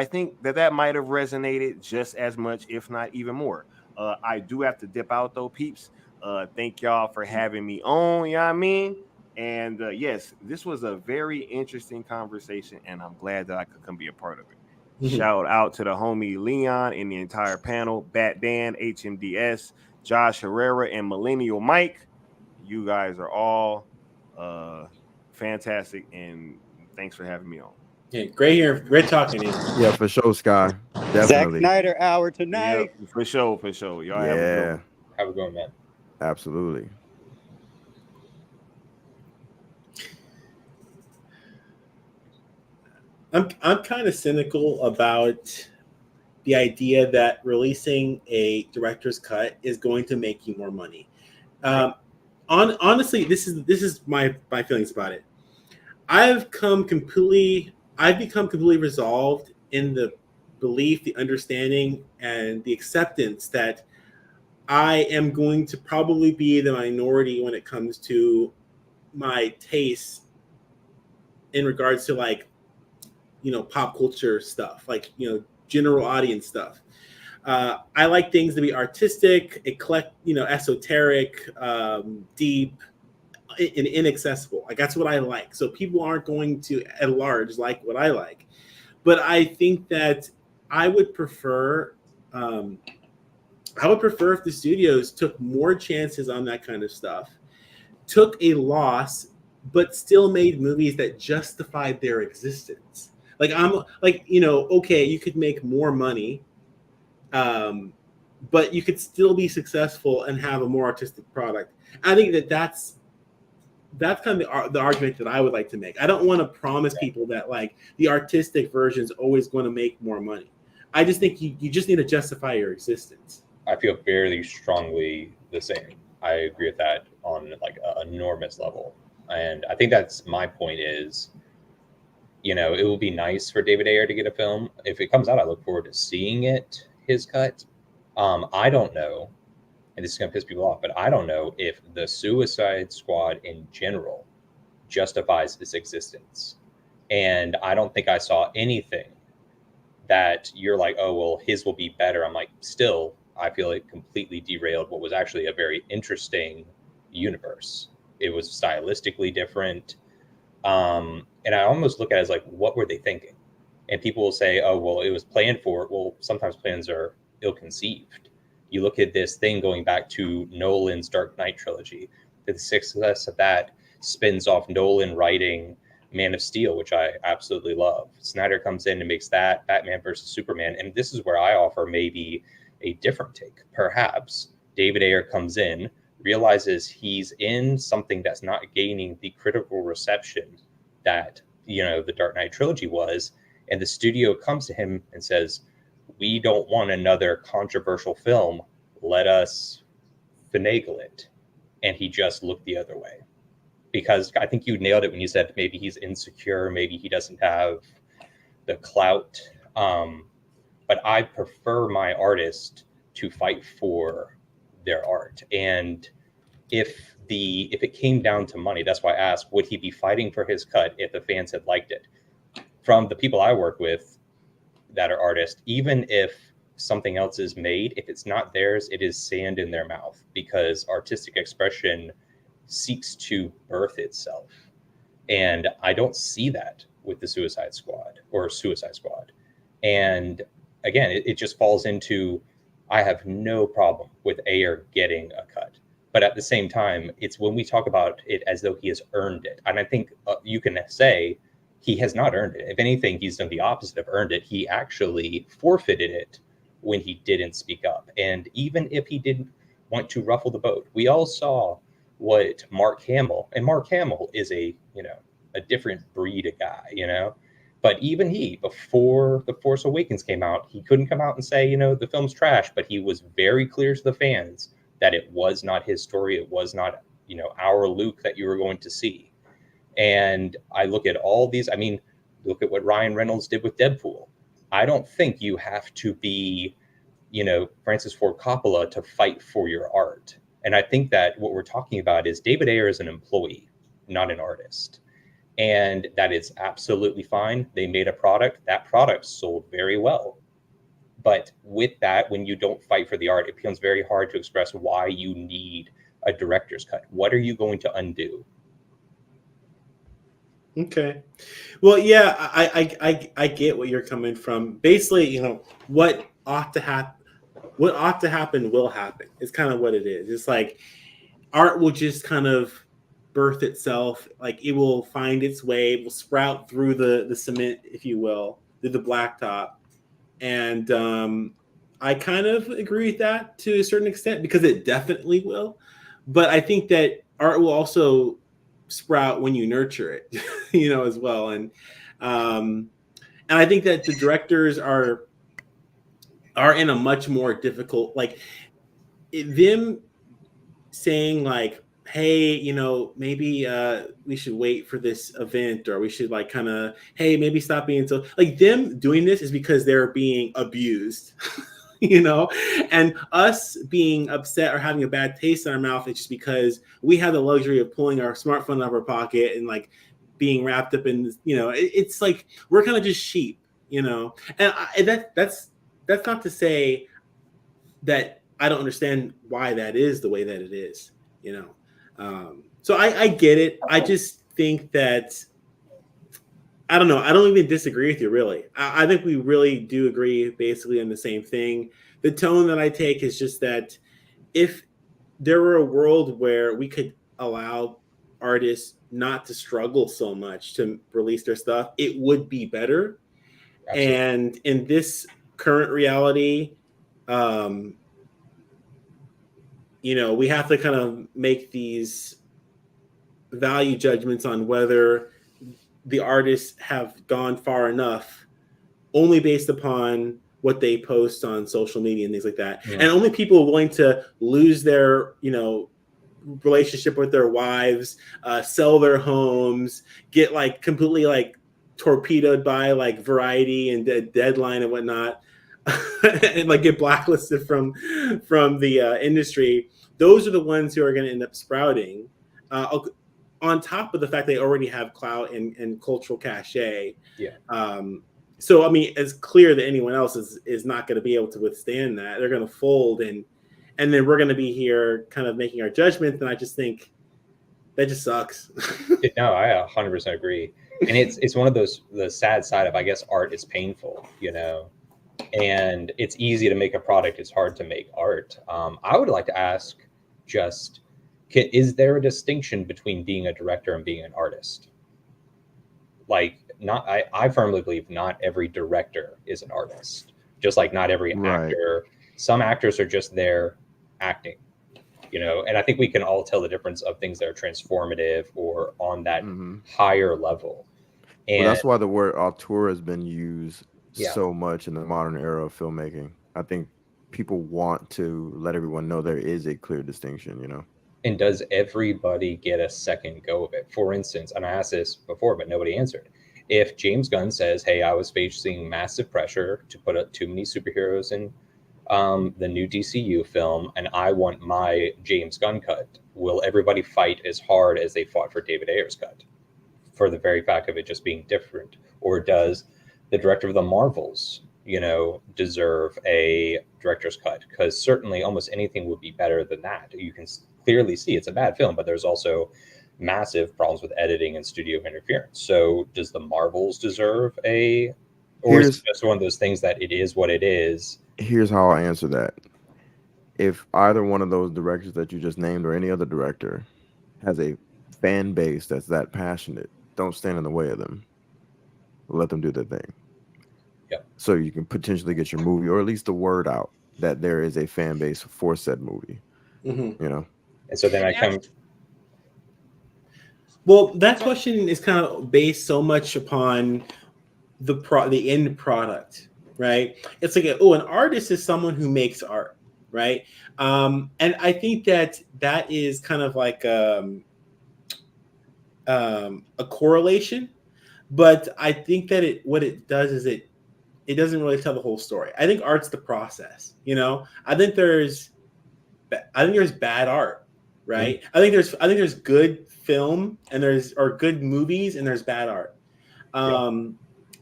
think that might have resonated just as much, if not even more. I do have to dip out though, peeps. Thank y'all for having me on, you know what I mean? And yes, this was a very interesting conversation, and I'm glad that I could come be a part of it. Shout out to the homie Leon and the entire panel, Bat Dan, HMDS, Josh Herrera, and Millennial Mike. You guys are all fantastic, and thanks for having me on.
Yeah, great here. Great talking to you.
Yeah, for sure, Sky. Definitely.
ZACK SNYDER hour tonight.
Yeah, for sure. Y'all
have
a good one, man.
Absolutely.
I'm kind of cynical about the idea that releasing a director's cut is going to make you more money. Honestly, this is my feelings about it. I've become completely resolved in the belief, the understanding, and the acceptance that I am going to probably be the minority when it comes to my tastes in regards to pop culture stuff, general audience stuff. I like things to be artistic, esoteric, deep, and inaccessible. That's what I like. So people aren't going to at large like what I like. But I think that I would prefer if the studios took more chances on that kind of stuff, took a loss, but still made movies that justified their existence. Okay, you could make more money, but you could still be successful and have a more artistic product. I think that's kind of the argument that I would like to make. I don't want to promise people that the artistic version is always going to make more money. I just think you just need to justify your existence.
I feel fairly strongly the same. I agree with that on an enormous level. And I think that's my point is, it will be nice for David Ayer to get a film. If it comes out, I look forward to seeing it, his cut. I don't know, and this is going to piss people off, but I don't know if the Suicide Squad in general justifies its existence. And I don't think I saw anything that you're like, oh, well, his will be better. I'm like, still, I feel it completely derailed what was actually a very interesting universe. It was stylistically different. And I almost look at it as what were they thinking? And people will say, oh, well, it was planned for. Well, sometimes plans are ill-conceived. You look at this thing going back to Nolan's Dark Knight trilogy. The success of that spins off Nolan writing Man of Steel, which I absolutely love. Snyder comes in and makes that Batman versus Superman. And this is where I offer maybe a different take. Perhaps David Ayer comes in, realizes he's in something that's not gaining the critical reception that, the Dark Knight trilogy was. And the studio comes to him and says, we don't want another controversial film. Let us finagle it. And he just looked the other way. because I think you nailed it when you said maybe he's insecure, maybe he doesn't have the clout. But I prefer my artist to fight for their art. And if it came down to money, that's why I asked, would he be fighting for his cut if the fans had liked it? From the people I work with that are artists, even if something else is made, if it's not theirs, it is sand in their mouth, because artistic expression seeks to birth itself. And I don't see that with the Suicide Squad or Suicide Squad. And again, it just falls into, I have no problem with Ayer getting a cut. But at the same time, it's when we talk about it as though he has earned it. And I think you can say he has not earned it. If anything, he's done the opposite of earned it. He actually forfeited it when he didn't speak up. And even if he didn't want to ruffle the boat, we all saw what Mark Hamill, and Mark Hamill is a different breed of guy, But even he, before The Force Awakens came out, he couldn't come out and say, the film's trash, but he was very clear to the fans that it was not his story. It was not, our Luke that you were going to see. And I look at all these, look at what Ryan Reynolds did with Deadpool. I don't think you have to be, Francis Ford Coppola to fight for your art. And I think that what we're talking about is David Ayer is an employee, not an artist. And that is absolutely fine. They made a product. That product sold very well. But with that, when you don't fight for the art, it becomes very hard to express why you need a director's cut. What are you going to undo?
Okay. Well, yeah, I get what you're coming from. Basically, what ought to happen will happen. It's kind of what it is. It's like art will just kind of birth itself. Like it will find its way, it will sprout through the cement, if you will, through the blacktop. And I kind of agree with that to a certain extent, because it definitely will. But I think that art will also sprout when you nurture it, as well. And I think that the directors are in a much more difficult, like them saying like, hey, maybe we should wait for this event, or we should like kind of, hey, maybe stop being so, like them doing this is because they're being abused, and us being upset or having a bad taste in our mouth, it's just because we have the luxury of pulling our smartphone out of our pocket and like being wrapped up in, it's like we're kind of just sheep, and that's not to say that I don't understand why that is the way that it is, so I get it. I just think that, I don't know. I don't even disagree with you, really. I think we really do agree basically on the same thing. The tone that I take is just that if there were a world where we could allow artists not to struggle so much to release their stuff, it would be better. Absolutely. And in this current reality, we have to kind of make these value judgments on whether the artists have gone far enough only based upon what they post on social media and things like that. Yeah. And only people willing to lose their, relationship with their wives, sell their homes, get like completely like torpedoed by like Variety and Deadline and whatnot, and like get blacklisted from the industry. Those are the ones who are going to end up sprouting. On top of the fact they already have clout and cultural cachet. Yeah. So, it's clear that anyone else is not going to be able to withstand that. They're going to fold, and then we're going to be here kind of making our judgments. And I just think that just sucks.
No, I 100% agree. And it's one of those, the sad side of, I guess, art is painful, and it's easy to make a product. It's hard to make art. I would like to ask just, is there a distinction between being a director and being an artist? Like, I firmly believe not every director is an artist, just like not every actor. Some actors are just there acting, and I think we can all tell the difference of things that are transformative or on that higher level. And
that's why the word auteur has been used so much in the modern era of filmmaking. I think people want to let everyone know there is a clear distinction,
And does everybody get a second go of it? For instance, and I asked this before, but nobody answered. If James Gunn says, hey, I was facing massive pressure to put up too many superheroes in the new DCEU film, and I want my James Gunn cut, will everybody fight as hard as they fought for David Ayer's cut for the very fact of it just being different? Or does the director of the Marvels, deserve a director's cut? Because certainly almost anything would be better than that. You can clearly see it's a bad film, but there's also massive problems with editing and studio interference. So does the Marvels deserve or is it just one of those things that it is what it is?
Here's how I answer that. If either one of those directors that you just named or any other director has a fan base that's that passionate, don't stand in the way of them. Let them do their thing.
Yep.
So you can potentially get your movie, or at least the word out that there is a fan base for said movie.
Mm-hmm.
And so then I come.
Well, that question is kind of based so much upon the end product, right? It's like, an artist is someone who makes art, right? And I think that is kind of like a correlation, but I think that what it does is it doesn't really tell the whole story. I think art's the process, I think there's bad art, right? Mm-hmm. I think there's good film and or good movies and there's bad art.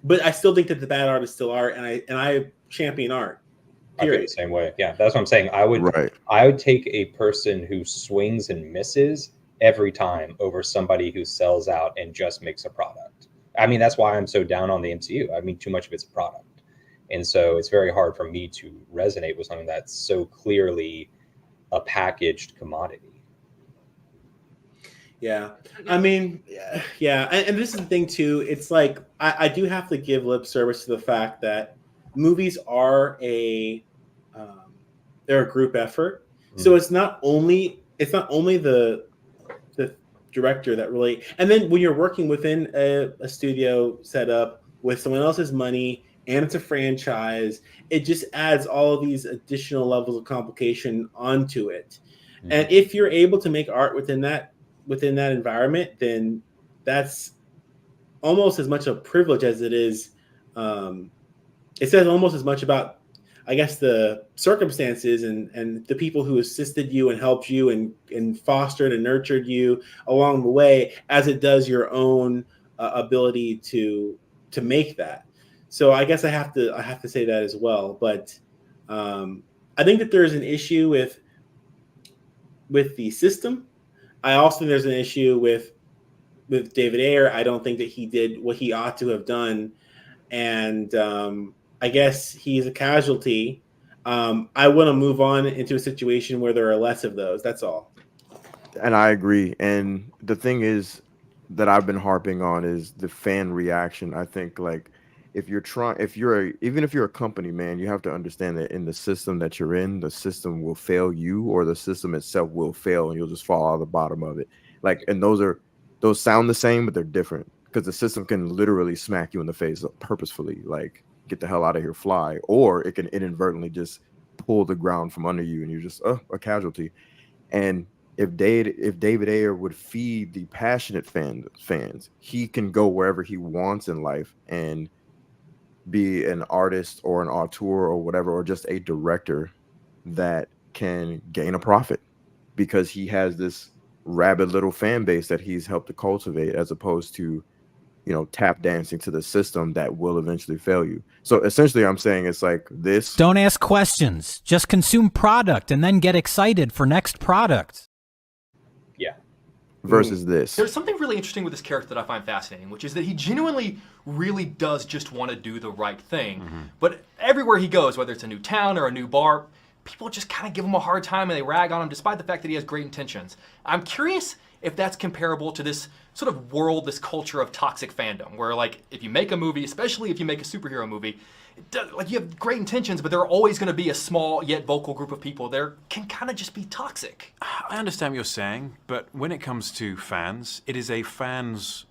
But I still think that the bad art is still art, and I champion art.
Period. I feel the same way. Yeah, that's what I'm saying. I would take a person who swings and misses every time over somebody who sells out and just makes a product. I mean, that's why I'm so down on the MCU. I mean, too much of it's a product. And so it's very hard for me to resonate with something that's so clearly a packaged commodity.
Yeah. I mean, yeah. And this is the thing too. It's like, I do have to give lip service to the fact that movies are they're a group effort. Mm-hmm. So it's not only the director that really, and then when you're working within a studio setup with someone else's money and it's a franchise, it just adds all of these additional levels of complication onto it. Mm-hmm. And if you're able to make art within that environment, then that's almost as much a privilege as it is. It says almost as much about, I guess, the circumstances and the people who assisted you and helped you and fostered and nurtured you along the way as it does your own ability to make that. So I guess I have to say that as well. But I think that there's an issue with the system. I also think there's an issue with David Ayer. I don't think that he did what he ought to have done. And I guess he's a casualty. I want to move on into a situation where there are less of those. That's all.
And I agree. And the thing is that I've been harping on is the fan reaction. I think, like, even if you're a company, man, you have to understand that in the system that you're in, the system will fail you, or the system itself will fail, and you'll just fall out of the bottom of it. Like, and those sound the same, but they're different, because the system can literally smack you in the face purposefully, like, get the hell out of here, fly, or it can inadvertently just pull the ground from under you, and you're just a casualty. And if David Ayer would feed the passionate fans, he can go wherever he wants in life and be an artist or an auteur or whatever, or just a director that can gain a profit because he has this rabid little fan base that he's helped to cultivate, as opposed to, tap dancing to the system that will eventually fail you. So essentially I'm saying it's like this.
Don't ask questions, just consume product and then get excited for next product.
Yeah.
Versus this.
There's something really interesting with this character that I find fascinating, which is that he genuinely really does just want to do the right thing. Mm-hmm. But everywhere he goes, whether it's a new town or a new bar, people just kind of give him a hard time and they rag on him despite the fact that he has great intentions. I'm curious if that's comparable to this sort of world, this culture of toxic fandom, where, like, if you make a movie, especially if you make a superhero movie, you have great intentions, but there are always going to be a small yet vocal group of people there can kind of just be toxic.
I understand what you're saying, but when it comes to fans, it is a fan's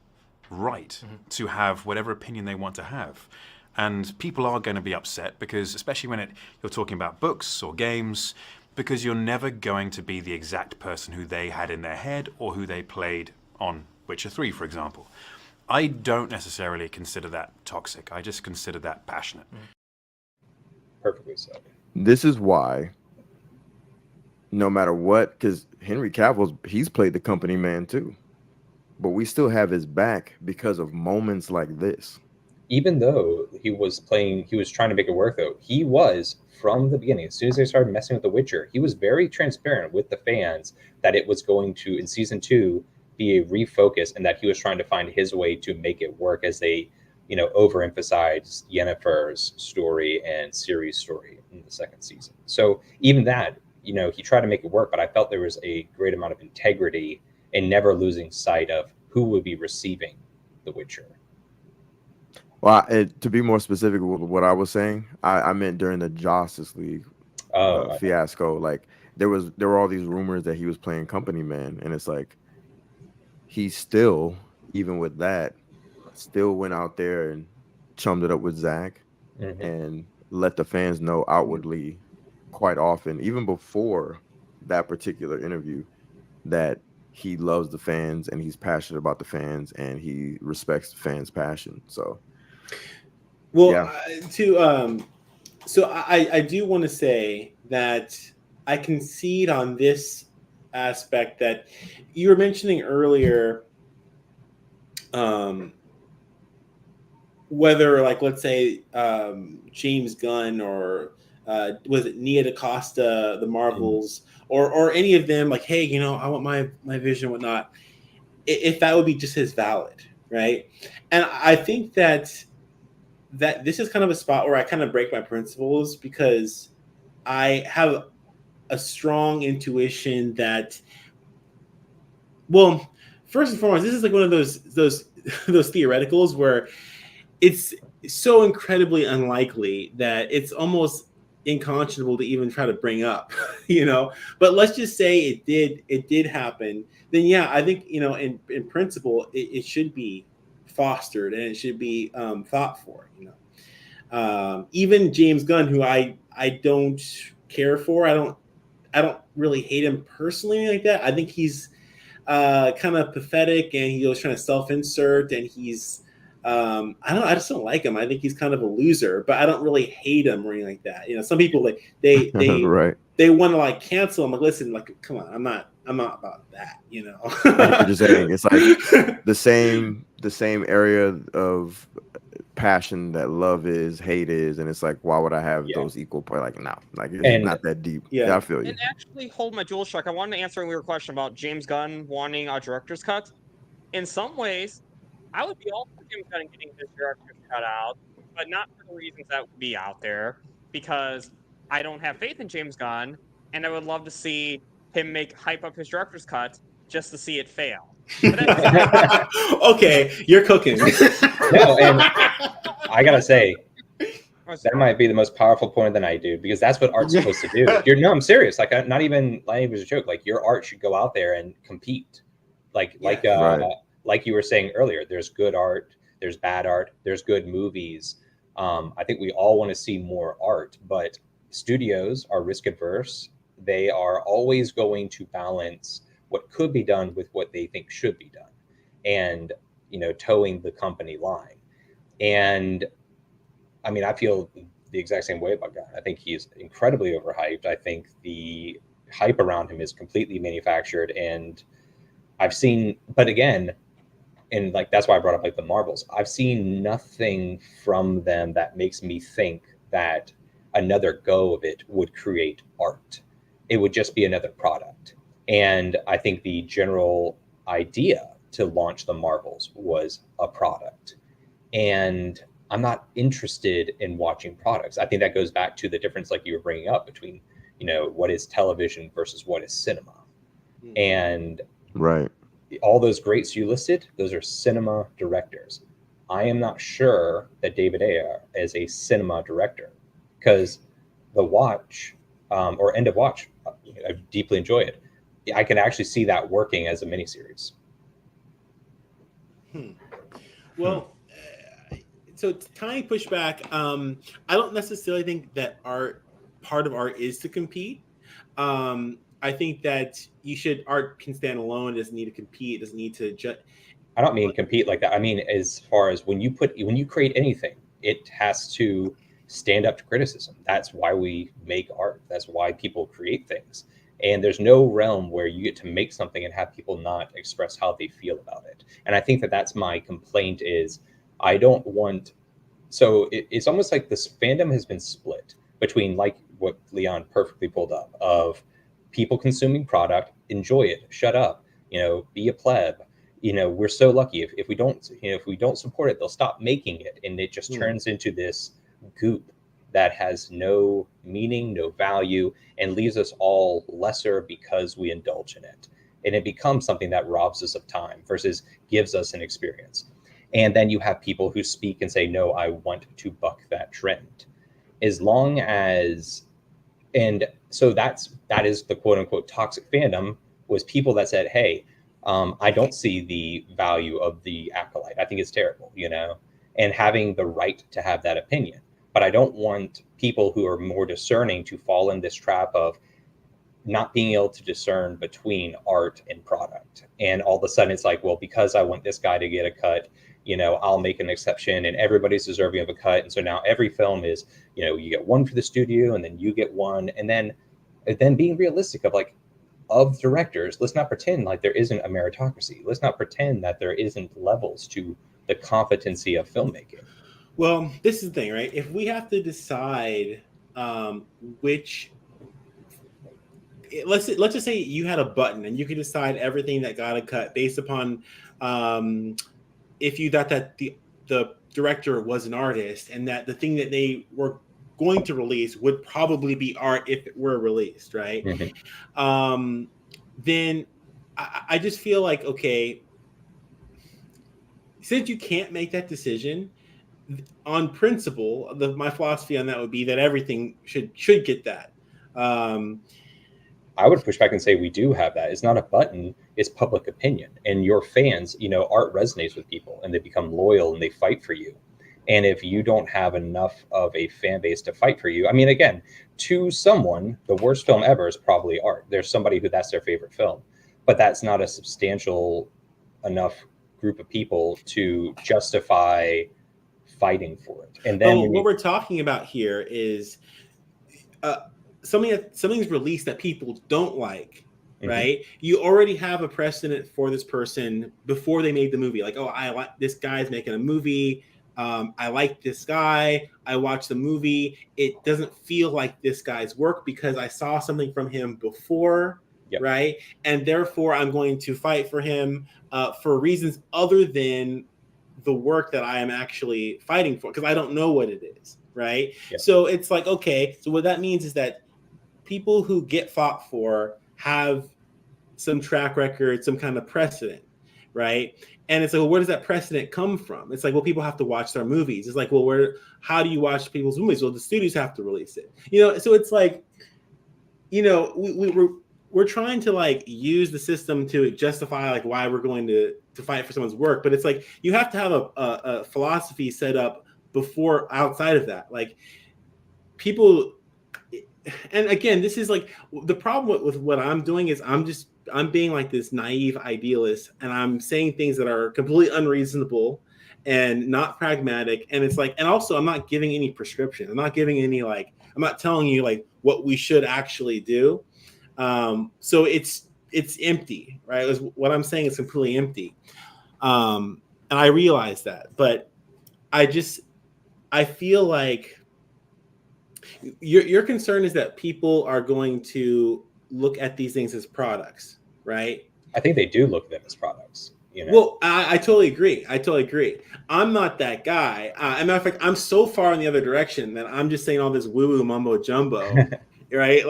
right to have whatever opinion they want to have. And people are going to be upset because, especially when you're talking about books or games, because you're never going to be the exact person who they had in their head or who they played on Witcher 3, for example. I don't necessarily consider that toxic. I just consider that passionate.
Perfectly said.
This is why, no matter what, because Henry he's played the company man too, but we still have his back because of moments like this.
Even though he was trying to make it work, though, he was, from the beginning, as soon as they started messing with The Witcher, he was very transparent with the fans that it was going to, in season 2, be a refocus, and that he was trying to find his way to make it work as they, overemphasized Yennefer's story and Ciri's story in the second season. So even that, he tried to make it work, but I felt there was a great amount of integrity and never losing sight of who would be receiving The Witcher.
Well, to be more specific with what I was saying, I meant during the Justice League fiasco. Like there were all these rumors that he was playing company man, and it's like he still, even with that, still went out there and chummed it up with Zack and let the fans know outwardly quite often, even before that particular interview, that he loves the fans and he's passionate about the fans and he respects the fans' passion. So,
well,
yeah.
I do want to say that I concede on this aspect that you were mentioning earlier, whether, like, let's say James Gunn or was it Nia DaCosta, the Marvels, or any of them, like, hey, I want my vision and whatnot, if that would be just as valid, right? And I think that this is kind of a spot where I kind of break my principles, because I have a strong intuition that, well, first and foremost, this is like one of those theoreticals where it's so incredibly unlikely that it's almost unconscionable to even try to bring up, But let's just say it did happen. Then yeah, I think in principle it should be fostered and it should be fought for. Even James Gunn, who I don't care for, I don't really hate him personally like that. I think he's kind of pathetic, and he was trying to self-insert, and he's I just don't like him. I think he's kind of a loser, but I don't really hate him or anything like that. Some people, like, they
right.
They want to, like, cancel him. Like, listen, like, come on, I'm not about that.
Like you're just saying, it's like the same area of passion that love is, hate is, and it's like, why would I have those equal point? Like, no, like it's not that deep. Yeah, I feel you.
And actually, hold my DualShock, I wanted to answer your question about James Gunn wanting a director's cut. In some ways, I would be all for James Gunn getting his director's cut out, but not for the reasons that would be out there, because I don't have faith in James Gunn, and I would love to see him hype up his director's cut just to see it fail.
Okay, you're cooking.
No, and I gotta say, that might be the most powerful point of the night, dude, because that's what art's supposed to do. No, I'm serious. Like, not even a joke. Like, your art should go out there and compete. Like you were saying earlier, there's good art, there's bad art, there's good movies. I think we all want to see more art, but studios are risk adverse. They are always going to balance what could be done with what they think should be done, and towing the company line. And I mean, I feel the exact same way about Gunn. I think he's incredibly overhyped. I think the hype around him is completely manufactured, and I've seen, but again, and like that's why I brought up like the Marvels. I've seen nothing from them that makes me think that another go of it would create art. It would just be another product. And I think the general idea to launch the Marvels was a product. And I'm not interested in watching products. I think that goes back to the difference, like you were bringing up, between, what is television versus what is cinema. And
right,
all those greats you listed, those are cinema directors. I am not sure that David Ayer is a cinema director, because The Watch or End of Watch, I deeply enjoy it. I can actually see that working as a miniseries.
Well, so tiny pushback. I don't necessarily think that part of art is to compete. I think that art can stand alone. It doesn't need to compete. It doesn't need to
I don't mean compete like that. I mean, as far as when you create anything, it has to stand up to criticism. That's why we make art. That's why people create things. And there's no realm where you get to make something and have people not express how they feel about it. And I think that that's my complaint is I don't want, so it's almost like this fandom has been split between, like what Leon perfectly pulled up, of people consuming product, enjoy it, shut up, be a pleb. We're so lucky if we don't support it, they'll stop making it. And it just turns into this goop that has no meaning, no value, and leaves us all lesser because we indulge in it. And it becomes something that robs us of time versus gives us an experience. And then you have people who speak and say, no, I want to buck that trend. As long as, and so that is the quote unquote toxic fandom, was people that said, hey, I don't see the value of the Acolyte. I think it's terrible, and having the right to have that opinion. But I don't want people who are more discerning to fall in this trap of not being able to discern between art and product. And all of a sudden it's like, well, because I want this guy to get a cut, I'll make an exception and everybody's deserving of a cut. And so now every film is, you get one for the studio and then you get one. And then being realistic of directors, let's not pretend like there isn't a meritocracy. Let's not pretend that there isn't levels to the competency of filmmaking.
Well, this is the thing, right? If we have to decide let's just say you had a button and you could decide everything that got a cut based upon if you thought that the director was an artist and that the thing that they were going to release would probably be art if it were released, right? Mm-hmm. Then I just feel like, okay, since you can't make that decision, on principle, my philosophy on that would be that everything should get that.
I would push back and say we do have that. It's not a button, it's public opinion. And your fans, art resonates with people and they become loyal and they fight for you. And if you don't have enough of a fan base to fight for you, I mean, again, to someone, the worst film ever is probably art. There's somebody who that's their favorite film, but that's not a substantial enough group of people to justify fighting for it. And then
what we're talking about here is something's released that people don't like, right? You already have a precedent for this person before they made the movie. Like, oh, I like this guy's making a movie. I like this guy. I watched the movie. It doesn't feel like this guy's work because I saw something from him before, right? And therefore, I'm going to fight for him for reasons other than the work that I am actually fighting for, because I don't know what it is, right? So it's like, okay, so what that means is that people who get fought for have some track record, some kind of precedent, right? And it's like, well, where does that precedent come from? It's like, well, people have to watch their movies. It's like, well, how do you watch people's movies? Well, the studios have to release it. So it's like, we're trying to use the system to justify why we're going to fight for someone's work, but it's like you have to have a philosophy set up before outside of that. People, and again, this is the problem with what I'm doing is I'm being this naive idealist, and I'm saying things that are completely unreasonable and not pragmatic. And it's and also I'm not giving any prescription. I'm not giving any I'm not telling you what we should actually do. So it's empty, right? What I'm saying is completely empty. And I realize that, but I feel like your concern is that people are going to look at these things as products, right?
I think they do look at them as products.
Well, I totally agree. I'm not that guy. As a matter of fact, I'm so far in the other direction that I'm just saying all this woo-woo mumbo jumbo. Right?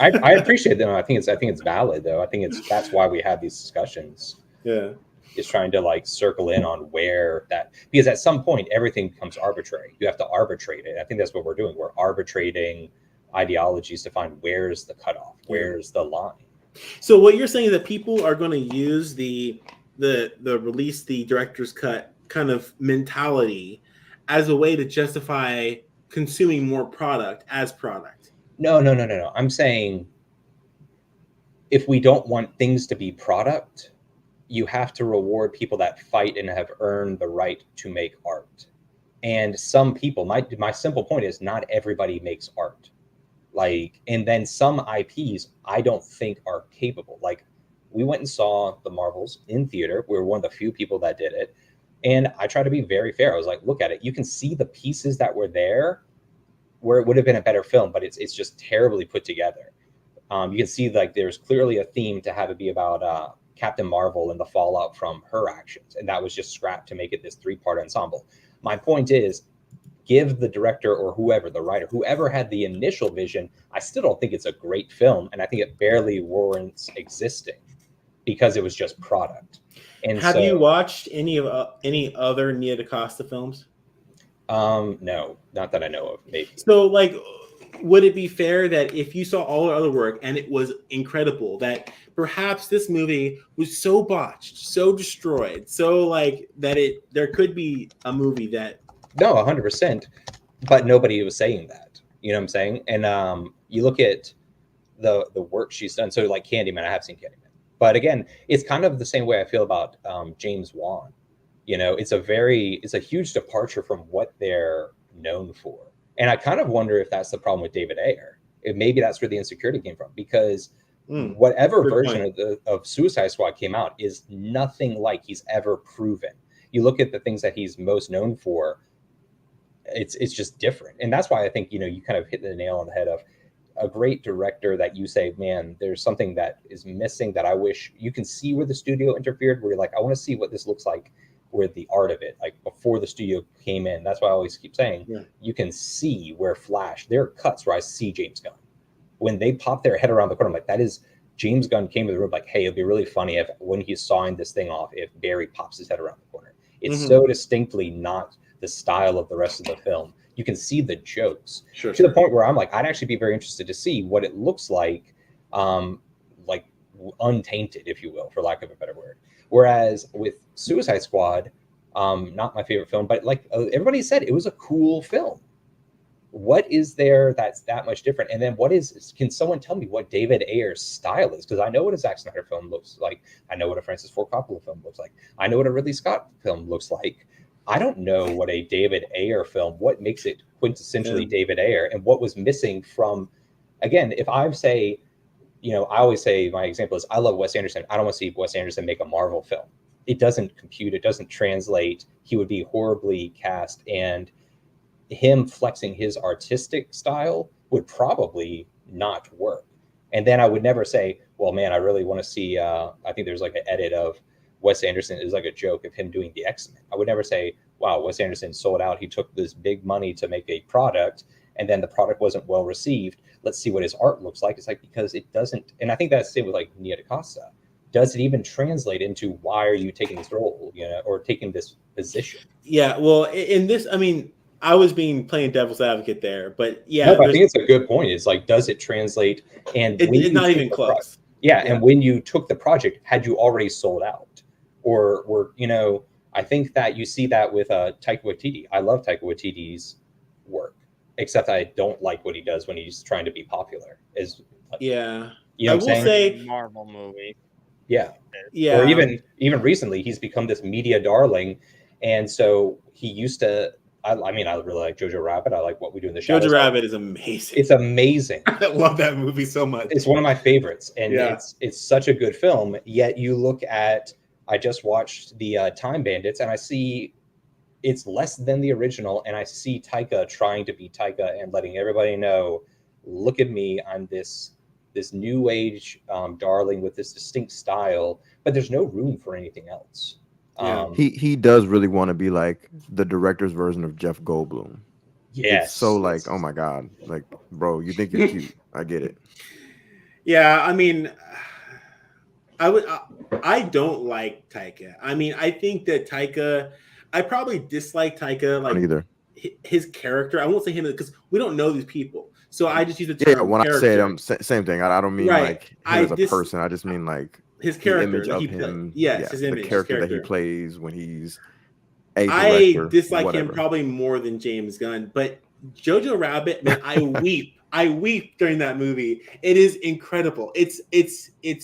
I appreciate them. I think it's valid though. I think that's why we have these discussions.
Yeah.
Is trying to circle in on where that, because at some point everything becomes arbitrary. You have to arbitrate it. I think that's what we're doing. We're arbitrating ideologies to find where's the cutoff, where's the line.
So what you're saying is that people are going to use the release the director's cut kind of mentality as a way to justify consuming more product as product.
No. I'm saying if we don't want things to be product, you have to reward people that fight and have earned the right to make art. And some people, my simple point is, not everybody makes art. Like, and then some IPs I don't think are capable. Like, we went and saw the Marvels in theater. We were one of the few people that did it. And I try to be very fair. I was like, look at it. You can see the pieces that were there where it would have been a better film, but it's just terribly put together. You can see like there's clearly a theme to have it be about Captain Marvel and the fallout from her actions. And that was just scrapped to make it this 3-part ensemble. My point is, give the director or whoever, the writer, whoever had the initial vision. I still don't think it's a great film. And I think it barely warrants existing because it was just product. And
have you watched any other Nia DaCosta films?
No, not that I know of. Maybe.
So, like, would it be fair that if you saw all her other work and it was incredible, that perhaps this movie was so botched, so destroyed, so like that there could be a movie that?
No, 100%. But nobody was saying that. You know what I'm saying? And you look at the work she's done. So like Candyman, I have seen Candyman. But again, it's kind of the same way I feel about James Wan. You know, it's a huge departure from what they're known for. And I kind of wonder if that's the problem with David Ayer. Maybe that's where the insecurity came from, because whatever version of Suicide Squad came out is nothing like he's ever proven. You look at the things that he's most known for, it's just different. And that's why I think, you know, you kind of hit the nail on the head of a great director that you say, man, there's something that is missing that I wish you can see where the studio interfered, where you're like, I want to see what this looks like with the art of it, like before the studio came in. That's why I always keep saying, you can see where Flash, there are cuts where I see James Gunn. When they pop their head around the corner, I'm like, that is James Gunn came to the room like, hey, it'd be really funny if when he's sawing this thing off, if Barry pops his head around the corner. It's so distinctly not the style of the rest of the film. You can see the jokes to the point where I'm like, I'd actually be very interested to see what it looks like untainted, if you will, for lack of a better word. Whereas with Suicide Squad, not my favorite film, but like everybody said, it was a cool film. What is there that's that much different? And then can someone tell me what David Ayer's style is? Because I know what a Zack Snyder film looks like. I know what a Francis Ford Coppola film looks like. I know what a Ridley Scott film looks like. I don't know what a David Ayer film, what makes it quintessentially David Ayer, and what was missing from, again, if I say, you know, I always say my example is I love Wes Anderson. I don't want to see Wes Anderson make a Marvel film. It doesn't compute. It doesn't translate. He would be horribly cast, and him flexing his artistic style would probably not work. And then I would never say, well, man, I really want to see, I think there's like an edit of Wes Anderson is like a joke of him doing the X-Men. I would never say, wow, Wes Anderson sold out. He took this big money to make a product, and then the product wasn't well received. Let's see what his art looks like. It's like, because it doesn't, and I think that's the same with like Nia DaCosta. Does it even translate into why are you taking this role, you know, or taking this position?
Yeah, well, in this, I mean, I was playing devil's advocate there, but yeah.
No, but I think it's a good point. It's like, does it translate? And
it's not even close.
And when you took the project, had you already sold out? Or were, you know, I think that you see that with Taika Waititi. I love Taika Waititi's work, except I don't like what he does when he's trying to be popular. You know
I will say
Marvel movie.
Yeah.
Or
even recently, he's become this media darling, and so he used to. I mean, I really like Jojo Rabbit. I like What We Do in the Shadows.
Jojo Rabbit is amazing.
It's amazing.
I love that movie so much.
It's one of my favorites, and it's such a good film. Yet you look at. I just watched the Time Bandits, and I see it's less than the original, and I see Taika trying to be Taika and letting everybody know, look at me, I'm this new age darling with this distinct style, but there's no room for anything else.
He does really want to be like the director's version of Jeff Goldblum.
Yes.
It's so like, oh my God, like, bro, you think you're cute. I get it.
Yeah, I mean, I don't like Taika. I mean, I think that Taika, I probably dislike Taika, like
either.
His character. I won't say him because we don't know these people. So I just use the term.
Yeah, when
character.
I say same thing. I don't mean like him as a person. I just mean like
his character,
the image of him.
His image,
the character
his
that he plays when he's a director.
I dislike him probably more than James Gunn. But Jojo Rabbit, man, I weep I weep during that movie. It is incredible. It's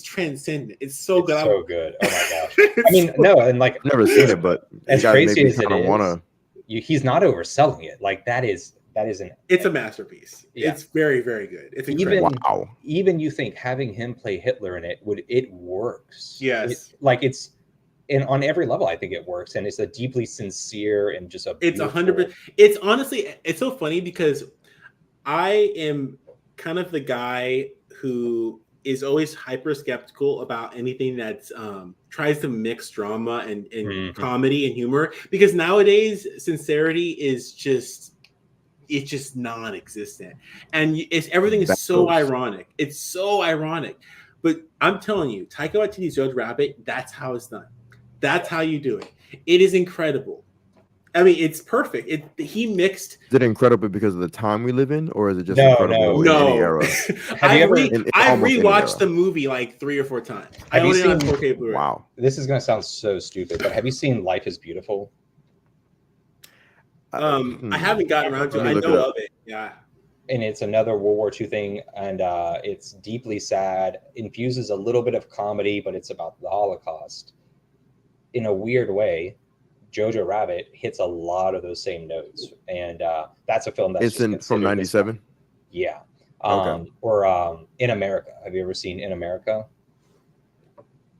transcendent. It's so
It's
good.
so good. Oh my gosh. I mean, no, and like
I've never seen it, but
as
you guys
crazy
make me
as it
kind of
is,
want to.
he's not overselling it. Like that is an
It's a masterpiece.
Yeah.
It's very, very good. It's incredible.
Even you think having him play Hitler in it works.
Yes.
And on every level, I think it works, and it's a deeply sincere and just a.
It's 100%. It's honestly, it's so funny because I am kind of the guy who is always hyper skeptical about anything that's tries to mix drama and comedy and humor, because nowadays sincerity is just non-existent, and everything is so ironic. It's so ironic, but I'm telling you, Taika Waititi's Jojo Rabbit, that's how it's done. That's how you do it. It is incredible. I mean, it's perfect. He mixed.
Is it incredible because of the time we live in, or is it just incredible in any era?
I rewatched the movie like 3 or 4 times. I
Have you
own it on
seen-
4K Blu-ray.
Wow.
This is going to sound so stupid, but have you seen Life is Beautiful?
I haven't gotten around to it. I
look it
know
up.
of it. Yeah.
And it's another World War II thing, and it's deeply sad, infuses a little bit of comedy, but it's about the Holocaust. In a weird way, Jojo Rabbit hits a lot of those same notes, and that's a film that's
It's from '97.
Yeah.
Okay.
Or In America. Have you ever seen In America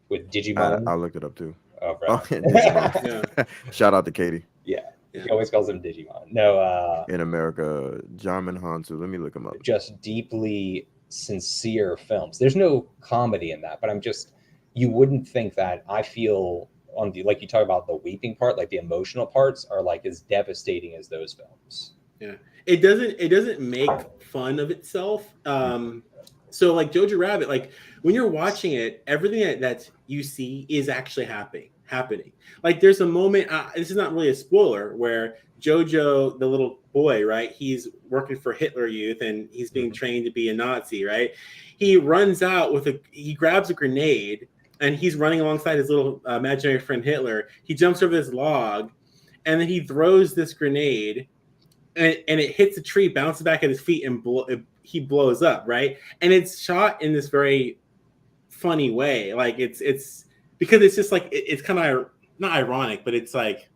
with Digimon?
I looked it up too.
Oh, right.
Digimon. Shout out to Katie.
Yeah. He always calls him Digimon. No.
In America, Jarman Hansu. Let me look him up.
Just deeply sincere films. There's no comedy in that, but you wouldn't think that. I feel on the, like you talk about the weeping part, like the emotional parts are like as devastating as those films.
Yeah. It doesn't make fun of itself. So like Jojo Rabbit, like when you're watching it, everything that you see is actually happening. Like there's a moment, this is not really a spoiler, where Jojo, the little boy, right? He's working for Hitler Youth and he's being trained to be a Nazi, right? He runs out he grabs a grenade and he's running alongside his little imaginary friend Hitler. He jumps over this log and then he throws this grenade and it hits a tree, bounces back at his feet, and he blows up, right? And it's shot in this very funny way. Like it's because it's just like it's kind of not ironic, but it's like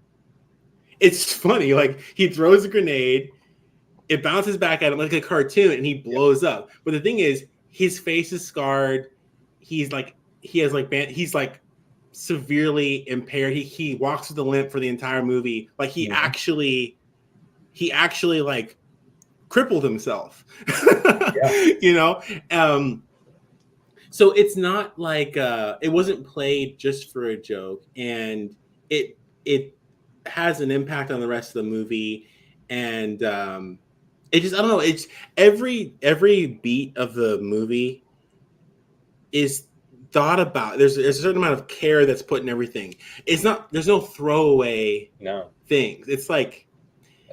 it's funny. Like he throws a grenade, it bounces back at him like a cartoon, and he blows up. But the thing is, his face is scarred. He's like severely impaired. He walks with a limp for the entire movie. Like he actually like crippled himself. You know. So it's not like it wasn't played just for a joke, and it has an impact on the rest of the movie, and it just, I don't know, it's every beat of the movie is thought about. There's a certain amount of care that's put in everything. There's no throwaway things. It's like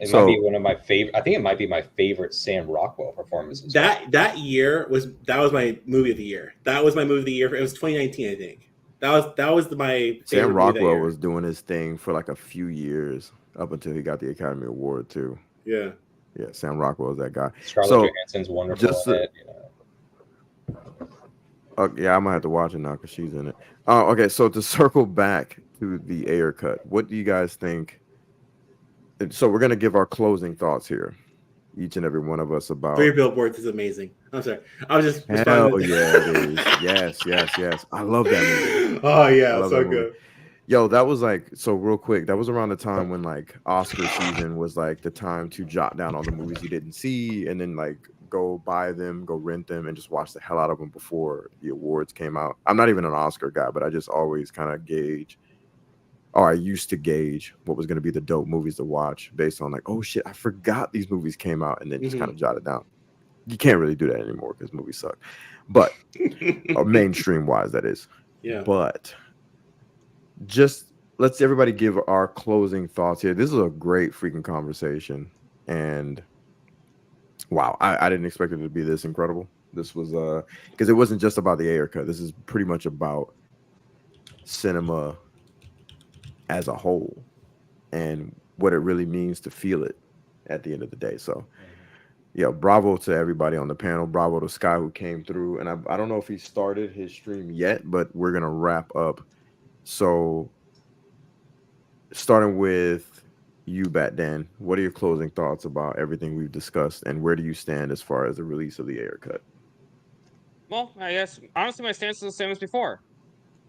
it might be one of my favorite. I think it might be my favorite Sam Rockwell performances.
That year was my movie of the year. That was my movie of the year. It was 2019, I think. That was my favorite.
Sam Rockwell was doing his thing for like a few years up until he got the Academy Award too.
Yeah.
Yeah, Sam Rockwell is that guy.
Scarlett Johansson's wonderful in it.
Yeah, I might have to watch it now because she's in it. Okay, so to circle back to the Ayer Cut, what do you guys think? So we're gonna give our closing thoughts here, each and every one of us about
3 Billboards is amazing. I'm sorry, I was just
hell yeah, it is. Yes. I love that movie.
Oh yeah, so good.
Yo, that was like, so real quick, that was around the time when like Oscar season was like the time to jot down all the movies you didn't see and then like go buy them, go rent them, and just watch the hell out of them before the awards came out. I'm not even an Oscar guy, but I just always kind of I used to gauge what was going to be the dope movies to watch based on like, oh shit, I forgot these movies came out, and then just kind of jot it down. You can't really do that anymore because movies suck, but mainstream wise, that is.
Yeah.
But just let's everybody give our closing thoughts here. This is a great freaking conversation, and wow, I didn't expect it to be this incredible. This was because it wasn't just about the Ayer Cut. This is pretty much about cinema as a whole and what it really means to feel it at the end of the day. So Yeah, bravo to everybody on the panel. Bravo to Sky who came through. And I don't know if he started his stream yet, but we're gonna wrap up. So starting with you, Bat Dan, what are your closing thoughts about everything we've discussed, and where do you stand as far as the release of the Ayer Cut?
Well, I guess honestly my stance is the same as before.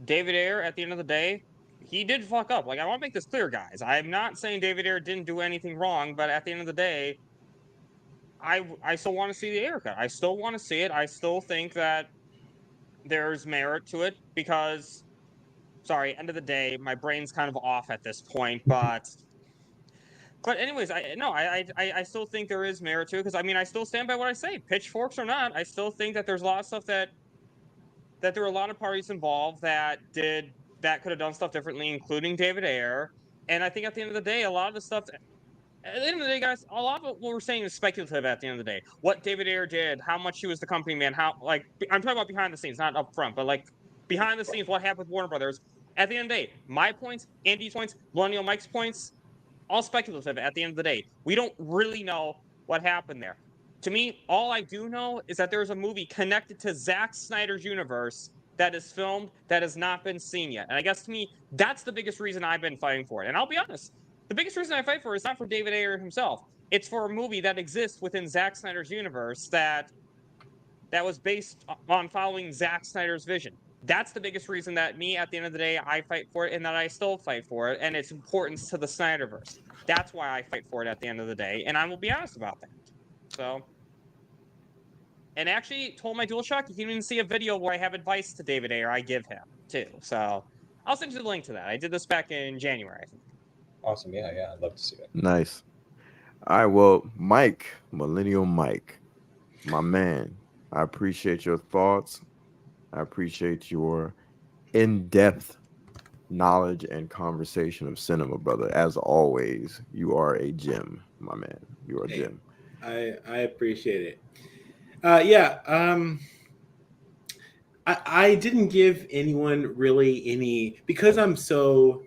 David Ayer, at the end of the day, he did fuck up. Like, I want to make this clear, guys. I'm not saying David Ayer didn't do anything wrong, but at the end of the day, I still want to see the Ayer Cut. I still want to see it. I still think that there's merit to it because, sorry, end of the day, my brain's kind of off at this point, but anyways, I still think there is merit to it because I mean I still stand by what I say. Pitchforks or not, I still think that there's a lot of stuff that there were a lot of parties involved that could have done stuff differently, including David Ayer. And I think at the end of the day, a lot of the stuff. At the end of the day, guys, a lot of what we're saying is speculative at the end of the day. What David Ayer did, how much he was the company man, how, like, I'm talking about behind the scenes, not up front, but, like, behind the scenes, what happened with Warner Brothers. At the end of the day, my points, Andy's points, Millennial Mike's points, all speculative at the end of the day. We don't really know what happened there. To me, all I do know is that there's a movie connected to Zack Snyder's universe that is filmed that has not been seen yet. And I guess to me, that's the biggest reason I've been fighting for it. And I'll be honest, the biggest reason I fight for it is not for David Ayer himself. It's for a movie that exists within Zack Snyder's universe that was based on following Zack Snyder's vision. That's the biggest reason that me, at the end of the day, I fight for it and that I still fight for it and its importance to the Snyderverse. That's why I fight for it at the end of the day, and I will be honest about that. So, and actually told my DualShock, you can even see a video where I have advice to David Ayer I give him, too. So, I'll send you the link to that. I did this back in January, I think.
Awesome. Yeah, I'd love to see it.
Nice. All right, well, Mike, Millennial Mike, my man, I appreciate your thoughts. I appreciate your in-depth knowledge and conversation of cinema, brother. As always, you are a gem, my man. You are a gem.
I appreciate it. I didn't give anyone really any, because I'm so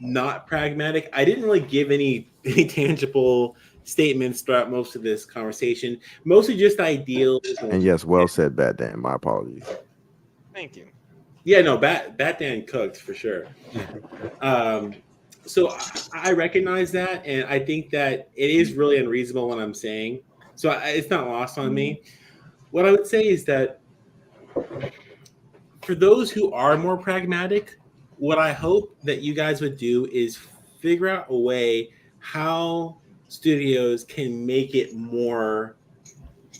not pragmatic, I didn't really give any tangible statements throughout most of this conversation. Mostly just ideals.
And yes, well said, Bat Dan. My apologies.
Thank you.
Yeah, no, Bat Dan cooked for sure. So I recognize that, and I think that it is really unreasonable what I'm saying. So it's not lost on me. What I would say is that for those who are more pragmatic, what I hope that you guys would do is figure out a way how studios can make it more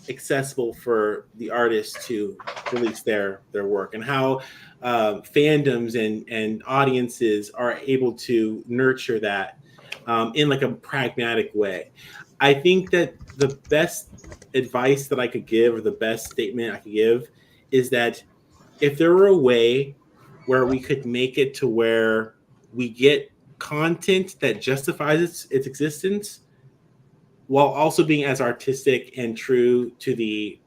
accessible for the artists to release their work, and how fandoms and audiences are able to nurture that in like a pragmatic way. I think that the best advice that I could give, or the best statement I could give, is that if there were a way where we could make it to where we get content that justifies its existence, while also being as artistic and true to the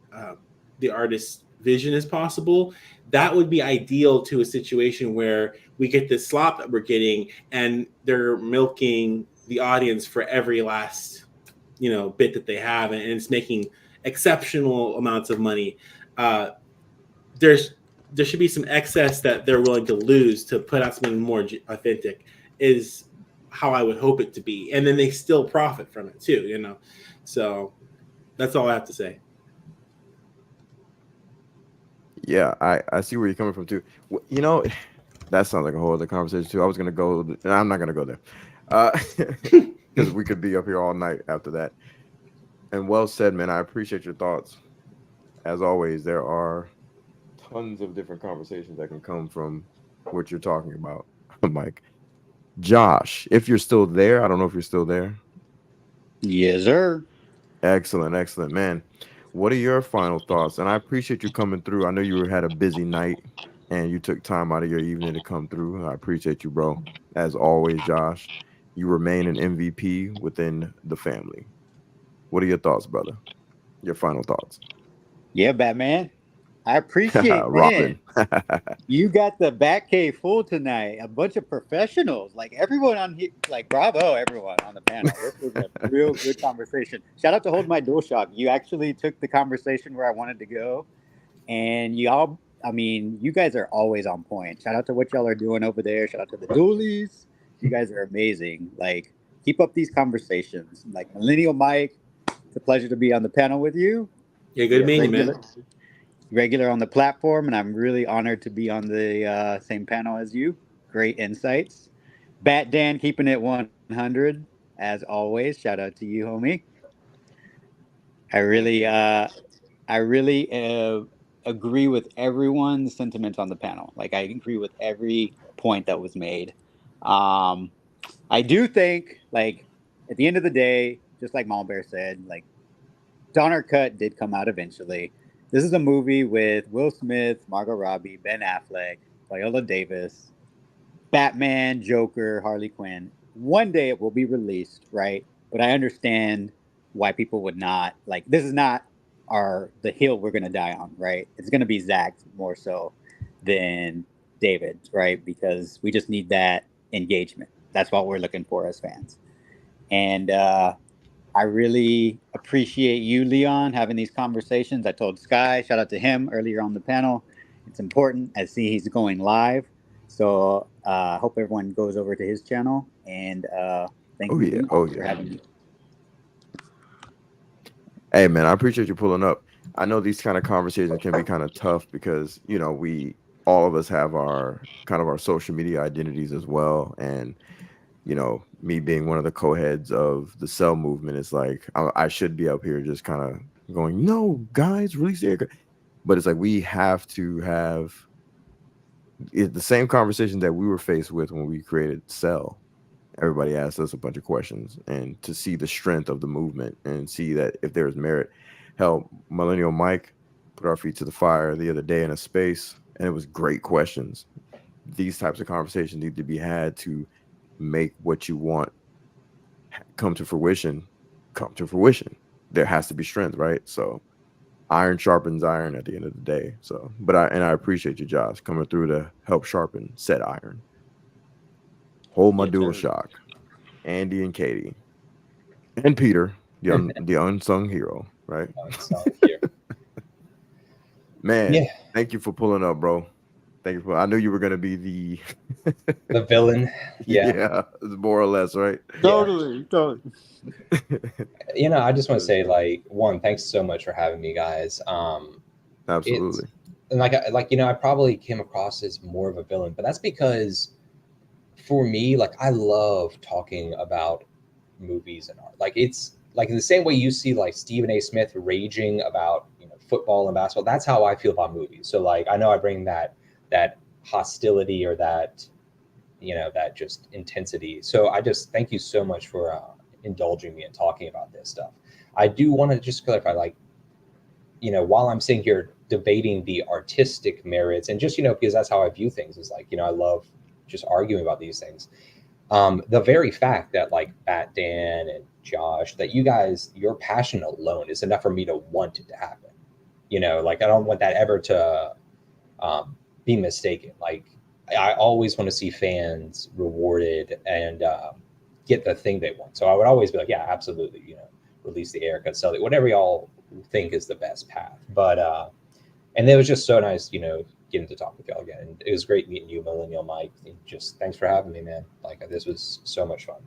artist's vision as possible, that would be ideal to a situation where we get this slop that we're getting, and they're milking the audience for every last, bit that they have, and it's making exceptional amounts of money. There should be some excess that they're willing to lose to put out something more authentic, is how I would hope it to be. And then they still profit from it too, So that's all I have to say.
Yeah, I see where you're coming from too. That sounds like a whole other conversation too. I was gonna go, and I'm not gonna go there, because we could be up here all night after that. And well said, man. I appreciate your thoughts. As always, there are tons of different conversations that can come from what you're talking about, Mike. Josh, if you're still there, I don't know if you're still there.
Yes, sir.
Excellent, man. What are your final thoughts? And I appreciate you coming through. I know you had a busy night and you took time out of your evening to come through. I appreciate you, bro. As always, Josh, you remain an MVP within the family. What are your thoughts, brother? Your final thoughts?
Yeah, Batman. I appreciate, man.
Robin.
You got the Batcave full tonight. A bunch of professionals, like everyone on here. Like, bravo, everyone on the panel. This was a real good conversation. Shout out to Hold My DualShock. You actually took the conversation where I wanted to go, and y'all. I mean, you guys are always on point. Shout out to what y'all are doing over there. Shout out to the Dualies. You guys are amazing. Like, keep up these conversations. Like Millennial Mike, it's a pleasure to be on the panel with you.
Yeah, good meeting you, man.
Regular on the platform, and I'm really honored to be on the same panel as you. Great insights. Bat Dan keeping it 100 as always. Shout out to you, homie. I really agree with everyone's sentiments on the panel. Like, I agree with every point that was made. I do think, like, at the end of the day, just like Malbear said, like, Donner Cut did come out eventually. This is a movie with Will Smith, Margot Robbie, Ben Affleck, Viola Davis, Batman, Joker, Harley Quinn. One day it will be released, right? But I understand why people would not. Like, this is not the hill we're going to die on, right? It's going to be Zack more so than David, right? Because we just need that engagement. That's what we're looking for as fans. And I really appreciate you, Leon, having these conversations. I told Sky, shout out to him earlier on the panel. It's important. I see he's going live. So I hope everyone goes over to his channel. And thank you for having me.
Hey, man, I appreciate you pulling up. I know these kind of conversations can be kind of tough because, you know, all of us have our social media identities as well. And, you know, me being one of the co-heads of the Cell movement, it's like I should be up here just kind of going, no, guys, release the Ayer Cut. But it's like we have to have the same conversation that we were faced with when we created Cell. Everybody asked us a bunch of questions, and to see the strength of the movement and see that if there's merit. Hell, Millennial Mike put our feet to the fire the other day in a space, and it was great questions. These types of conversations need to be had to make what you want come to fruition. There has to be strength, right? So iron sharpens iron at the end of the day. So, I appreciate you, Josh, coming through to help sharpen said iron. Hold My DualShock, Andy and Katie, and Peter, the unsung hero, right?
Unsung hero.
Man, thank you for pulling up, bro. Thank you I knew you were gonna be the
villain.
Yeah, more or less, right?
Totally.
You know, I just want to say, like, one, thanks so much for having me, guys.
Absolutely.
And like you know, I probably came across as more of a villain, but that's because for me, like, I love talking about movies and art. Like, it's like in the same way you see like Stephen A. Smith raging about, you know, football and basketball. That's how I feel about movies. So like, I know I bring that hostility or that, you know, that just intensity. So I just thank you so much for indulging me in talking about this stuff. I do want to just clarify, like, you know, while I'm sitting here debating the artistic merits and just, you know, because that's how I view things, is like, you know, I love just arguing about these things. The very fact that like Bat Dan and Josh, that you guys, your passion alone is enough for me to want it to happen. You know, like, I don't want that ever to be mistaken. Like, I always want to see fans rewarded and get the thing they want. So I would always be like, yeah, absolutely, you know, release the Ayer Cut, sell it, whatever y'all think is the best path. But and it was just so nice, you know, getting to talk with y'all again. And it was great meeting you, Millennial Mike. Just thanks for having me, man. Like, this was so much fun.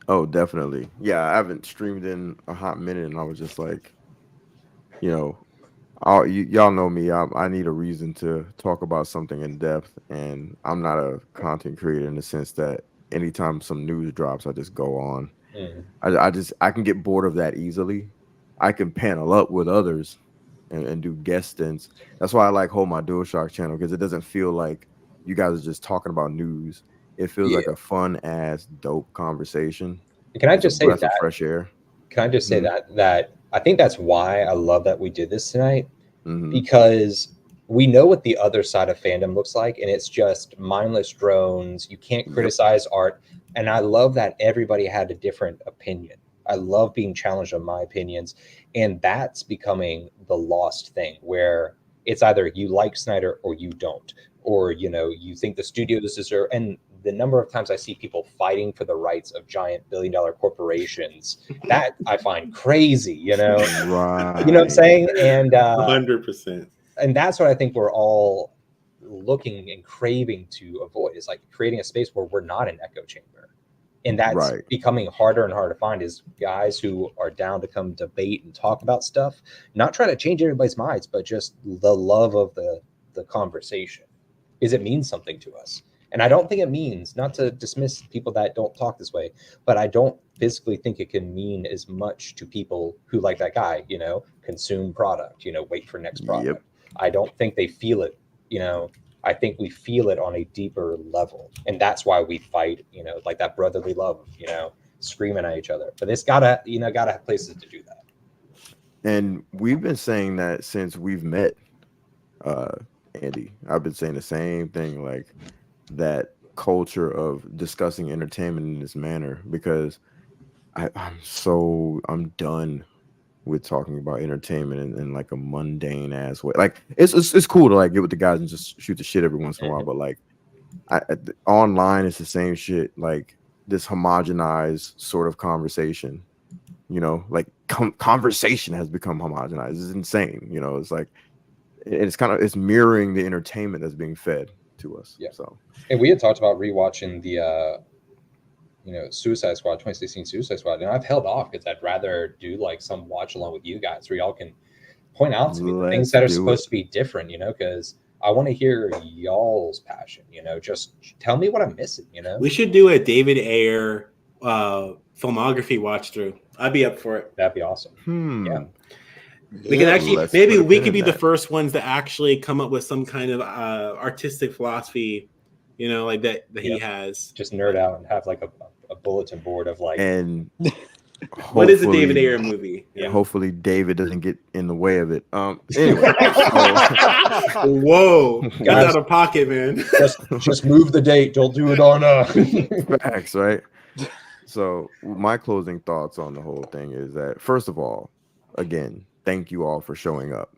Oh, definitely. Yeah, I haven't streamed in a hot minute, and I was just like, you know, y'all know me. I need a reason to talk about something in depth, and I'm not a content creator in the sense that anytime some news drops, I just go on. I can get bored of that easily. I can panel up with others and do guest stints. That's why I like Hold My DualShock channel, because it doesn't feel like you guys are just talking about news. It feels like a fun ass dope conversation.
Can I just say that
fresh air?
Can I just say that I think that's why I love that we did this tonight, because we know what the other side of fandom looks like, and it's just mindless drones. You can't criticize art, and I love that everybody had a different opinion. I love being challenged on my opinions, and that's becoming the lost thing where it's either you like Snyder or you don't, or you think the studios deserve. And the number of times I see people fighting for the rights of giant billion-dollar corporations, that I find crazy.
Right.
You know what I'm saying? And
100%.
And that's what I think we're all looking and craving to avoid, is like creating a space where we're not an echo chamber. And that's becoming harder and harder to find, is guys who are down to come debate and talk about stuff, not try to change everybody's minds, but just the love of the conversation. Is it means something to us? And I don't think it means, not to dismiss people that don't talk this way, but I don't physically think it can mean as much to people who, like that guy, consume product, wait for next product.
Yep.
I don't think they feel it, I think we feel it on a deeper level. And that's why we fight, like that brotherly love, screaming at each other. But it's gotta have places to do that.
And we've been saying that since we've met, Andy. I've been saying the same thing, like that culture of discussing entertainment in this manner, because I'm done with talking about entertainment in like a mundane ass way. Like it's cool to like get with the guys and just shoot the shit every once in a while, but like online it's the same shit. Like this homogenized sort of conversation, like conversation has become homogenized. It's insane. It's like it's mirroring the entertainment that's being fed to us.
Yeah.
So,
and we had talked about rewatching the Suicide Squad, 2016 Suicide Squad, and I've held off because I'd rather do like some watch along with you guys where y'all can point out to me the things that are supposed to be different, because I want to hear y'all's passion, just tell me what I'm missing,
We should do a David Ayer filmography watch through. I'd be up for it.
That'd be awesome. Yeah.
We can actually, maybe we could be the first ones to actually come up with some kind of artistic philosophy, like that he has.
Just nerd out and have like a bulletin board of like.
And
what is a David Ayer movie?
Yeah. Hopefully David doesn't get in the way of it. Anyway.
Whoa, got out of pocket, man.
just move the date. Don't do it on
facts, right? So my closing thoughts on the whole thing is that, first of all, again, thank you all for showing up,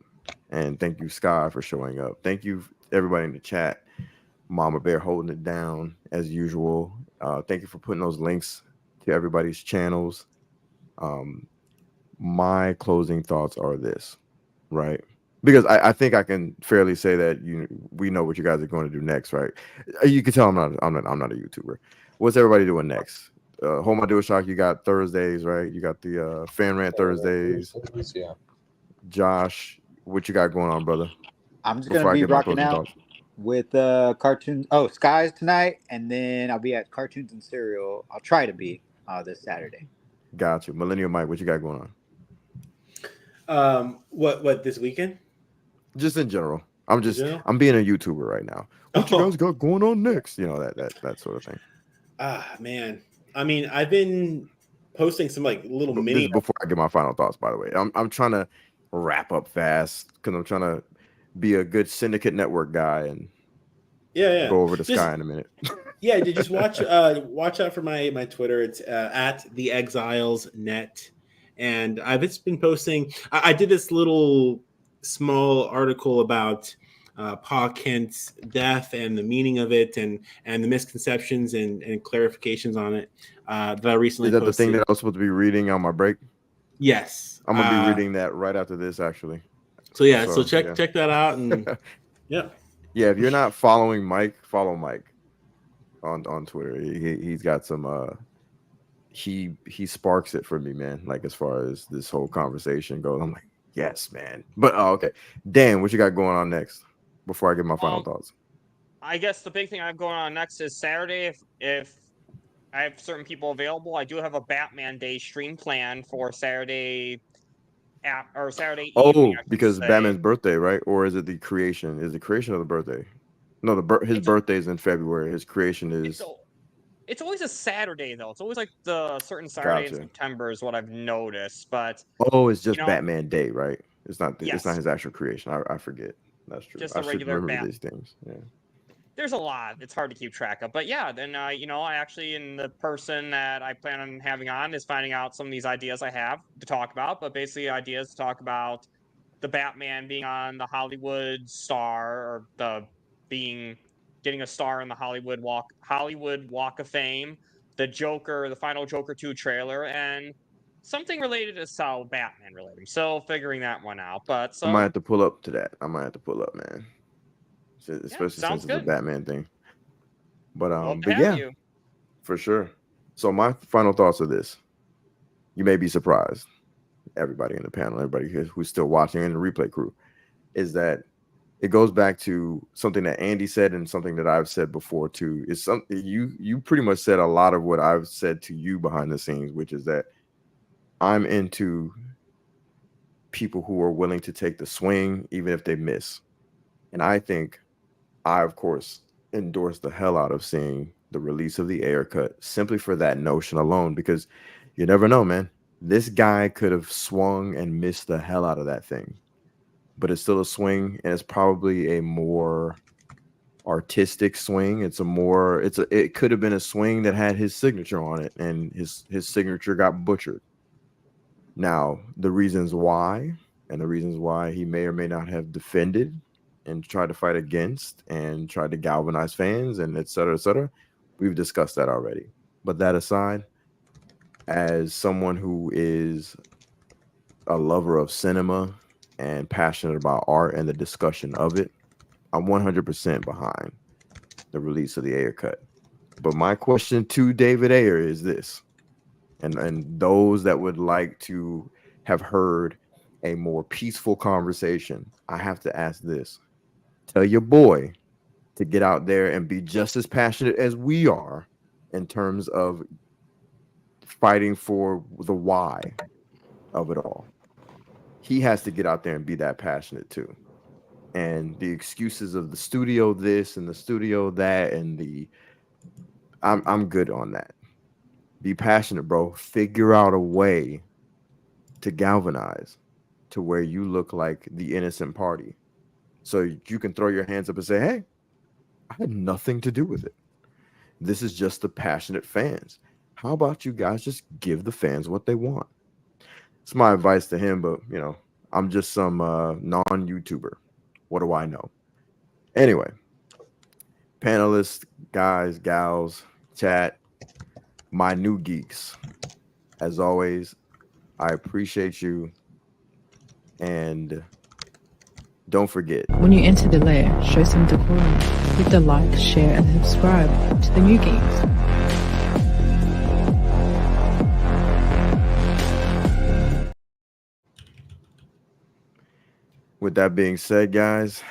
and thank you, Sky, for showing up. Thank you, everybody in the chat. Mama Bear holding it down as usual. Thank you for putting those links to everybody's channels. My closing thoughts are this, right? Because I think I can fairly say that we know what you guys are going to do next, right? You can tell I'm not a YouTuber. What's everybody doing next? Hold My DualShock, you got Thursdays, right? You got the Fan Rant Thursdays.
Yeah.
Josh, what you got going on, brother?
I'm just gonna be rocking out with cartoons. Oh, Skies tonight, and then I'll be at Cartoons and Cereal. I'll try to be this Saturday.
Got you. Millennial Mike, what you got going on?
What this weekend?
Just in general. I'm being a YouTuber right now. What you guys got going on next? That sort of thing.
Man. I mean, I've been posting some like little mini.
Before I get my final thoughts, by the way, I'm trying to wrap up fast because I'm trying to be a good Syndicate Network guy and go over to Sky in a minute.
Yeah, just watch out for my Twitter. It's at the Exiles Net, and I've just been posting. I did this little small article about Pa Kent's death and the meaning of it, and the misconceptions and clarifications on it that I recently
posted. Is that
posted.
the thing that I was supposed to be reading on my break?
Yes,
I'm gonna be reading that right after this, actually.
So check that out, and yeah.
If you're not following Mike, follow Mike on Twitter. He's got some. He sparks it for me, man. Like as far as this whole conversation goes, I'm like, yes, man. But okay, Dan, what you got going on next? Before I get my final thoughts.
I guess the big thing I have going on next is Saturday. If I have certain people available, I do have a Batman Day stream planned for Saturday Saturday evening.
Because Batman's birthday, right? Or is it the creation? Is the creation of the birthday? No, his birthday is in February. His creation is.
It's always a Saturday though. It's always like the certain Saturday in September is what I've noticed. But
it's just Batman Day, right? It's not. It's not his actual creation. I forget. That's true.
Just
I
a regular
remember these things. Yeah.
there's a lot. It's hard to keep track of. But yeah, then you know, I actually, and the person that I plan on having on is finding out some of these ideas I have to talk about. But basically, ideas to talk about the Batman being on the Hollywood star, or getting a star in the Hollywood Walk of Fame, the Joker, the final Joker 2 trailer, and something related to how Batman related. So figuring that one out. But so
I might have to pull up to that. I might have to pull up, man. Especially since it's a
good.
Batman thing. But
Love to
but
have
yeah,
you.
for sure. So my final thoughts are this. You may be surprised, everybody in the panel, everybody who's still watching, and the replay crew, is that it goes back to something that Andy said and something that I've said before too. Is something you pretty much said a lot of what I've said to you behind the scenes, which is that I'm into people who are willing to take the swing even if they miss. And I think I, of course, endorse the hell out of seeing the release of the Ayer Cut simply for that notion alone, because you never know, man. This guy could have swung and missed the hell out of that thing, but it's still a swing, and it's probably a more artistic swing. It could have been a swing that had his signature on it, and his signature got butchered. Now, the reasons why he may or may not have defended and tried to fight against and tried to galvanize fans and et cetera, we've discussed that already. But that aside, as someone who is a lover of cinema and passionate about art and the discussion of it, I'm 100% behind the release of the Ayer Cut. But my question to David Ayer is this, and those that would like to have heard a more peaceful conversation, I have to ask this. Tell your boy to get out there and be just as passionate as we are in terms of fighting for the why of it all. He has to get out there and be that passionate too. And the excuses of the studio this and the studio that and I'm good on that. Be passionate, bro. Figure out a way to galvanize to where you look like the innocent party. So you can throw your hands up and say, hey, I had nothing to do with it. This is just the passionate fans. How about you guys just give the fans what they want? It's my advice to him, but, you know, I'm just some non-YouTuber. What do I know? Anyway, panelists, guys, gals, chat, my new geeks. As always, I appreciate you. And don't forget,
When you enter the lair, show some decorum. Hit the like, share, and subscribe to the new Geekz.
with that being said, guys,